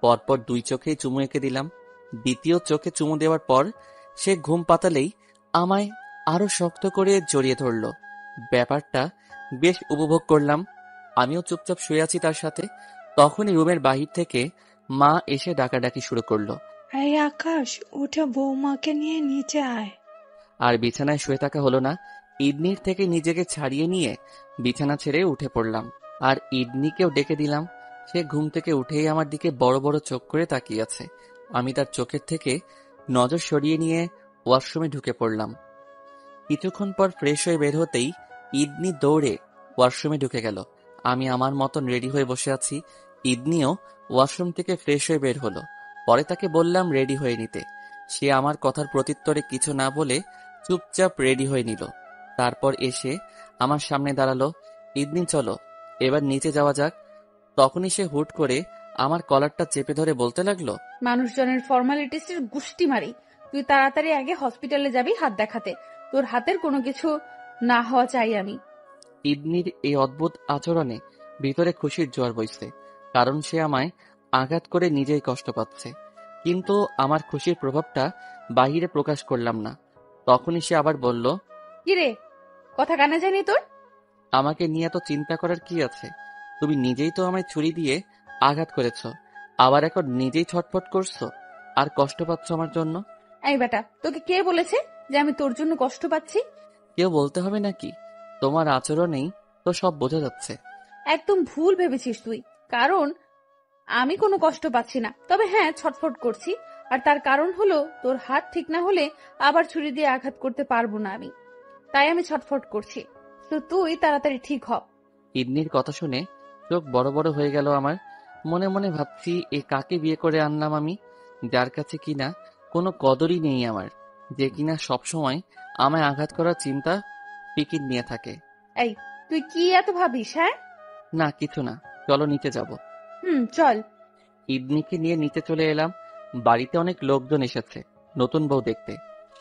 পরপর 2 চোখেই চুমু এঁকে দিলাম। দ্বিতীয় চোখে চুমু দেওয়ার পর সে ঘুম পাতালেই আমায় আরো শক্ত করে জড়িয়ে ধরল। ব্যাপারটা বেশ উপভোগ করলাম। আমিও চুপচাপ শুয়ে আছি তার সাথে। তখনই রুমের বাহির থেকে মা এসে ডাকাডাকি শুরু করলো। এই আকাশ, উঠে বৌমাকে নিয়ে নিচে আয়। আর বিছানায় শুয়ে থাকা হলো না। ইবনির থেকে নিজেকে ছাড়িয়ে নিয়ে বিছানা ছেড়ে উঠে পড়লাম, আর ইবনিকেও ডেকে দিলাম। সে ঘুম থেকে উঠেই আমার দিকে বড় বড় চোখ করে তাকিয়ে আছে। আমি তার চোখের থেকে নজর সরিয়ে নিয়ে ওয়াশরুমে ঢুকে পড়লাম। কিছুক্ষণ পর ফ্রেশ হয়ে বের হতেই ইদনি দৌড়ে ওয়াশরুমে ঢুকে গেল। আমি আমার মতন রেডি হয়ে বসে আছি। ইদনিও ওয়াশরুম থেকে ফ্রেশ হয়ে বের হলো। পরে তাকে বললাম রেডি হয়ে নিতে। সে আমার কথার প্রত্যুত্তরে কিছু না বলে চুপচাপ রেডি হয়ে নিল। তারপর এসে আমার সামনে দাঁড়ালো। ইদনি চলো, এবার নিচে যাওয়া যাক। তখনই সে হুট করে আমার কলারটা চেপে ধরে বলতে লাগলো, মানুষজনের ফর্মালিটিসের গুষ্টি মারি। তুই তাড়াতাড়ি আগে হসপিটালে যাবি হাত দেখাতে। তোর হাতের কোনো কিছু না হওয়া চাই আমি। ইদনির এই অদ্ভুত আচরণে ভিতরে খুশির জোয়ার বইছে, কারণ সে আমায় আঘাত করে নিজেই কষ্ট পাচ্ছে। কিন্তু আমার খুশির প্রভাবটা বাহিরে প্রকাশ করলাম না। তখনই সে আবার বলল, কিরে, কথা কানে যায়নি তোর? আমাকে নিয়ে এত চিন্তা করার কি আছে? তুমি নিজেই তো আমায় ছুরি দিয়ে আঘাত করেছ, আবার এখন নিজেই ছটফট করছো আর কষ্ট পাচ্ছ আমার জন্য। এই বেটা, তোকে কে বলেছে যে আমি তোর জন্য কষ্ট পাচ্ছি? কেউ বলতে হবে নাকি? তোমার আচরণেই তো সব বোঝা যাচ্ছে। একদম ভুল ভেবেছিস তুই, কারণ আমি কোনো কষ্ট পাচ্ছি না। তবে হ্যাঁ, ছটফট করছি। আর তার কারণ হলো তোর হাত ঠিক না হলে আবার ছুরি দিয়ে আঘাত করতে পারবো না আমি, তাই আমি ছটফট করছি। তো তুই তাড়াতাড়ি ঠিক হ। ইদনির কথা শুনে চোখ বড় বড় হয়ে গেল আমার। মনে মনে ভাবছি, এ কাকে বিয়ে করে আনলাম আমি, যার কাছে কিনা কোনো কদরই নেই আমার, যে কিনা সবসময় আমায় আঘাত করার চিন্তা ফিকির নিয়ে থাকে। এই, তুই কি এত ভাবিস? হ্যাঁ, না কিছু না, চলো নিচে যাব। চল। ইদনিকে নিয়ে নিচে চলে এলাম। বাড়িতে অনেক লোকজন এসেছে নতুন বউ দেখতে।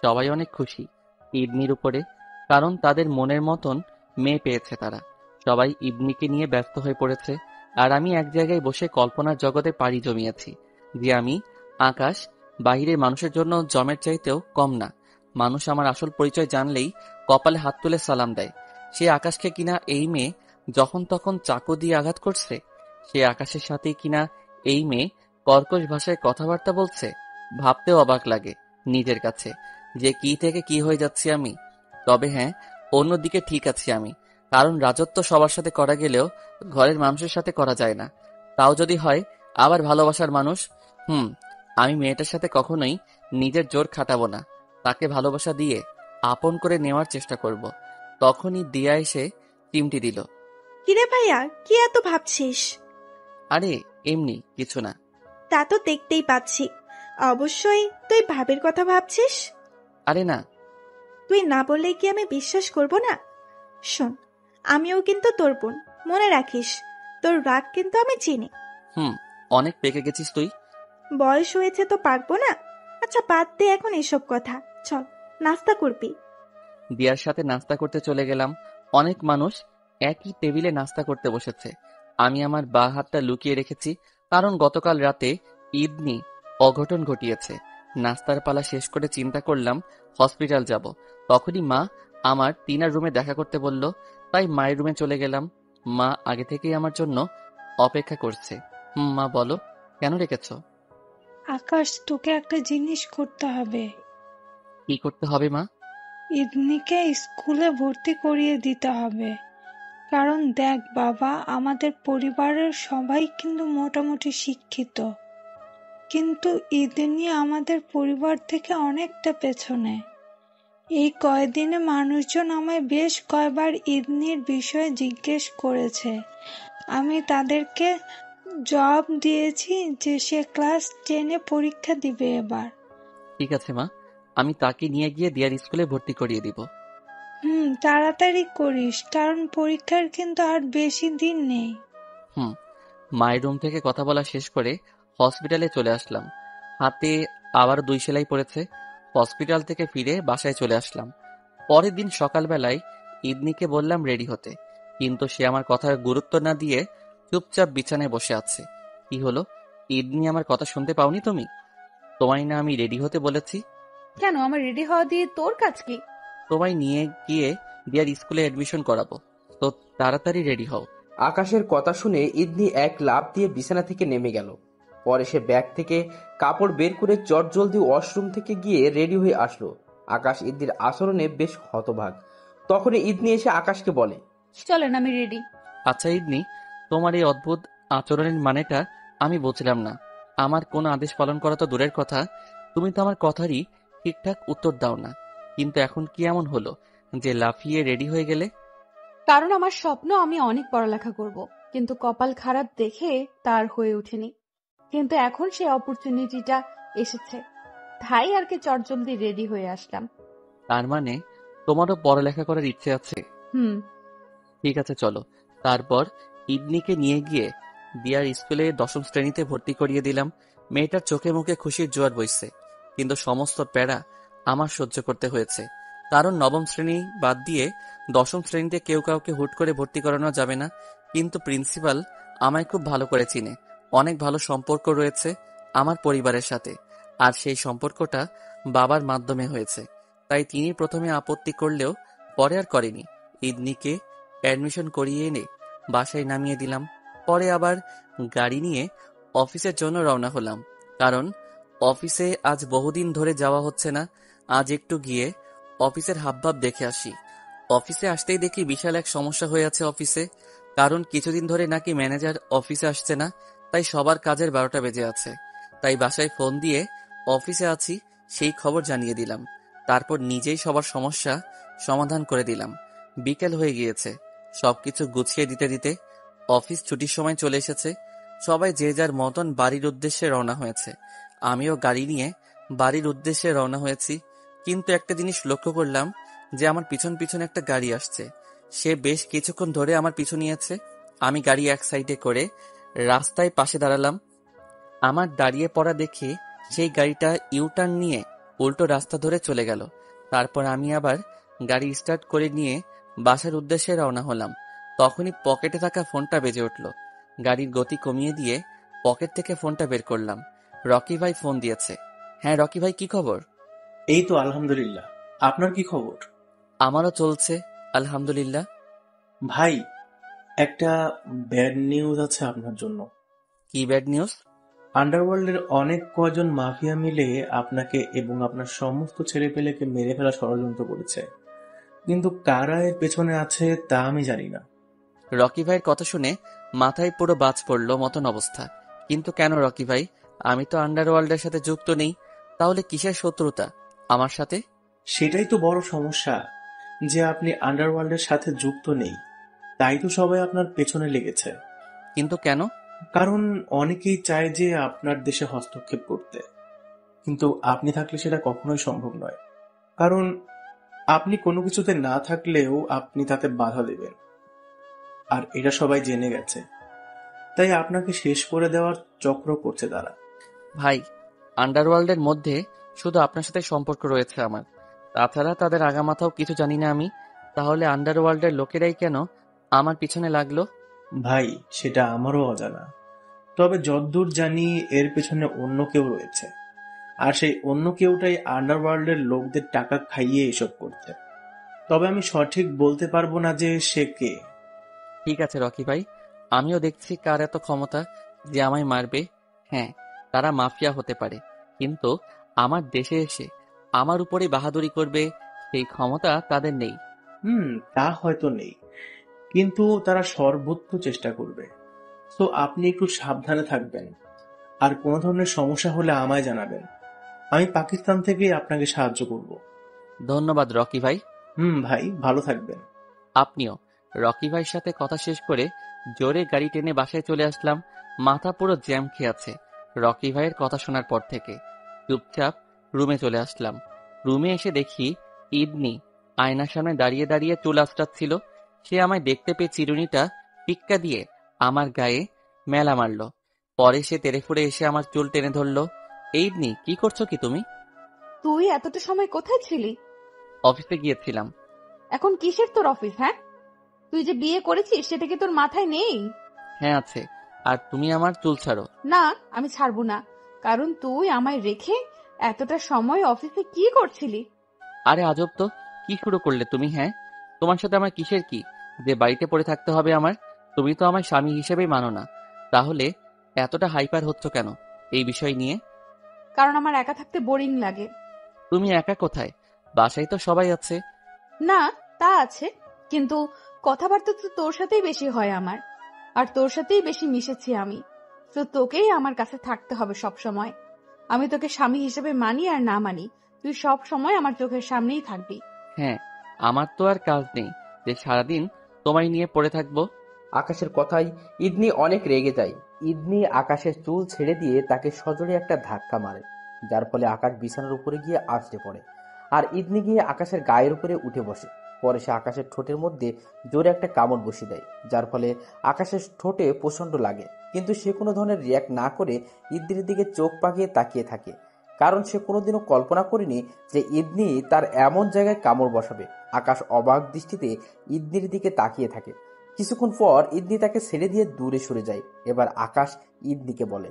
সবাই অনেক খুশি ইদনির উপরে, কারণ তাদের মনের মতন মেয়ে পেয়েছে তারা। সবাই ইদনিকে নিয়ে ব্যস্ত হয়ে পড়েছে, আর আমি এক জায়গায় বসে কল্পনার জগতে পাড়ি জমিয়েছি যে আমি আকাশ বাহিরের মানুষের জন্য জমের চাইতেও কম না। মানুষ আমার আসল পরিচয় জানলেই কপালে হাত তুলে সালাম দেয়। সে আকাশকে কিনা এই মেয়ে যখন তখন চাকু দিয়ে আঘাত করছে, সে আকাশের সাথেই কিনা এই মেয়ে কর্কশ ভাষায় কথাবার্তা বলছে। ভাবতেও অবাক লাগে নিজের কাছে যে কি থেকে কি হয়ে যাচ্ছি আমি। তবে হ্যাঁ, অন্যদিকে ঠিক আছি আমি, কারণ রাজত্ব সবার সাথে করা গেলেও ঘরের মানুষের সাথে করা যায় না। তাও যদি হয় আবার ভালোবাসার মানুষ। আমি মেয়েটার সাথে কখনোই নিজের জোর খাটাবো না, তাকে ভালোবাসা দিয়ে আপন করে নেওয়ার চেষ্টা করব। তখনই দিয়া এসে চিমটি দিল। কিরে ভাইয়া, কি এত ভাবছিস? আরে এমনি কিছু না। তা তো দেখতেই পাচ্ছি। অবশ্যই তুই ভাবের কথা ভাবছিস। আরে না। তুই না বললে কি আমি বিশ্বাস করব না? শোন, আমিও কিন্তু তোর বোন, মনে রাখিস। তোর রাগ কিন্তু আমি চিনি। অনেক পেকে গেছিস তুই। বয়স হয়েছে তো পারবো না। আচ্ছা বাদ দে এখন এসব কথা, চল নাস্তা করবি। দিয়ার সাথে নাস্তা করতে চলে গেলাম। অনেক মানুষ একই টেবিলে নাস্তা করতে বসেছে। আমি আমার বাঁ হাতটা লুকিয়ে রেখেছি, কারণ গতকাল রাতে ইদনি অঘটন ঘটিয়েছে। নাস্তার পালা শেষ করে চিন্তা করলাম হসপিটাল যাব। তখনই মা আমার টিনার রুমে দেখা করতে বলল, তাই মায়ের রুমে চলে গেলাম। মা আগে থেকেই আমার জন্য অপেক্ষা করছে। মা বলো, কেন রেখেছ? আকাশ, তোকে একটা জিনিস করতে হবে। কি করতে হবে মা? ইদনিকে স্কুলে ভর্তি করিয়ে দিতে হবে। কারণ দেখ বাবা, আমাদের পরিবারের সবাই কিন্তু মোটামুটি শিক্ষিত, কিন্তু ইদনি আমাদের পরিবার থেকে অনেকটা পেছনে। এই কয়দিনে মানুষজন আমায় বেশ কয়বার ইদনির বিষয়ে জিজ্ঞেস করেছে। আমি তাদেরকে জবাব দিয়েছি যে সে ক্লাস 10-এ পরীক্ষা দিবে এবার। ঠিক আছে মা, আমি তাকে নিয়ে গিয়ে দিয়ার স্কুলে ভর্তি করিয়ে দিব। তাড়াতাড়ি করিস, কারণ পরীক্ষার কিন্তু আর বেশি দিন নেই। মায়ের রুম থেকে কথা বলা শেষ করে হসপিটালে চলে আসলাম। হাতে আবার 2 সেলাই পড়েছে। হসপিটাল থেকে ফিরে বাসায় চলে আসলাম। পরের দিন সকালবেলায় ইদনিকে বললাম রেডি হতে, কিন্তু সে আমার কথার গুরুত্ব না দিয়ে চুপচাপ বিছানায় বসে আছে। কি হলো ইদনি, আমার কথা শুনতে পাওনি তুমি? তোমায় না আমি রেডি হতে বলেছি? কেন, আমার রেডি হওয়া দিয়ে তোর কাজ কি? তোমায় নিয়ে গিয়ে দিয়ার স্কুলে এডমিশন করাবো, তো তাড়াতাড়ি রেডি হও। আকাশের কথা শুনে ইদনি এক লাফ দিয়ে বিছানা থেকে নেমে গেল। পরে সে ব্যাগ থেকে কাপড় বের করে চটজলদি ওয়াশরুম থেকে গিয়ে রেডি হয়ে আসলো। আকাশ ইদনির আচরণে বেশ হতবাক। তখনই ইদনি এসে আকাশকে বলে, চলেন, আমি রেডি। আচ্ছা ইদনি, তোমার এই অদ্ভুত আচরণের মানেটা আমি বুঝলাম না। আমার কোন আদেশ পালন করা তো দূরের কথা, তুমি তো আমার কথারই ঠিকঠাক উত্তর দাও না। কিন্তু এখন কি এমন হলো যে লাফিয়ে রেডি হয়ে গেলে? কারণ আমার স্বপ্ন আমি অনেক পড়ালেখা করব, কিন্তু কপাল খারাপ দেখে তার হয়ে ওঠেনি। কিন্তু এখন সেই অপরচুনিটিটা এসেছে, তাই আর কি চটজলদি রেডি হয়ে আসলাম। তার মানে তোমারও পড়ালেখা করার ইচ্ছে আছে? হুম। ঠিক আছে, চলো। তারপর ইবনিকে নিয়ে গিয়ে দিয়ার স্কুলে 10ম শ্রেণীতে ভর্তি করিয়ে দিলাম। মেয়েটার চোখে মুখে খুশির জোয়ার বইছে, কিন্তু সমস্ত প্যারা আমার সহ্য করতে হয়েছে। কারণ 9ম শ্রেণী বাদ দিয়ে 10ম শ্রেণীতে কেউ কাউকে হুট করে ভর্তি করানো যাবে না। কিন্তু প্রিন্সিপাল আমায় খুব ভালো করে চিনে, অনেক ভালো সম্পর্ক রয়েছে আমার পরিবারের সাথে, আর সেই সম্পর্কটা বাবার মাধ্যমে হয়েছে। তাই তিনি প্রথমে আপত্তি করলেও পরে আর করেনি। ইবনিকে অ্যাডমিশন করিয়ে এনে বাসায় নামিয়ে দিলাম। পরে আবার গাড়ি নিয়ে অফিসের জন্য রওনা হলাম, কারণ অফিসে আজ বহুদিন ধরে যাওয়া হচ্ছে না। আজ একটু গিয়ে অফিসের হাবভাব দেখে আসি। অফিসে আসতেই দেখি বিশাল এক সমস্যা হয়ে আছে অফিসে, কারণ কিছুদিন ধরে নাকি ম্যানেজার অফিসে আসছে না, তাই সবার কাজের 12টা বেজে আছে। তাই বাসায় ফোন দিয়ে অফিসে আছি সেই খবর জানিয়ে দিলাম। তারপর নিজেই সবার সমস্যা সমাধান করে দিলাম। বিকেল হয়ে গিয়েছে, সবকিছু গুছিয়ে দিতে দিতে অফিস ছুটির সময় চলে এসেছে। সবাই যে যার মতন বাড়ির উদ্দেশ্যে রওনা হয়েছে। আমিও গাড়ি নিয়ে বাড়ির উদ্দেশ্যে রওনা হয়েছি। কিন্তু একটা জিনিস লক্ষ্য করলাম যে আমার পিছন পিছন একটা গাড়ি আসছে। সে বেশ কিছুক্ষণ ধরে আমার পিছু নিয়েছে। আমি গাড়ি এক সাইডে করে রাস্তায় পাশে দাঁড়ালাম। আমার দাঁড়িয়ে পড়া দেখে সেই গাড়িটা ইউটার্ন নিয়ে উল্টো রাস্তা ধরে চলে গেল। তারপর আমি আবার গাড়ি স্টার্ট করে নিয়ে বাসার উদ্দেশ্যে রওনা হলাম। তখনই পকেটে থাকা ফোনটা বেজে উঠল। গাড়ির গতি কমিয়ে দিয়ে পকেট থেকে ফোনটা বের করলাম। রকি ভাই ফোন দিয়েছে। হ্যাঁ রকি ভাই, কি খবর? এই তো আলহামদুলিল্লাহ। আপনার কি খবর? আমারও চলছে আলহামদুলিল্লাহ। ভাই, একটা ব্যাড নিউজ আছে আপনার জন্য। কি ব্যাড নিউজ? আন্ডারওয়ার্ল্ডের অনেক কজন মাফিয়া মিলে আপনাকে এবং আপনার সমস্ত ছেলেপেলেকে মেরে ফেলা ষড়যন্ত্র করেছে, কিন্তু কারা এর পেছনে আছে তা আমি জানি না। রকি ভাইয়ের কথা শুনে মাথায় পুরো বাজ পড়ল মতন অবস্থা। কিন্তু কেন রকি ভাই? আমি তো আন্ডারওয়ার্ল্ডের সাথে যুক্ত নেই, তাহলে কিসের শত্রুতা আমার সাথে? সেটাই তো বড় সমস্যা, যে আপনি আন্ডারওয়ার্ল্ডের সাথে যুক্ত নেই, তাই তো সবাই আপনার পেছনে লেগেছে। কিন্তু কেন? কারণ অনেকেই চায় যে আপনার দেশে হস্তক্ষেপ করতে, কিন্তু আপনি থাকলে সেটা কখনোই সম্ভব নয়। কারণ আপনি কোনো কিছুতে না থাকলেও আপনি তাতে বাধা দেবেন, আর এটা সবাই জেনে গেছে। তাই আপনাকে শেষ করে দেওয়ার চক্র করছে তারা। ভাই, আন্ডারওয়ার্ল্ডের মধ্যে শুধু আপনার সাথে সম্পর্ক রয়েছে আমার, তাছাড়া তাদের আগামাথাও কিছু জানি না আমি। তাহলে আন্ডারওয়ার্ল্ডের লোকেরাই কেন আমার পিছনে লাগলো? ভাই, সেটা আমারও অজানা, তবে যতদূর জানি এর পেছনে অন্য কেউ রয়েছে, আর সেই অন্য কেউটাই আন্ডারওয়ার্ল্ডের লোকদের টাকা খাইয়ে এসব করতে। তবে আমি সঠিক বলতে পারবো না যে সে কে। ঠিক আছে রকি ভাই, আমিও দেখছি কার এত ক্ষমতা যে আমায় মারবে। হ্যাঁ, তারা মাফিয়া হতে পারে, কিন্তু আমার দেশে এসে আমার উপরে বাহাদুরি করবে সেই ক্ষমতা তাদের নেই। তা হয়তো নেই, কিন্তু তারা সর্বোচ্চ চেষ্টা করবে। তো আপনি একটু সাবধানে থাকবেন, আর কোনো ধরনের সমস্যা হলে আমায় জানাবেন। আমি পাকিস্তান থেকে আপনাকে সাহায্য করব। ধন্যবাদ রকি ভাই। ভাই, ভালো থাকবেন। আপনিও। রকি ভাইয়ের সাথে কথা শেষ করে জোরে গাড়ি টেনে বাসায় চলে আসলাম। মাথা পুরো জ্যাম খেয়ে আছে রকি ভাইয়ের কথা শোনার পর থেকে। চুপচাপ রুমে চলে আসলাম। রুমে এসে দেখি ইবনি আয়নার সামনে দাঁড়িয়ে দাঁড়িয়ে চুল আঁচড়াচ্ছিল। সে আমায় দেখতে পেয়ে চিরুনিটা টিক্কা দিয়ে আমার গায়ে মেলা মারল। পরে সে তেড়েফুঁড়ে এসে আমার চুল টেনে ধরল। ইবনি, কি করছো কি তুমি? তুই এতটা সময় কোথায় ছিলি? অফিসে গিয়েছিলাম। এখন কিসের তোর অফিস? হ্যাঁ, তুই যে বিয়ে করেছিস সেটা কি তোর মাথায় নেই? হ্যাঁ আছে, আর তুমি আমার চুল ছাড়ো। না, আমি ছাড়বো না, কারণ তুই আমায় রেখে এতটা সময় অফিসে কি করছিলি? আরে আজব তো, কি শুরু করলে তুমি? হ্যাঁ, তোমার সাথে আমার কিসের কি যে বাড়িতে পড়ে থাকতে হবে আমার? তুমি তো আমার স্বামী হিসেবেই মানো না, তাহলে এতটা হাইপার হচ্ছ কেন এই বিষয় নিয়ে? কারণ আমার একা থাকতে বোরিং লাগে। তুমি একা কোথায়? বাসায় তো সবাই আছে। না, তা আছে, কিন্তু কথাবার্তা তো তোর সাথেই বেশি হয় আমার। আর তোর সাথেই বেশি মিশেছি আমি। তো তোকেই আমার কাছে থাকতে হবে সব সময়। আমি তোকে স্বামী হিসেবে মানি আর না মানি, তুই সব সময় আমার চোখের সামনেই থাকবি। হ্যাঁ, আমার তো আর কাজ নেই যে সারাদিন তোমায় নিয়ে পড়ে থাকবো। আকাশের কথায় ইদনি অনেক রেগে যায়। ইদনি আকাশের চুল ছেড়ে দিয়ে তাকে সজোরে একটা ধাক্কা মারে, যার ফলে আকাশ বিছানার উপরে গিয়ে আছড়ে পড়ে। আর ইদনি গিয়ে আকাশের গায়ের উপরে উঠে বসে। পরে সে আকাশের ঠোঁটের মধ্যে জোরে একটা কামড় বসিয়ে দেয়, যার ফলে আকাশের ঠোঁটে প্রচন্ড লাগে। কিন্তু সে কোনো ধরনের রিয়াক্ট না করে ইদনির দিকে চোখ পাকিয়ে তাকিয়ে থাকে, কারণ সে কোনোদিনও কল্পনা করেনি যে ইদনি তার এমন জায়গায় কামড় বসাবে। আকাশ অবাক দৃষ্টিতে ইদনির দিকে তাকিয়ে থাকে। কিছুক্ষণ পর ইদনি তাকে ছেড়ে দিয়ে দূরে সরে যায়। এবার আকাশ ইদনিকে বলে,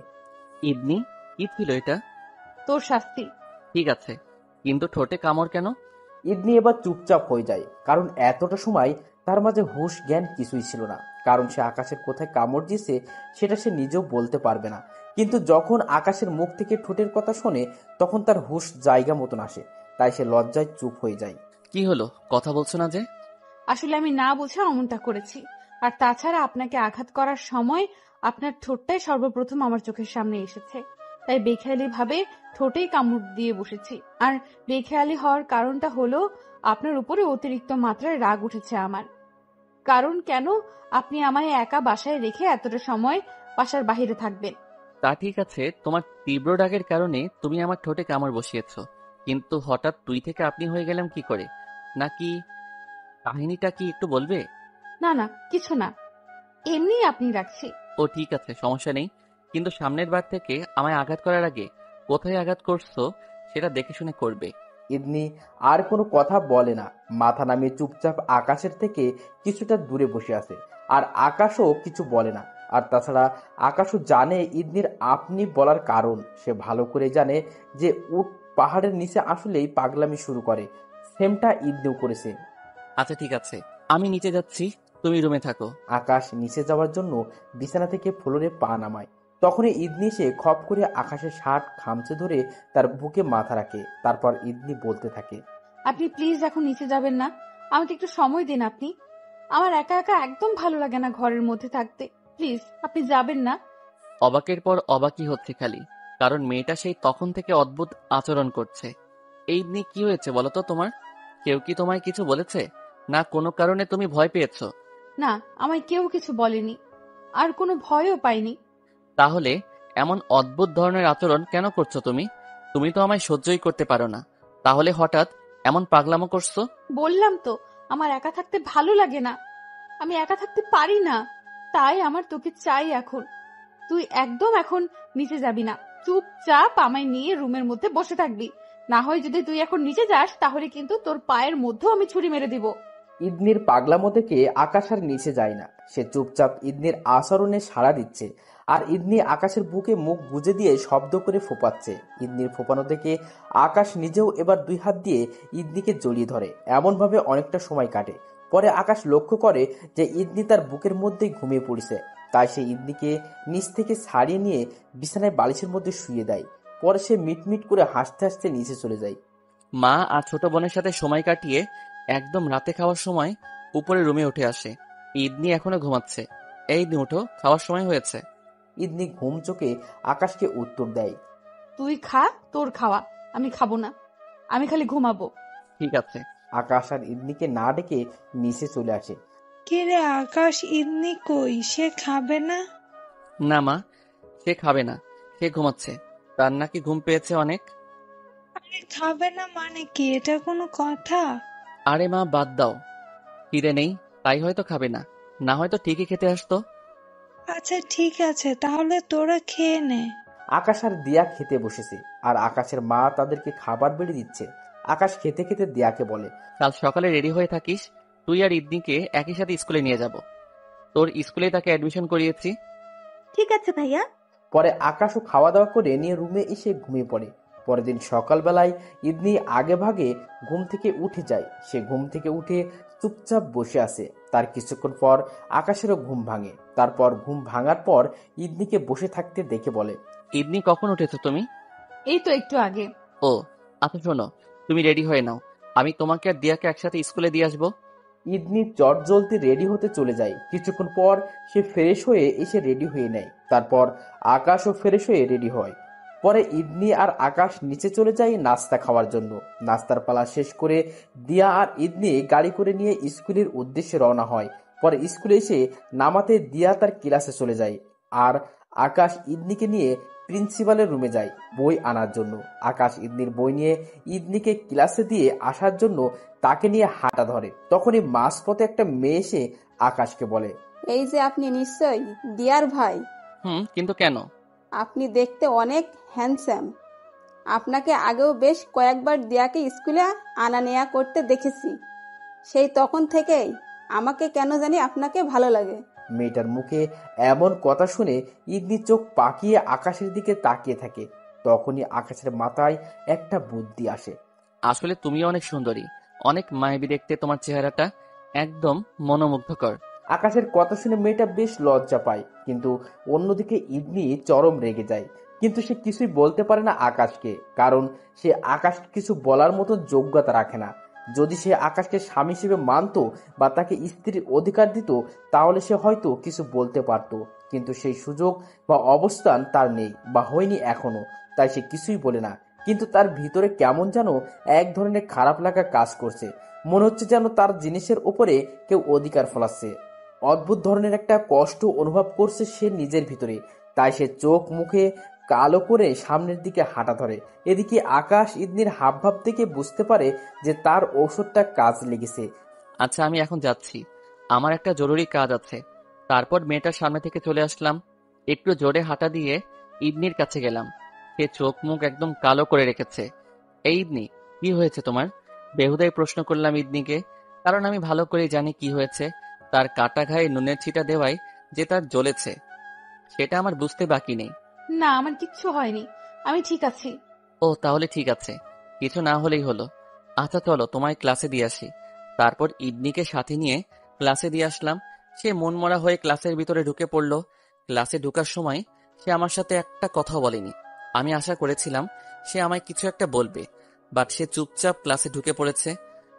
ইদনি, কি ছিল এটা? তোর শাস্তি। ঠিক আছে, কিন্তু ঠোঁটে কামড় কেন? ইদনি এবার চুপচাপ হয়ে যায়, কারণ এতটা সময় তার মাঝে হুঁশ জ্ঞান কিছুই ছিল না। কারণ সে আকাশের কোথায় কামড় দিয়েছে সেটা সে নিজেও বলতে পারবে না। কিন্তু যখন আকাশের মুখ থেকে ঠোঁটের কথা শোনে তখন তার হুঁশ জায়গা মতন আসে, তাই সে লজ্জায় চুপ হয়ে যায়। কি হলো, কথা বলছো না যে? আসলে আমি না বুঝে অমনটা করেছি। আর তাছাড়া আপনাকে আঘাত করার সময় আপনার ঠোঁটটাই সর্বপ্রথম আমার চোখের সামনে এসেছে, তাই বেখেয়ালি ভাবে ঠোঁটেই কামড় দিয়ে বসেছি। আর বেখেয়ালি হওয়ার কারণটা হলো আপনার উপরে অতিরিক্ত মাত্রায় রাগ উঠেছে আমার। কারণ কেন, আপনি আমায় একা বাসায় রেখে এতটা সময় বাসার বাইরে থাকবেন। তা ঠিক আছে, তোমার তীব্র রাগের কারণে তুমি আমার ঠোঁটে কামড় বসিয়েছো, কিন্তু হঠাৎ তুই থেকে আপনি হয়ে গেলাম কি করে? নাকি কাহিনীটা কি একটু বলবে? না না, কিছু না, এমনি আপনি রাখছি। ও ঠিক আছে, সমস্যা নেই, কিন্তু সামনের বার থেকে আমায় আঘাত করার আগে কোথায় আঘাত করছো সেটা দেখে শুনে করবে। ইদনি আর কোনো কথা বলে না, মাথা নামিয়ে চুপচাপ আকাশের থেকে কিছুটা দূরে বসে আছে। আর আকাশও কিছু বলে না। আর তাছাড়া আকাশও জানে ইদনির আপনি বলার কারণ। সে ভালো করে জানে যে উট পাহাড়ের নিচে আসলেই পাগলামি শুরু করে। সেমটা ইদনিও করেছে। আচ্ছা ঠিক আছে, আমি নিচে যাচ্ছি, তুমি রুমে থাকো। আকাশ নিচে যাওয়ার জন্য বিছানা থেকে ফ্লোরে পা নামায়। তখনই ইদনি এসে খপ করে আকাশের শার্ট খামচে ধরে তার বুকে মাথা রাখে। তারপর ইদনি বলতে থাকে, আপনি প্লিজ এখন নিচে যাবেন না, আমাকে একটু সময় দিন আপনি। আমার একা একা একদম ভালো লাগে না ঘরের মধ্যে থাকতে। প্লিজ আপনি যাবেন না। অবাকের পর অবাকই হচ্ছে খালি, কারণ মেয়েটা সেই তখন থেকে অদ্ভুত আচরণ করছে। এই দিনে কি হয়েছে বলো তো তোমার? কেউ কি তোমায় কিছু বলেছে, না কোনো কারণে তুমি ভয় পেয়েছো? না, আমায় কেউ কিছু বলেনি, আর কোনো ভয়ও পাইনি। তাহলে এমন অদ্ভুত ধরনের আচরণ কেন করছো তুমি? তুমি তো আমায় সহ্যই করতে পারো না, তাহলে হঠাৎ এমন পাগলামো করছো? বললাম তো, আমার একা থাকতে ভালো লাগে না, আমি একা থাকতে পারি না, তাই আমার তোকে চাই এখন। তুই একদম এখন নিচে যাবি না, চুপচাপ আমায় নিয়ে রুমের মধ্যে বসে থাকবি। না হয় যদি তুই এখন নিচে যাস তাহলে কিন্তু তোর পায়ের মধ্যেও আমি ছুরি মেরে দিব। ইদনির পাগলামো দেখে আকাশ আর নিচে যায় না। সে চুপচাপ ইদনির আচরণে সাড়া দিচ্ছে। আর ইদনি আকাশের বুকে মুখ গুজে দিয়ে শব্দ করে ফোপাচ্ছে। ইদনির ফোপানো দেখে আকাশ নিজেও এবার দুই হাত দিয়ে ইদনিকে জড়িয়ে ধরে। এমনভাবে অনেকটা সময় কাটে। পরে আকাশ লক্ষ্য করে যে ইদনি তার বুকের মধ্যেই ঘুমিয়ে পড়েছে। তাই সে ইদনিকে নিচ থেকে ছাড়িয়ে নিয়ে বিছানায় বালিশের মধ্যে শুয়ে দেয়। পরে সে মিটমিট করে হাসতে হাসতে নিচে চলে যায়। মা আর ছোট বোনের সাথে সময় কাটিয়ে একদম রাতে খাওয়ার সময় উপরে রুমে উঠে আসে। ইদনি এখনো ঘুমাচ্ছে। এই দিন উঠো, খাওয়ার সময় হয়েছে। ইদনি ঘুম চোখে আকাশকে উত্তর দেয়, তুই খা, তোর খাওয়া, আমি খাবো না, আমি খালি ঘুমাবো। ঠিক আছে। আকাশ আর ইদনিকে না ডেকে নিচে চলে আসে। কিরে আকাশ, ইদনি কই? সে খাবে না? না মা, সে খাবে না, সে ঘুমাচ্ছে। তার নাকি ঘুম পেয়েছে অনেক। আরে খাবে না মানে কি? এটা কোনো কথা? আরে মা বাদ দাও, খিদে নেই তাই হয়তো খাবে না, না হয়তো ঠিকই খেতে আসতো। আচ্ছা ঠিক আছে, তাহলে তোরা খেয়ে নে। আকাশ আর দিয়া খেতে বসেছে, আর আকাশের মা তাদেরকে খাবার বেড়ে দিচ্ছে। আকাশ খেতে খেতে দিয়াকে বলে, কাল সকালে রেডি হয়ে থাকিস, তুই আর ইদনিকে একই সাথে স্কুলে নিয়ে যাব। তোর স্কুলে তাকে অ্যাডমিশন করিয়েছি। ঠিক আছে ভাইয়া। পরে আকাশও খাওয়া দাওয়া করে নিয়ে রুমে এসে ঘুমিয়ে পড়ে। পরের দিন সকালবেলায় ইদনি আগে ভাগে ঘুম থেকে উঠে যায়। সে ঘুম থেকে উঠে চুপচাপ বসে আছে। তার কিছুক্ষণ পর আকাশেরও ঘুম ভাঙে। তারপর ঘুম ভাঙার পর ইদনিকে বসে থাকতে দেখে বলে, ইদনি কখন উঠেছো তুমি? এই তো একটু আগে। ও আচ্ছা শোনো, তুমি রেডি হয়ে নাও, আমি তোমাকে আর দিয়াকে একসাথে স্কুলে দিয়ে আসবো। ইদনি চটজলদি রেডি হতে চলে যায়। কিছুক্ষণ পর সে ফ্রেশ হয়ে এসে রেডি হয়ে নেয়। তারপর আকাশও ফ্রেশ হয়ে রেডি হয়। পরে ইদনি আর আকাশ নিচে চলে যায় নাস্তা খাওয়ার জন্য। নাস্তার পালা শেষ করে দিয়া আর ইদনি গাড়ি করে নিয়ে স্কুলের উদ্দেশ্যে রওনা হয়। পরে স্কুলে এসে নামাতে দিয়া তার ক্লাসে চলে যায় আর আকাশ ইদনিকে নিয়ে প্রিন্সিপালের রুমে যায় বই আনার জন্য। আকাশ ইদনির বই নিয়ে ইদনিকে ক্লাসে দিয়ে আসার জন্য তাকে নিয়ে হাঁটা ধরে। তখনই মাঝপথে একটা মেয়ে এসে আকাশকে বলে, এই যে আপনি নিশ্চয়ই দিয়ার ভাই। কিন্তু কেন? আপনি দেখতে অনেক হ্যান্ডসাম। আপনাকে আগেও বেশ কয়েকবার দিয়াকে স্কুলে আনা নেয়া করতে দেখেছি। সেই তখন থেকেই আমাকে কেন জানি আপনাকে ভালো লাগে। মেয়েটার মুখে এমন কথা শুনে ইদনি চোখ পাকিয়ে আকাশের দিকে তাকিয়ে থাকে। তখনই আকাশের মাথায় একটা বুদ্ধি আসে। আসলে তুমিও অনেক সুন্দরী, অনেক মায়াবী দেখতে তোমার চেহারাটা, একদম মনোমুগ্ধকর। আকাশের কথা শুনে মেয়েটা বেশ লজ্জা পায়, কিন্তু অন্যদিকে ইদনি চরম রেগে যায়। কিন্তু সে কিছুই বলতে পারে না আকাশকে, কারণ সে আকাশকে কিছু বলার মতো যোগ্যতা রাখে না। যদি সে আকাশকে স্বামী হিসেবে মানত বা তাকে স্ত্রীর অধিকার দিত তাহলে সে হয়তো কিছু বলতে পারত, কিন্তু সেই সুযোগ বা অবস্থান তার নেই বা হয়নি এখনো, তাই সে কিছুই বলে না। কিন্তু তার ভিতরে কেমন যেন এক ধরনের খারাপ লাগা কাজ করছে। মনে হচ্ছে যেন তার জিনিসের উপরে কেউ অধিকার ফলাচ্ছে। অদ্ভুত ধরনের একটা কষ্ট অনুভব করছে সে নিজের ভিতরে। তাই সে চোখ মুখে কালো করে সামনের দিকে হাঁটা ধরে। এদিকে আকাশ ইদনির হাবভাব থেকে বুঝতে পারে যে তার ঔষধটা কাজ লেগেছে। আচ্ছা, আমি এখন যাচ্ছি, আমার একটা জরুরি কাজ আছে। তারপর মেয়েটার সামনে থেকে চলে আসলাম। একটু জোরে হাঁটা দিয়ে ইদনির কাছে গেলাম। সে চোখ মুখ একদম কালো করে রেখেছে। এই ইদনি, কি হয়েছে তোমার? বেহুদাই প্রশ্ন করলাম ইদনিকে, কারণ আমি ভালো করেই জানি কি হয়েছে। তার কাটা ঘায়ে নুনের ছিটা দেওয়ায় যে তার জ্বলেছে, সেটা আমার বুঝতে বাকি নেই। না, আমার কিচ্ছু হয়নি, আমি ঠিক আছি। ও, তাহলে ঠিক আছে, কিছু না হলেই হলো। আচ্ছা চলো, তোমায় ক্লাসে দিয়ে আসি। তারপর ইদনিকে সাথে নিয়ে ক্লাসে দিয়ে আসলাম। সে মনমরা হয়ে ক্লাসের ভিতরে ঢুকে পড়ল। ক্লাসে ঢোকার সময় সে আমার সাথে একটা কথাও বলেনি। আমি আশা করেছিলাম সে আমায় কিছু একটা বলবে, বাট সে চুপচাপ ক্লাসে ঢুকে পড়েছে।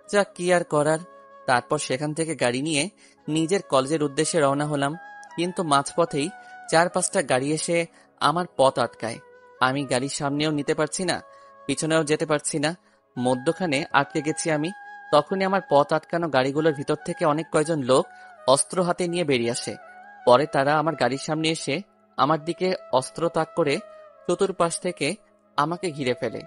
যা কি আর করার। তারপর সেখান থেকে গাড়ি নিয়ে নিজের কলেজের উদ্দেশ্যে রওনা হলাম। কিন্তু মাঝপথেই 4-5টা গাড়ি এসে আমার পথ আটকায়। আমি গাড়ির সামনেও নিতে পারছি না, পিছনেও যেতে পারছি না, মধ্যখানে আটকে গেছি আমি। তখনই আমার পথ আটকানো গাড়িগুলোর ভিতর থেকে অনেক কয়জন লোক অস্ত্র হাতে নিয়ে বেরিয়ে আসে। পরে তারা আমার গাড়ির সামনে এসে আমার দিকে অস্ত্র তাক করে চতুর্পাশ থেকে আমাকে ঘিরে ফেলে।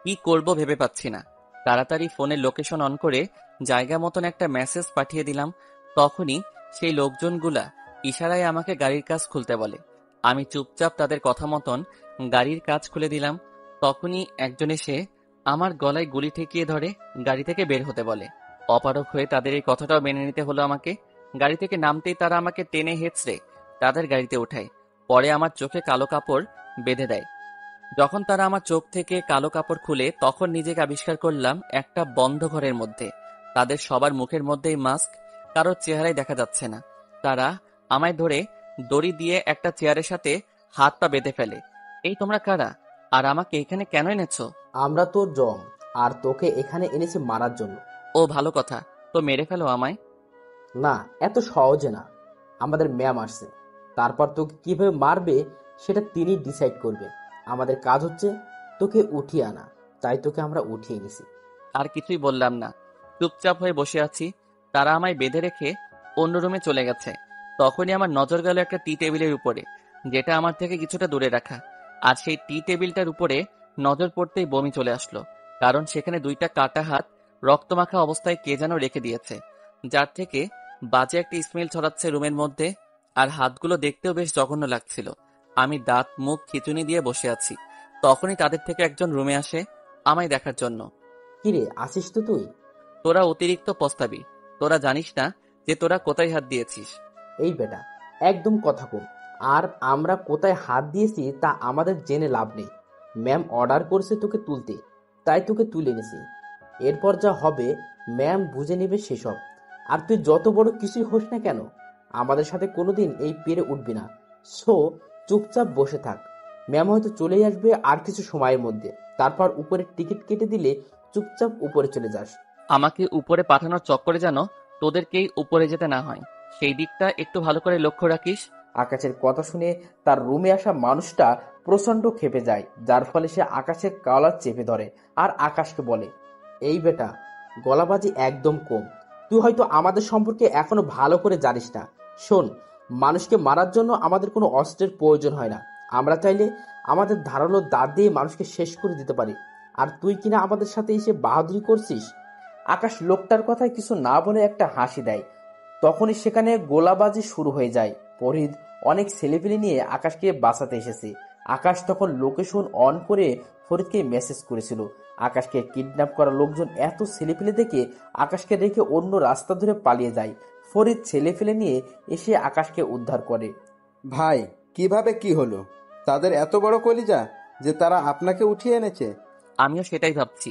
কি করব ভেবে পাচ্ছি না। তাড়াতাড়ি ফোনের লোকেশন অন করে জায়গা মতন একটা মেসেজ পাঠিয়ে দিলাম। তখনই সেই লোকজনগুলা ইশারায় আমাকে গাড়ির কাজ খুলতে বলে। আমি চুপচাপ তাদের কথা মতন গাড়ির কাজ খুলে দিলাম। তখনই একজন এসে আমার গলায় গুলি ঠেকিয়ে ধরে গাড়ি থেকে বের হতে বলে। অপারক হয়ে তাদের এই কথাটাও মেনে নিতে হলো আমাকে। গাড়ি থেকে নামতেই তারা আমাকে টেনে হেঁচড়ে তাদের গাড়িতে ওঠায়। পরে আমার চোখে কালো কাপড় বেঁধে দেয়। যখন তারা আমার চোখ থেকে কালো কাপড় খুলে, তখন নিজেকে আবিষ্কার করলাম একটা বন্ধ ঘরের মধ্যে। তাদের সবার মুখের মধ্যেই মাস্ক, কারোর চেহারাই দেখা যাচ্ছে না। তারা আমায় ধরে দড়ি দিয়ে একটা চেয়ারের সাথে হাত পা বেঁধে ফেলে। এই তোমরা কারা, আর আমাকে এখানে কেন এনেছো? আমরা তোর জম, আর তোকে এখানে এনেছি মারার জন্য। ও, ভালো কথা, তো মেরে ফেলো আমায়। না, এত সহজে না। আমাদের ম্যাম আসছে, তারপর তোকে কিভাবে মারবে সেটা তিনি ডিসাইড করবে। আমাদের কাজ হচ্ছে তোকে উঠিয়ে আনা, তাই তোকে আমরা উঠিয়ে এনেছি। আর কিছুই বললাম না, চুপচাপ হয়ে বসে আছি। তারা আমায় বেঁধে রেখে অন্য রুমে চলে গেছে। তখনই আমার নজর গেল একটা টি টেবিলের উপরে, যেটা আমার থেকে কিছুটা দূরে রাখা। আর সেই টি টেবিলটার উপরে নজর পড়তেই বমি চলে আসলো, কারণ সেখানে 2টা কাটা হাত রক্তমাখা অবস্থায় কে যেন রেখে দিয়েছে, যার থেকে বাজে একটা স্মেল ছড়াচ্ছে রুমের মধ্যে। আর হাতগুলো দেখতেও বেশ জঘন্য লাগছিল। আমি দাঁত মুখ খিঁচুনি দিয়ে বসে আছি। তখনই তাদের থেকে একজন রুমে আসে আমায় দেখার জন্য। কিরে, আসিস তো তুই? তোরা অতিরিক্ত প্রস্তাবী, তোরা জানিস না যে তোরা কোথায় হাত দিয়েছিস। এই বেটা, একদম কথা কম। আর আমরা কোথায় হাত দিয়েছি তা আমাদের জেনে লাভ নেই। ম্যাম অর্ডার করছে তোকে তুলতে, তাই তোকে তুলে এনেছি। এরপর যা হবে ম্যাম বুঝে নেবে সেসব। আর তুই যত বড় কিছুই হোস না কেন, আমাদের সাথে কোনোদিন এই পেরে উঠবি না। সো চুপচাপ বসে থাক। ম্যাম হয়তো চলেই আসবে আর কিছু সময়ের মধ্যে। তারপর উপরে টিকিট কেটে দিলে চুপচাপ উপরে চলে যাস। আমাকে উপরে পাঠানোর চক্করে যেন তোদেরকেই উপরে যেতে না হয়, সেই দিকটা একটু ভালো করে লক্ষ্য রাখিস। আকাশের কথা শুনে তার রুমে আসা মানুষটা প্রচন্ড ক্ষেপে যায়, যার ফলে সে আকাশের কলার চেপে ধরে আর আকাশকে বলে, এই বেটা, গলাবাজি একদম কম। তুই হয়তো আমাদের সম্পর্কে এখনো ভালো করে জানিস না। শোন, মানুষকে মারার জন্য আমাদের কোনো অস্ত্রের প্রয়োজন হয় না। আমরা চাইলে আমাদের ধারালো দাঁত দিয়ে মানুষকে শেষ করে দিতে পারি, আর তুই কিনা আমাদের সাথে এসে বাহাদুরি করছিস। আকাশ লোকটার কথায় কিছু না বলে একটা হাসি দেয়। তখনই সেখানে গোলাবাজি শুরু হয়ে যায়। ফরিদ অনেক ছেলেপিলে নিয়ে আকাশকে বাঁচাতে এসেছে। আকাশ তখন লোকেশন অন করে ফরিদকে মেসেজ করেছিল। আকাশকে কিডন্যাপ করা লোকজন এত ছেলেপিলে দেখে আকাশকে রেখে অন্য রাস্তা ধরে পালিয়ে যায়। ফরিদ ছেলেপিলে নিয়ে এসে আকাশকে উদ্ধার করে। ভাই, কিভাবে কি হলো? তাদের এত বড় কলিজা যে তারা আপনাকে উঠিয়ে এনেছে? আমিও সেটাই ভাবছি,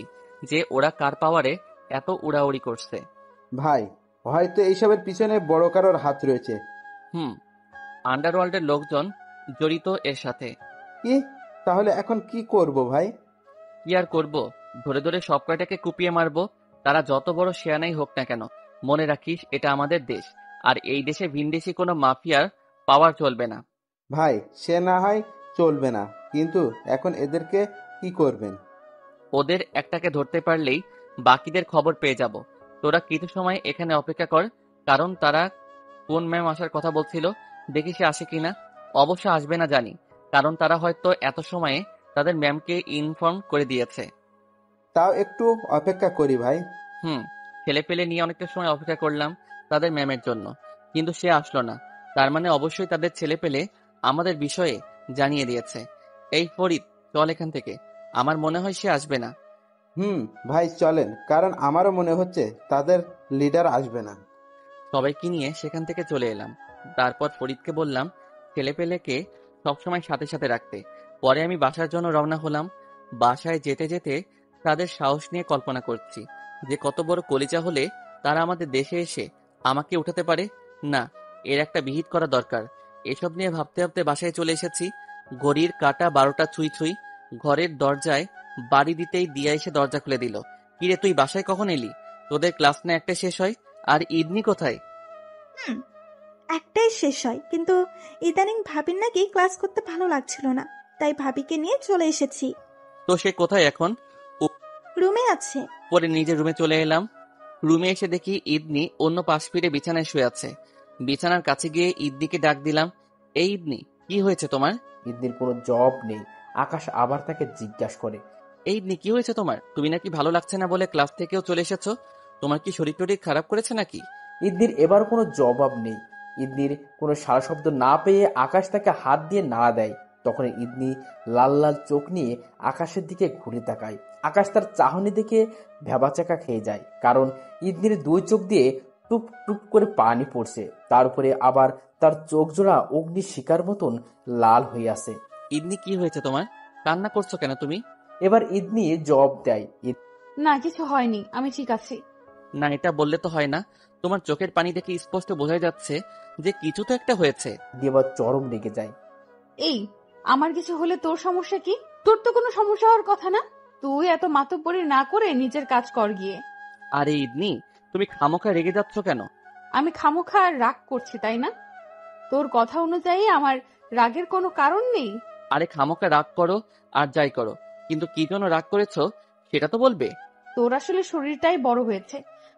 যে ওরা কার পাওয়ারে এত উড়াউড়ি করছে। ভাই, হয়তো এইসবের পিছনে বড় কারোর হাত রয়েছে। আন্ডারওয়ার্ল্ডের লোকজন জড়িত এর সাথে। কি? তাহলে এখন কি করব ভাই? কি আর করব, ধরে ধরে সব কয়টাকে কুপিয়ে মারবো। তারা যত বড় শেয়ানাই হোক না কেন, মনে রাখিস এটা আমাদের দেশ, আর এই দেশে ভিনদেশি কোনো মাফিয়ার পাওয়ার চলবে না। ভাই, সে না হয় চলবে না, কিন্তু এখন এদেরকে কি করবেন? ওদের একটাকে ধরতে পারলেই বাকিদের খবর পেয়ে যাব। তোরা কিছু সময় এখানে অপেক্ষা কর, কারণ তারা কোন ম্যাম আসার কথা বলছিল, দেখি সে আসে কিনা। অবশ্য আসবে না জানি, কারণ তারা হয়তো এত সময়ে তাদের ম্যামকে ইনফর্ম করে দিয়েছে। তাও একটু অপেক্ষা করি ভাই। ছেলে পেলে নিয়ে অনেকটা সময় অপেক্ষা করলাম তাদের ম্যামের জন্য, কিন্তু সে আসলো না। তার মানে অবশ্যই তাদের ছেলে পেলে আমাদের বিষয়ে জানিয়ে দিয়েছে। এই ফরিদ, চল এখান থেকে, আমার মনে হয় সে আসবে না। ভাই চলেন, কারণ আমারও মনে হচ্ছে তাদের লিডার আসবে না। সবাইকে নিয়ে সেখান থেকে চলে এলাম। তারপর ফরিদকে বললাম ছেলেপেলেকে সবসময় সাথে সাথে রাখতে। পরে আমি বাসার জন্য রওনা হলাম। বাসায় যেতে যেতে তাদের সাহস নিয়ে কল্পনা করছি যে কত বড় কলিজা হলে তারা আমাদের দেশে এসে আমাকে উঠাতে পারে। না, এর একটা বিহিত করা দরকার। এসব নিয়ে ভাবতে ভাবতে বাসায় চলে এসেছি। ঘড়ির কাঁটা 12টা ছুঁই ছুঁই। ঘরের দরজায় বাড়ি দিতেই দিয়া এসে দরজা খুলে দিল। কিরে, তুই বাসায় কখন এলি? তোদের ক্লাস না একটা শেষ হয়? আর ইদনি কোথায়? একটাই শেষ হয়, কিন্তু ইদানিং ভাবির নাকি ক্লাস করতে ভালো লাগছিল না, তাই ভাবিকে নিয়ে চলে এসেছি। তো সে কোথায় এখন? রুমে আছে। পরে নিজের রুমে চলে এলাম। রুমে এসে দেখি ইদনি অন্য পাশ ফিরে বিছানায় শুয়ে আছে। বিছানার কাছে গিয়ে ইদনিকে ডাক দিলাম, এই ইদনি, কি হয়েছে তোমার? ইদনির কোনো জব নেই। আকাশ আবার তাকে জিজ্ঞাসা করে, এই ইদনি, কি হয়েছে তোমার? তুমি নাকি ভালো লাগছে না বলে ক্লাস থেকেও চলে এসেছো। তোমার কি শরীর টরীর খারাপ করেছে নাকি? ইদনির এবার কোনো জবাব নেই। ইদনির কোনো সারা শব্দ না পেয়ে আকাশ তাকে হাত দিয়ে নাড়া দেয়। তখন ইদনি লাল লাল চোখ নিয়ে আকাশের দিকে ঘুরে তাকায়। আকাশ তার চাহনি দেখে ভ্যাবাচাকা খেয়ে যায়, কারণ ইদনির দুই চোখ দিয়ে টুপ টুপ করে পানি পড়ছে। তার উপরে আবার তার চোখ জোড়া অগ্নি শিকার মতন লাল হয়ে আছে। ইদনি, কি হয়েছে তোমার? কান্না করছো কেন তুমি? এবার ইদনি জবাব দেয়, না, কিছু হয়নি, আমি ঠিক আছি। না, এটা বললে তো হয় না। তোমার চোখের পানি দেখে স্পষ্ট বোঝা যাচ্ছে যে কিছু তো একটা হয়েছে। এবার চরম রেগে যায়। এই, আমার কিছু হলে তোর সমস্যা কি? তোর তো কোনো সমস্যা হওয়ার কথা না। তুই এত মাতব্বরি না করে নিজের কাজ কর গিয়ে। আরে ইদনি, তুমি খামোখা রেগে যাচ্ছ কেন? আমি খামোখা রাগ করছি, তাই না? তোর কথা অনুযায়ী আমার রাগের কোনো কারণ নেই। আরে খামোখা রাগ করো আর যাই করো, কিন্তু কি জন্য রাগ করেছো সেটা তো বলবে। তোর আসলে শরীরটাই বড় হয়েছে,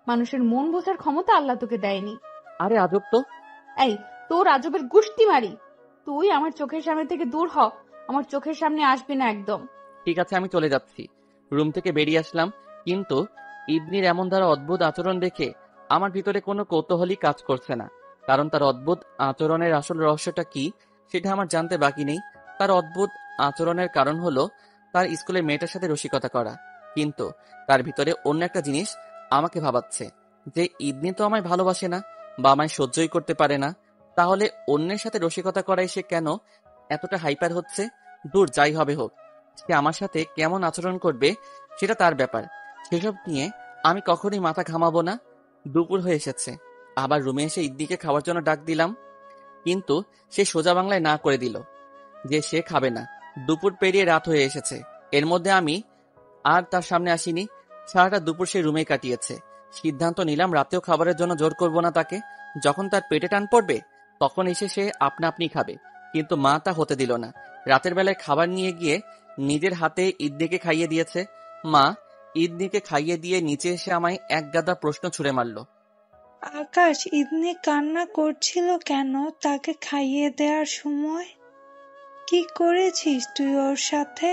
মানুষের মন বোঝার ক্ষমতা আল্লাহ তোকে দেয়নি। আরে আজব তো। এই, তোর আজবের গুষ্টি মারি। তুই আমার চোখের সামনে থেকে দূর হ, আমার চোখের সামনে আসবি না একদম। ঠিক আছে, আমি চলে যাচ্ছি। রুম থেকে বেরিয়ে আসলাম, কিন্তু ইদনির এমন দ্বারা অদ্ভুত আচরণ দেখে আমার ভিতরে কোনো কৌতূহলই কাজ করছে না। কারণ তার অদ্ভুত আচরণের আসল রহস্যটা কি সেটা আমার জানতে বাকি নেই। তার অদ্ভুত আচরণের কারণ হলো তার স্কুলের মেয়েটার সাথে রসিকতা করা, কিন্তু তার ভিতরে অন্য একটা জিনিস আমাকে ভাবাচ্ছে যে ইদনি তো আমায় ভালোবাসে না বা আমায় সহ্যই করতে পারে না। তাহলে অন্যের সাথে রসিকতা করায় সে কেন এতটা হাইপার হচ্ছে? দূর, যাই হবে হোক, সে আমার সাথে কেমন আচরণ করবে সেটা তার ব্যাপার। সেসব নিয়ে আমি কখনোই মাথা ঘামাবো না। দুপুর হয়ে এসেছে, আবার রুমে এসে ইদ্দিকে খাওয়ার জন্য ডাক দিলাম, কিন্তু সে সোজা বাংলায় না করে দিল যে সে খাবে না। দুপুর পেরিয়ে রাত হয়ে এসেছে, এর মধ্যে আমি আর তার সামনে আসিনি। সারাটা দুপুর সে রুমেই কাটিয়েছে। সিদ্ধান্ত নিলাম রাতেও খাবারের জন্য জোর করব না তাকে। যখন তার পেটে টান পড়বে তখন এসে সে আপনা আপনি খাবে। কিন্তু মা তা হতে দিল না। রাতের বেলায় খাবার নিয়ে গিয়ে নিজের হাতে ইদনিকে খাইয়ে দিয়েছে। মা ইদনিকে খাইয়ে দিয়ে নিচে এসে আমায় এক গাদা প্রশ্ন ছুড়ে মারল। আকাশ, ইদনি কান্না করছিল কেন তাকে খাইয়ে দেওয়ার সময়? কি করেছিস তুই ওর সাথে?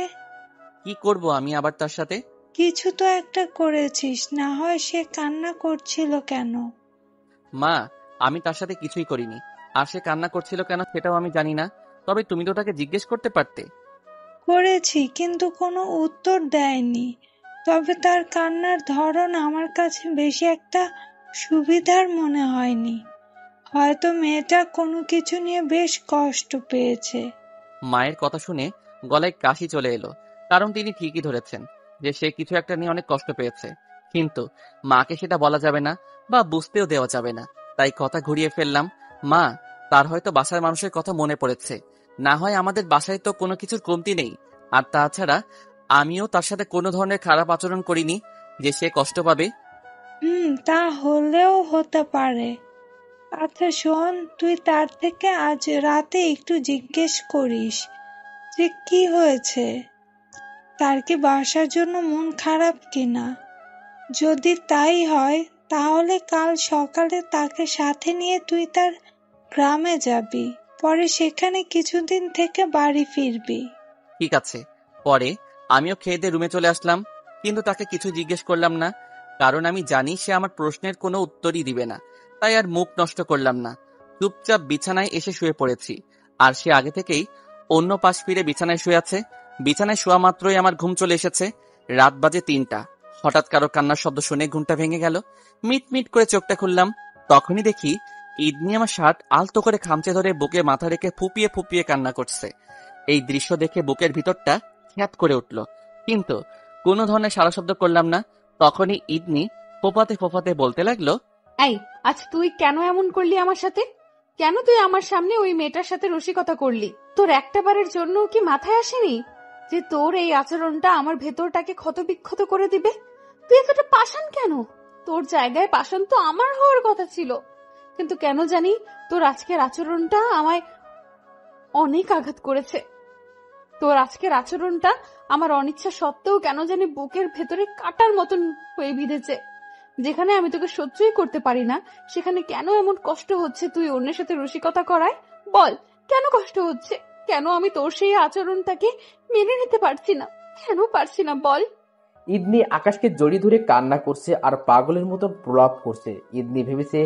কি করব আমি আবার তার সাথে? কিছু তো একটা করেছিস, না হয় সে কান্না করছিল কেন? মা আমি তার সাথে কিছুই করিনি। আর সে কান্না করছিল কেন সেটাও আমি জানি না। তবে তুমি তো তাকে জিজ্ঞেস করতে পারতে। করেছি, কিন্তু কোনো উত্তর দেয়নি। তবে তার কান্নার ধরন আমার কাছে বেশি একটা সুবিধার মনে হয়নি। হয়তো মেয়েটা কোনো কিছু নিয়ে বেশ কষ্ট পেয়েছে। মায়ের কথা শুনে গলায় কাশি চলে এলো, কারণ তিনি ঠিকই ধরেছেন যে সে কিছু একটা নিয়ে অনেক কষ্ট পেয়েছে। কিন্তু মাকে সেটা বলা যাবে না বা বুঝতেও দেওয়া যাবে না, তাই কথা ঘুরিয়ে ফেললাম। মা, তার হয়তো বাসার মানুষের কথা মনে পড়েছে। না হয় আমাদের বাসায় তো কোনো কিছুর কমতি নেই। আর তাছাড়া আমিও তার সাথে কোনো ধরনের খারাপ আচরণ করিনি যে সে কষ্ট পাবে। তা হলেও হতে পারে। আচ্ছা শোন, তুই তার থেকে আজ রাতে একটু জিজ্ঞেস করিস যে কি হয়েছে, তার কি বাসার জন্য মন খারাপ কিনা। যদি তাই হয় তাহলে কাল সকালে তাকে সাথে নিয়ে তুই তার গ্রামে যাবি, পরে সেখানে কিছুদিন থেকে বাড়ি ফিরবি। ঠিক আছে। পরে আমিও খেয়ে দিয়ে রুমে চলে আসলাম, কিন্তু তাকে কিছু জিজ্ঞেস করলাম না, কারণ আমি জানি সে আমার প্রশ্নের কোনো উত্তরই দিবে না। তাই আর মুখ নষ্ট করলাম না। চুপচাপ বিছানায় এসে শুয়ে পড়েছি। আর সে আগে থেকেই অন্য পাশ ফিরে বিছানায় শুয়ে আছে। বিছানায় শোয়া মাত্রই আমার ঘুম চলে এসেছে। রাত বাজে 3টা। হঠাৎ কারো কান্নার শব্দ শুনে ঘুমটা ভেঙে গেল। মিট মিট করে চোখটা খুললাম। তখনই দেখি ইদনি আমার শার্ট আলতো করে খামচে ধরে বুকে মাথা রেখে ফুপিয়ে ফুপিয়ে কান্না করছে। এই দৃশ্য দেখে বুকের ভিতরটা খ্যাত করে উঠল, কিন্তু কোনো ধরনের সাড়া শব্দ করলাম না। তখনই ইদনি ফোপাতে ফোপাতে বলতে লাগলো, এই, আজ তুই কেন এমন করলি আমার সাথে? কেন তুই আমার সামনে ওই মেয়েটার সাথে রসিকতা করলি? তোর একটা বারের জন্য কি মাথায় আসেনি যে তোর এই আচরণটা আমার ভেতরটাকে ক্ষতবিক্ষত করে দিবে? তুই এতটা পাষাণ কেন? তোর জায়গায় পাষাণ তো আমার হওয়ার কথা ছিল। কিন্তু কেন জানি তোর আজকের আচরণটা আমায় অনেক আঘাত করেছে। তোর আজকের আচরণটা আমার অনিচ্ছা সত্ত্বেও কেন জানি বুকের ভেতরে কাটার মতন হয়ে বিঁধেছে। যেখানে আমি তোকে সহ্যই করতে পারি না, সেখানে কেন এমন কষ্ট হচ্ছে তুই অন্যের সাথে রসিকতা করায়? বল, কেন কষ্ট হচ্ছে? কেন আমি তোর সেই আচরণটাকে মেনে নিতে পারছি না? কেন পারছি না বল? ইদনি আকাশকে জড়িয়ে ধরে কান্না করছে আর পাগলের মতো প্রলাপ করছে। ইদনি ভেবেছে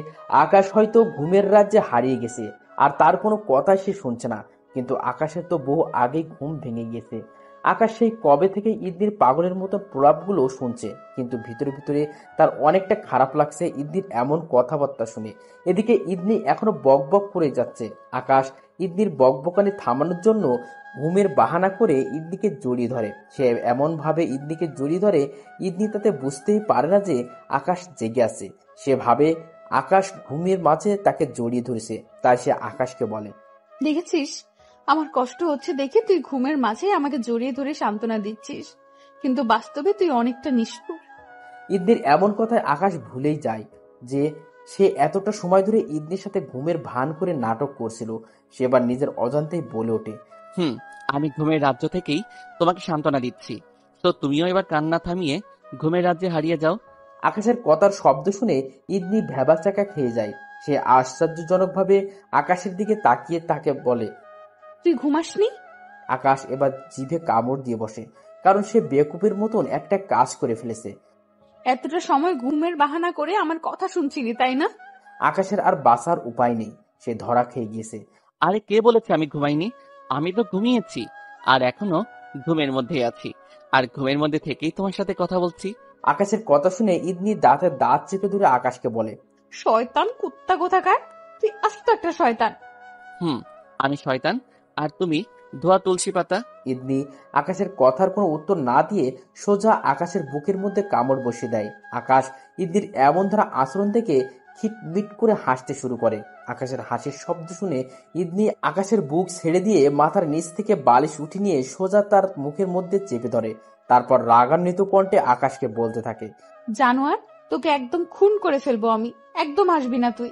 আকাশ হয়তো ঘুমের রাজ্যে হারিয়ে গেছে আর তার কোনো কথা সে শুনছে না। কিন্তু আকাশের তো বহু আগেই ঘুম ভেঙে গিয়েছে। আকাশ সেই কবে থেকে ইদনির পাগলের মতো প্রলাপগুলো শুনছে, কিন্তু ভিতরে ভিতরে তার অনেকটা খারাপ লাগছে ইদনির এমন কথাবার্তা শুনে। এদিকে ইদনি এখনো বকবক করে যাচ্ছে। আকাশ ইদনির বকবকানি থামানোর জন্য ঘুমের বাহানা করে ইদনিকে জড়িয়ে ধরে। সে এমন ভাবে ইদনিকে জড়িয়ে ধরে, ইদনি তাতে বুঝতেই পারে না যে আকাশ জেগে আছে। সে ভাবে আকাশ ঘুমের মাঝে তাকে জড়িয়ে ধরেছে, তাই সে আকাশকে বলে, দেখেছিস, আমার কষ্ট হচ্ছে দেখে তুই ঘুমের মাঝে আমাকে জড়িয়ে ধরে সান্ত্বনা দিচ্ছিস, কিন্তু বাস্তবে তুই অনেকটা নিষ্ঠুর। ইদনির এমন কথায় আকাশ ভুলেই যায় যে সে এতটা সময় ধরে ইদনির সাথে ঘুমের ভান করে নাটক করছিল। সে এবার নিজের অজান্তেই বলে ওঠে, আমি ঘুমের রাজ্য থেকেই তোমাকে সান্ত্বনা দিচ্ছি, তো তুমিও এবার কান্না থামিয়ে ঘুমের রাজ্যে হারিয়ে যাও। আকাশের কথার শব্দ শুনে ইদনি ভ্যাবাচাকা খেয়ে যায়। সে আশ্চর্যজনকভাবে আকাশের দিকে তাকিয়ে তাকে বলে, তুই ঘুমাসনি? আকাশ এবার জিভে কামড় দিয়ে বসে, কারণ সে বেকুবের মতন একটা কাজ করে ফেলেছে। এতটা সময় ঘুমের বাহানা করে আমার কথা শুনছিলি, তাই না? আকাশের আর বাঁচার উপায় নেই, সে ধরা খেয়ে গিয়েছে। আরে কে বলেছে আমি ঘুমাইনি? আমি তো ঘুমিয়েছি, আর এখনো ঘুমের মধ্যেই আছি, আর ঘুমের মধ্যে থেকেই তোমার সাথে কথা বলছি। আকাশের কথা শুনে ইদনি দাঁতে দাঁত চেপে ধরে আকাশকে বলে, শয়তান কুত্তা কোথাকার, তুই আস্ত একটা শয়তান। আমি শয়তান আর তুমি ধোয়া তুলসী পাতা। ইদনি আকাশের কথার কোনো উত্তর না দিয়ে সোজা আকাশের বুকের মধ্যে কামড় বসিয়ে দেয়। আকাশ ইদনির এমন ধারা আচরণ থেকে খিটমিট করে হাসতে শুরু করে। আকাশের হাসির শব্দ শুনে ইদনি আকাশের বুক ছেড়ে দিয়ে মাথার নিচ থেকে বালিশ উঠে নিয়ে সোজা তার মুখের মধ্যে চেপে ধরে। তারপর রাগান্বিত কণ্ঠে আকাশকে বলতে থাকে, জানোয়ার, তোকে একদম খুন করে ফেলবো আমি। একদম আসবি না তুই।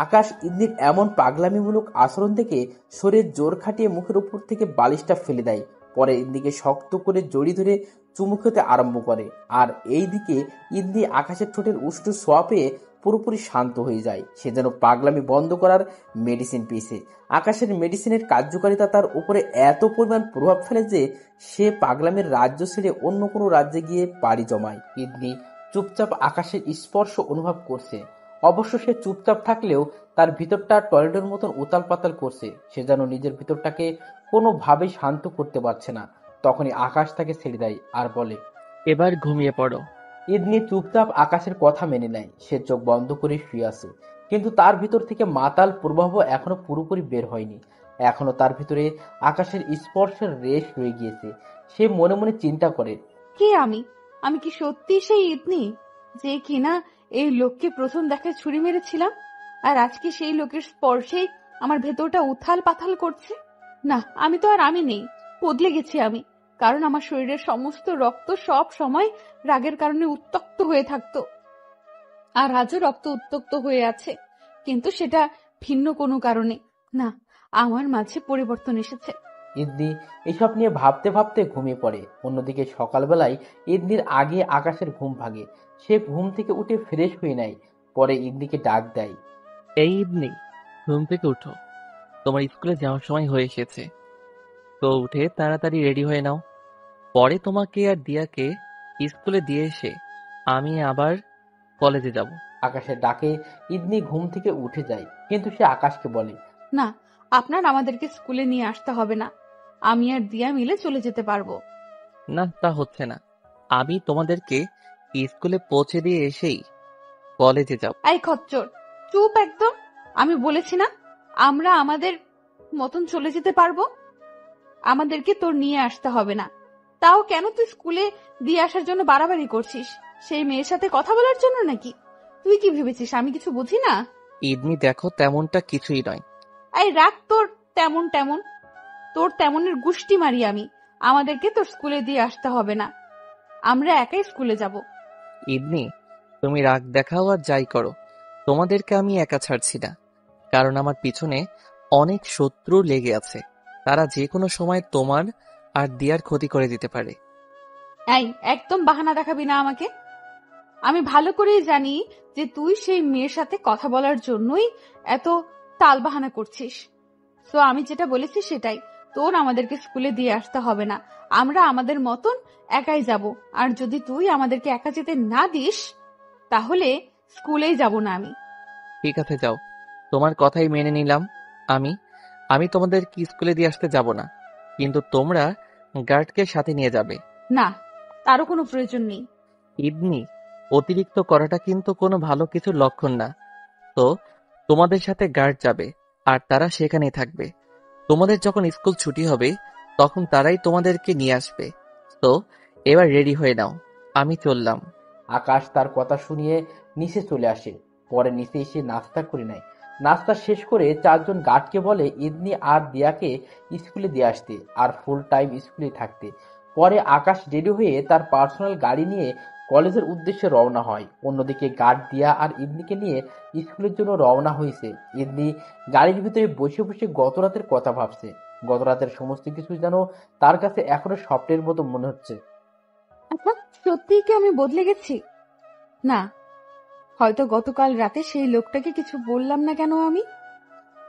আকাশ ইন্দির এমন পাগলামিমূলক আচরণ থেকে শরীর জোর খাটিয়ে মুখের উপর থেকে বালিশটা ফেলে দেয়। পরে ইন্দিকে শক্ত করে জড়িয়ে ধরে চুমু খেতে আরম্ভ করে। আর এইদিকে ইন্দি আকাশের ঠোঁটের উষ্ণ ছোঁয়া পেয়ে পুরোপুরি শান্ত হয়ে যায়। সে যেন পাগলামি বন্ধ করার মেডিসিন পেয়েছে। আকাশের মেডিসিনের কার্যকারিতা তার উপরে এত পরিমাণ প্রভাব ফেলে যে সে পাগলামের রাজ্য ছেড়ে অন্য কোনো রাজ্যে গিয়ে পাড়ি জমায়। ইন্দি চুপচাপ আকাশের স্পর্শ অনুভব করছে। অবশ্য সে চুপচাপ থাকলেও তার ভিতরটা টর্নেডোর মতন উতাল পাতাল করছে। সে যেন নিজের ভিতরটাকে কোনোভাবেই শান্ত করতে পারছে না। তখনই আকাশ তাকে ছেড়ে দেয় আর বলে, এবার ঘুমিয়ে পড়ো। ইদনি চুপচাপ আকাশের কথা মেনে নেয়। সে চোখ বন্ধ করে শুয়ে আছে, কিন্তু তার ভিতর থেকে মাতাল প্রবাহ এখনো পুরোপুরি বের হয়নি। এখনো তার ভিতরে আকাশের স্পর্শের রেশ রয়ে গিয়েছে। সে মনে মনে চিন্তা করে, কে আমি? আমি কি সত্যি সেই ইতনি যে কিনা এই লোককে প্রথম দেখায় ছুরি মেরেছিলাম, আর আজকে সেই লোকের স্পর্শেই আমার ভেতরটা উথাল পাথাল করছে? না, আমি তো আর আমি নেই, বদলে গেছি আমি। কারণ আমার শরীরের সমস্ত রক্ত সব সময় রাগের কারণে উত্তক্ত হয়ে থাকতো, আর আজও রক্ত উত্তক্ত হয়ে আছে, কিন্তু সেটা ভিন্ন কোনো কারণে না। আমার মাঝে পরিবর্তন এসেছে। ইদনি এসব নিয়ে ভাবতে ভাবতে ঘুমিয়ে পড়ে। অন্যদিকে সকালবেলায় ইদনির আগে আকাশের ঘুম ভাঙে। সে ঘুম থেকে উঠে ফ্রেশ হয়ে নেয়। পরে ইদনিকে ডাক দেয়। এই ইবনি, ঘুম থেকে উঠো, তোমার স্কুলে যাওয়ার সময় হয়ে এসেছে। তো উঠে তাড়াতাড়ি রেডি হয়ে নাও। পরে তোমাকে আর দিয়াকে স্কুলে দিয়ে এসে আমি আবার কলেজে যাব। আকাশের ডাকে ইদনি ঘুম থেকে উঠে যায়, কিন্তু সে আকাশকে বলে, না, আপনার আমাদেরকে স্কুলে নিয়ে আসতে হবে না। আমি আর দিয়া মিলে চলে যেতে পারবো। না, তা হচ্ছে না। আমি তোমাদেরকে স্কুলে পৌঁছে দিয়ে এসেই কলেজে যাব। এই খচ্চর, চুপ একদম। আমি বলেছি না আমরা আমাদের মতন চলে যেতে পারবো, আমাদেরকে তোর নিয়ে আসতে হবে না। তাও কেন তুই স্কুলে দিয়ে আসার জন্য বাড়াবাড়ি করছিস? সেই মেয়ের সাথে কথা বলার জন্য নাকি? তুই কি ভেবেছিস আমি কিছু বুঝি না? ইবনি দেখো, তেমনটা কিছুই নয়। এই রাখ তোর তেমন তেমন, তোর তেমনের গুষ্টি মারি আমি। আমাদেরকে তোর স্কুলে দিয়ে আসতে হবে না, আমরা একাই স্কুলে যাব। ইবনি, তুমি রাগ দেখাও আর যাই করো, তোমাদেরকে আমি একা ছাড়ছি না। কারণ আমার পিছনে অনেক শত্রু লেগে আছে, তারা যে কোনো সময় তোমার আর দিয়ার ক্ষতি করে দিতে পারে। এই একদম বাহানা দেখাবি না আমাকে। আমি ভালো করেই জানি যে তুই সেই মেয়ের সাথে কথা বলার জন্যই এত তাল বাহানা করছিস। তো আমি যেটা বলেছি সেটাই, তোর আমাদেরকে স্কুলে দিয়ে আসতে হবে না, আমরা আমাদের মতন একাই যাব। আর যদি তুই আমাদেরকে একা যেতে না দিস তাহলে স্কুলেই যাব না আমি। ঠিক আছে, যাও, তোমার কথাই মেনে নিলাম। আমি আমি তোমাদের কি স্কুলে দিয়ে আসতে যাব না, কিন্তু তোমরা গার্ডকে সাথে নিয়ে যাবে। না, তারও কোনো প্রয়োজন নেই। ইবনি, অতিরিক্ত করাটা কিন্তু কোনো ভালো কিছুর লক্ষণ না। তো তোমাদের সাথে গার্ড যাবে, আর তারা সেখানেই থাকবে। তোমাদের যখন স্কুল ছুটি হবে তখন তারাই তোমাদেরকে নিয়ে আসবে। তো এবার রেডি হয়ে নাও, আমি চললাম। আকাশ তার কথা শুনিয়ে নিচে চলে আসে। পরে নিচে এসে নাস্তা করে নেয়। নাস্তা শেষ করে চারজন গার্ডকে বলে ইদনি আর দিয়াকে স্কুলে দিয়ে আসতে আর ফুল টাইম স্কুলে থাকতে। পরে আকাশ রেডি হয়ে তার পার্সোনাল গাড়ি নিয়ে কলেজের উদ্দেশ্যে রওনা হয়। অন্যদিকে গার্ড দিয়া আর ইদনিকে নিয়ে স্কুলের জন্য রওনা হয়েছে। ইদনি গাড়ির ভিতরে বসে বসে গত রাতের কথা ভাবছে। গত রাতের সমস্ত কিছু যেন তার কাছে এখনো স্বপ্নের মতো মনে হচ্ছে। আচ্ছা, সত্যিই কি আমি বদলে গেছি? না, হয়তো গতকাল রাতে সেই লোকটাকে কিছু বললাম না কেন আমি,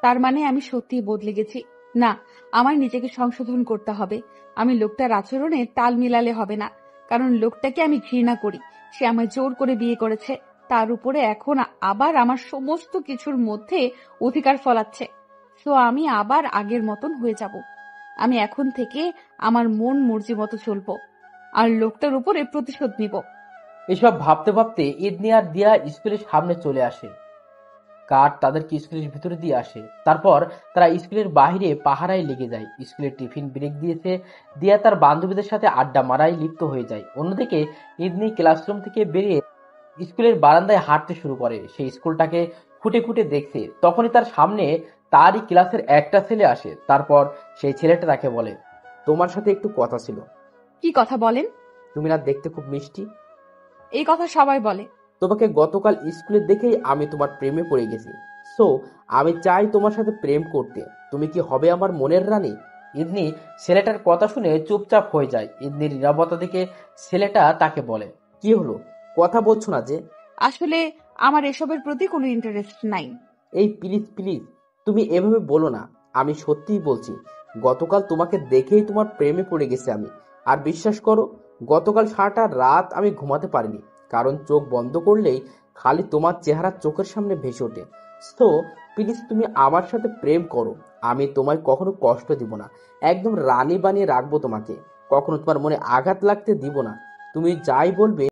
তার মানে আমি সত্যিই বদলে গেছি। না, আমার নিজেকে সংশোধন করতে হবে। আমি লোকটার আচরণে তাল মিলালে হবে না, কারণ লোকটাকে আমি ঘৃণা করি। সে আমায় জোর করে বিয়ে করেছে, তার উপরে এখন আবার আমার সমস্ত কিছুর মধ্যে অধিকার ফলাচ্ছে। তো আমি আবার আগের মতন হয়ে যাব। আমি এখন থেকে আমার মন মর্জি মতো চলবো, আর লোকটার উপরে প্রতিশোধ নিব। এসব ভাবতে ভাবতে ইদনি আর দিয়া স্কুলের সামনে চলে আসে। গার্ড তাদেরকে স্কুলের ভিতরে দিয়ে আসে। তারপর তারা স্কুলের বাইরে পাহারায় লেগে যায়। স্কুলের টিফিন ব্রেক দিয়েছে। দিয়া তার বান্ধবীদের সাথে আড্ডা মারায় লিপ্ত হয়ে যায়। অন্যদিকে ইদনি ক্লাসরুম থেকে বেরিয়ে স্কুলের বারান্দায় হাঁটতে শুরু করে। সে স্কুলটাকে খুঁটে খুঁটে দেখছে। তখনই তার সামনে তারই ক্লাসের একটা ছেলে আসে। তারপর সেই ছেলেটা তাকে বলে, তোমার সাথে একটু কথা ছিল। কি কথা বলেন? তুমি না দেখতে খুব মিষ্টি। এই কথা সবাই বলে, তোমাকে গতকাল স্কুলে দেখেই আমি তোমার প্রেমে পড়ে গেছি। সো আমি চাই তোমার সাথে প্রেম করতে। তুমি কি হবে আমার মনের রানী? ইদনি ছেলেটার কথা শুনে চুপচাপ হয়ে যায়। ইদনির নীরবতা দেখে ছেলেটা তাকে বলে, কি হলো, কথা বলছো না যে? আসলে আমার এসবের প্রতি কোনো ইন্টারেস্ট নাই। এই প্লিজ প্লিজ, তুমি এভাবে বলো না। আমি সত্যিই বলছি, গতকাল তোমাকে দেখেই তোমার প্রেমে পড়ে গেছি আমি। আর বিশ্বাস করো, গতকাল সারাটা রাত আমি ঘুমাতে পারিনি, কারণ চোখ বন্ধ করলেই খালি তোমার চেহারা চোখের সামনে ভেসে ওঠে। সো প্লিজ তুমি আমার সাথে প্রেম করো। আমি তোমায় কখনো কষ্ট দিব না, একদম রানী বানিয়ে রাখবো তোমাকে, কখনো তোমার মনে আঘাত লাগতে দিব না। তুমি যাই বলবে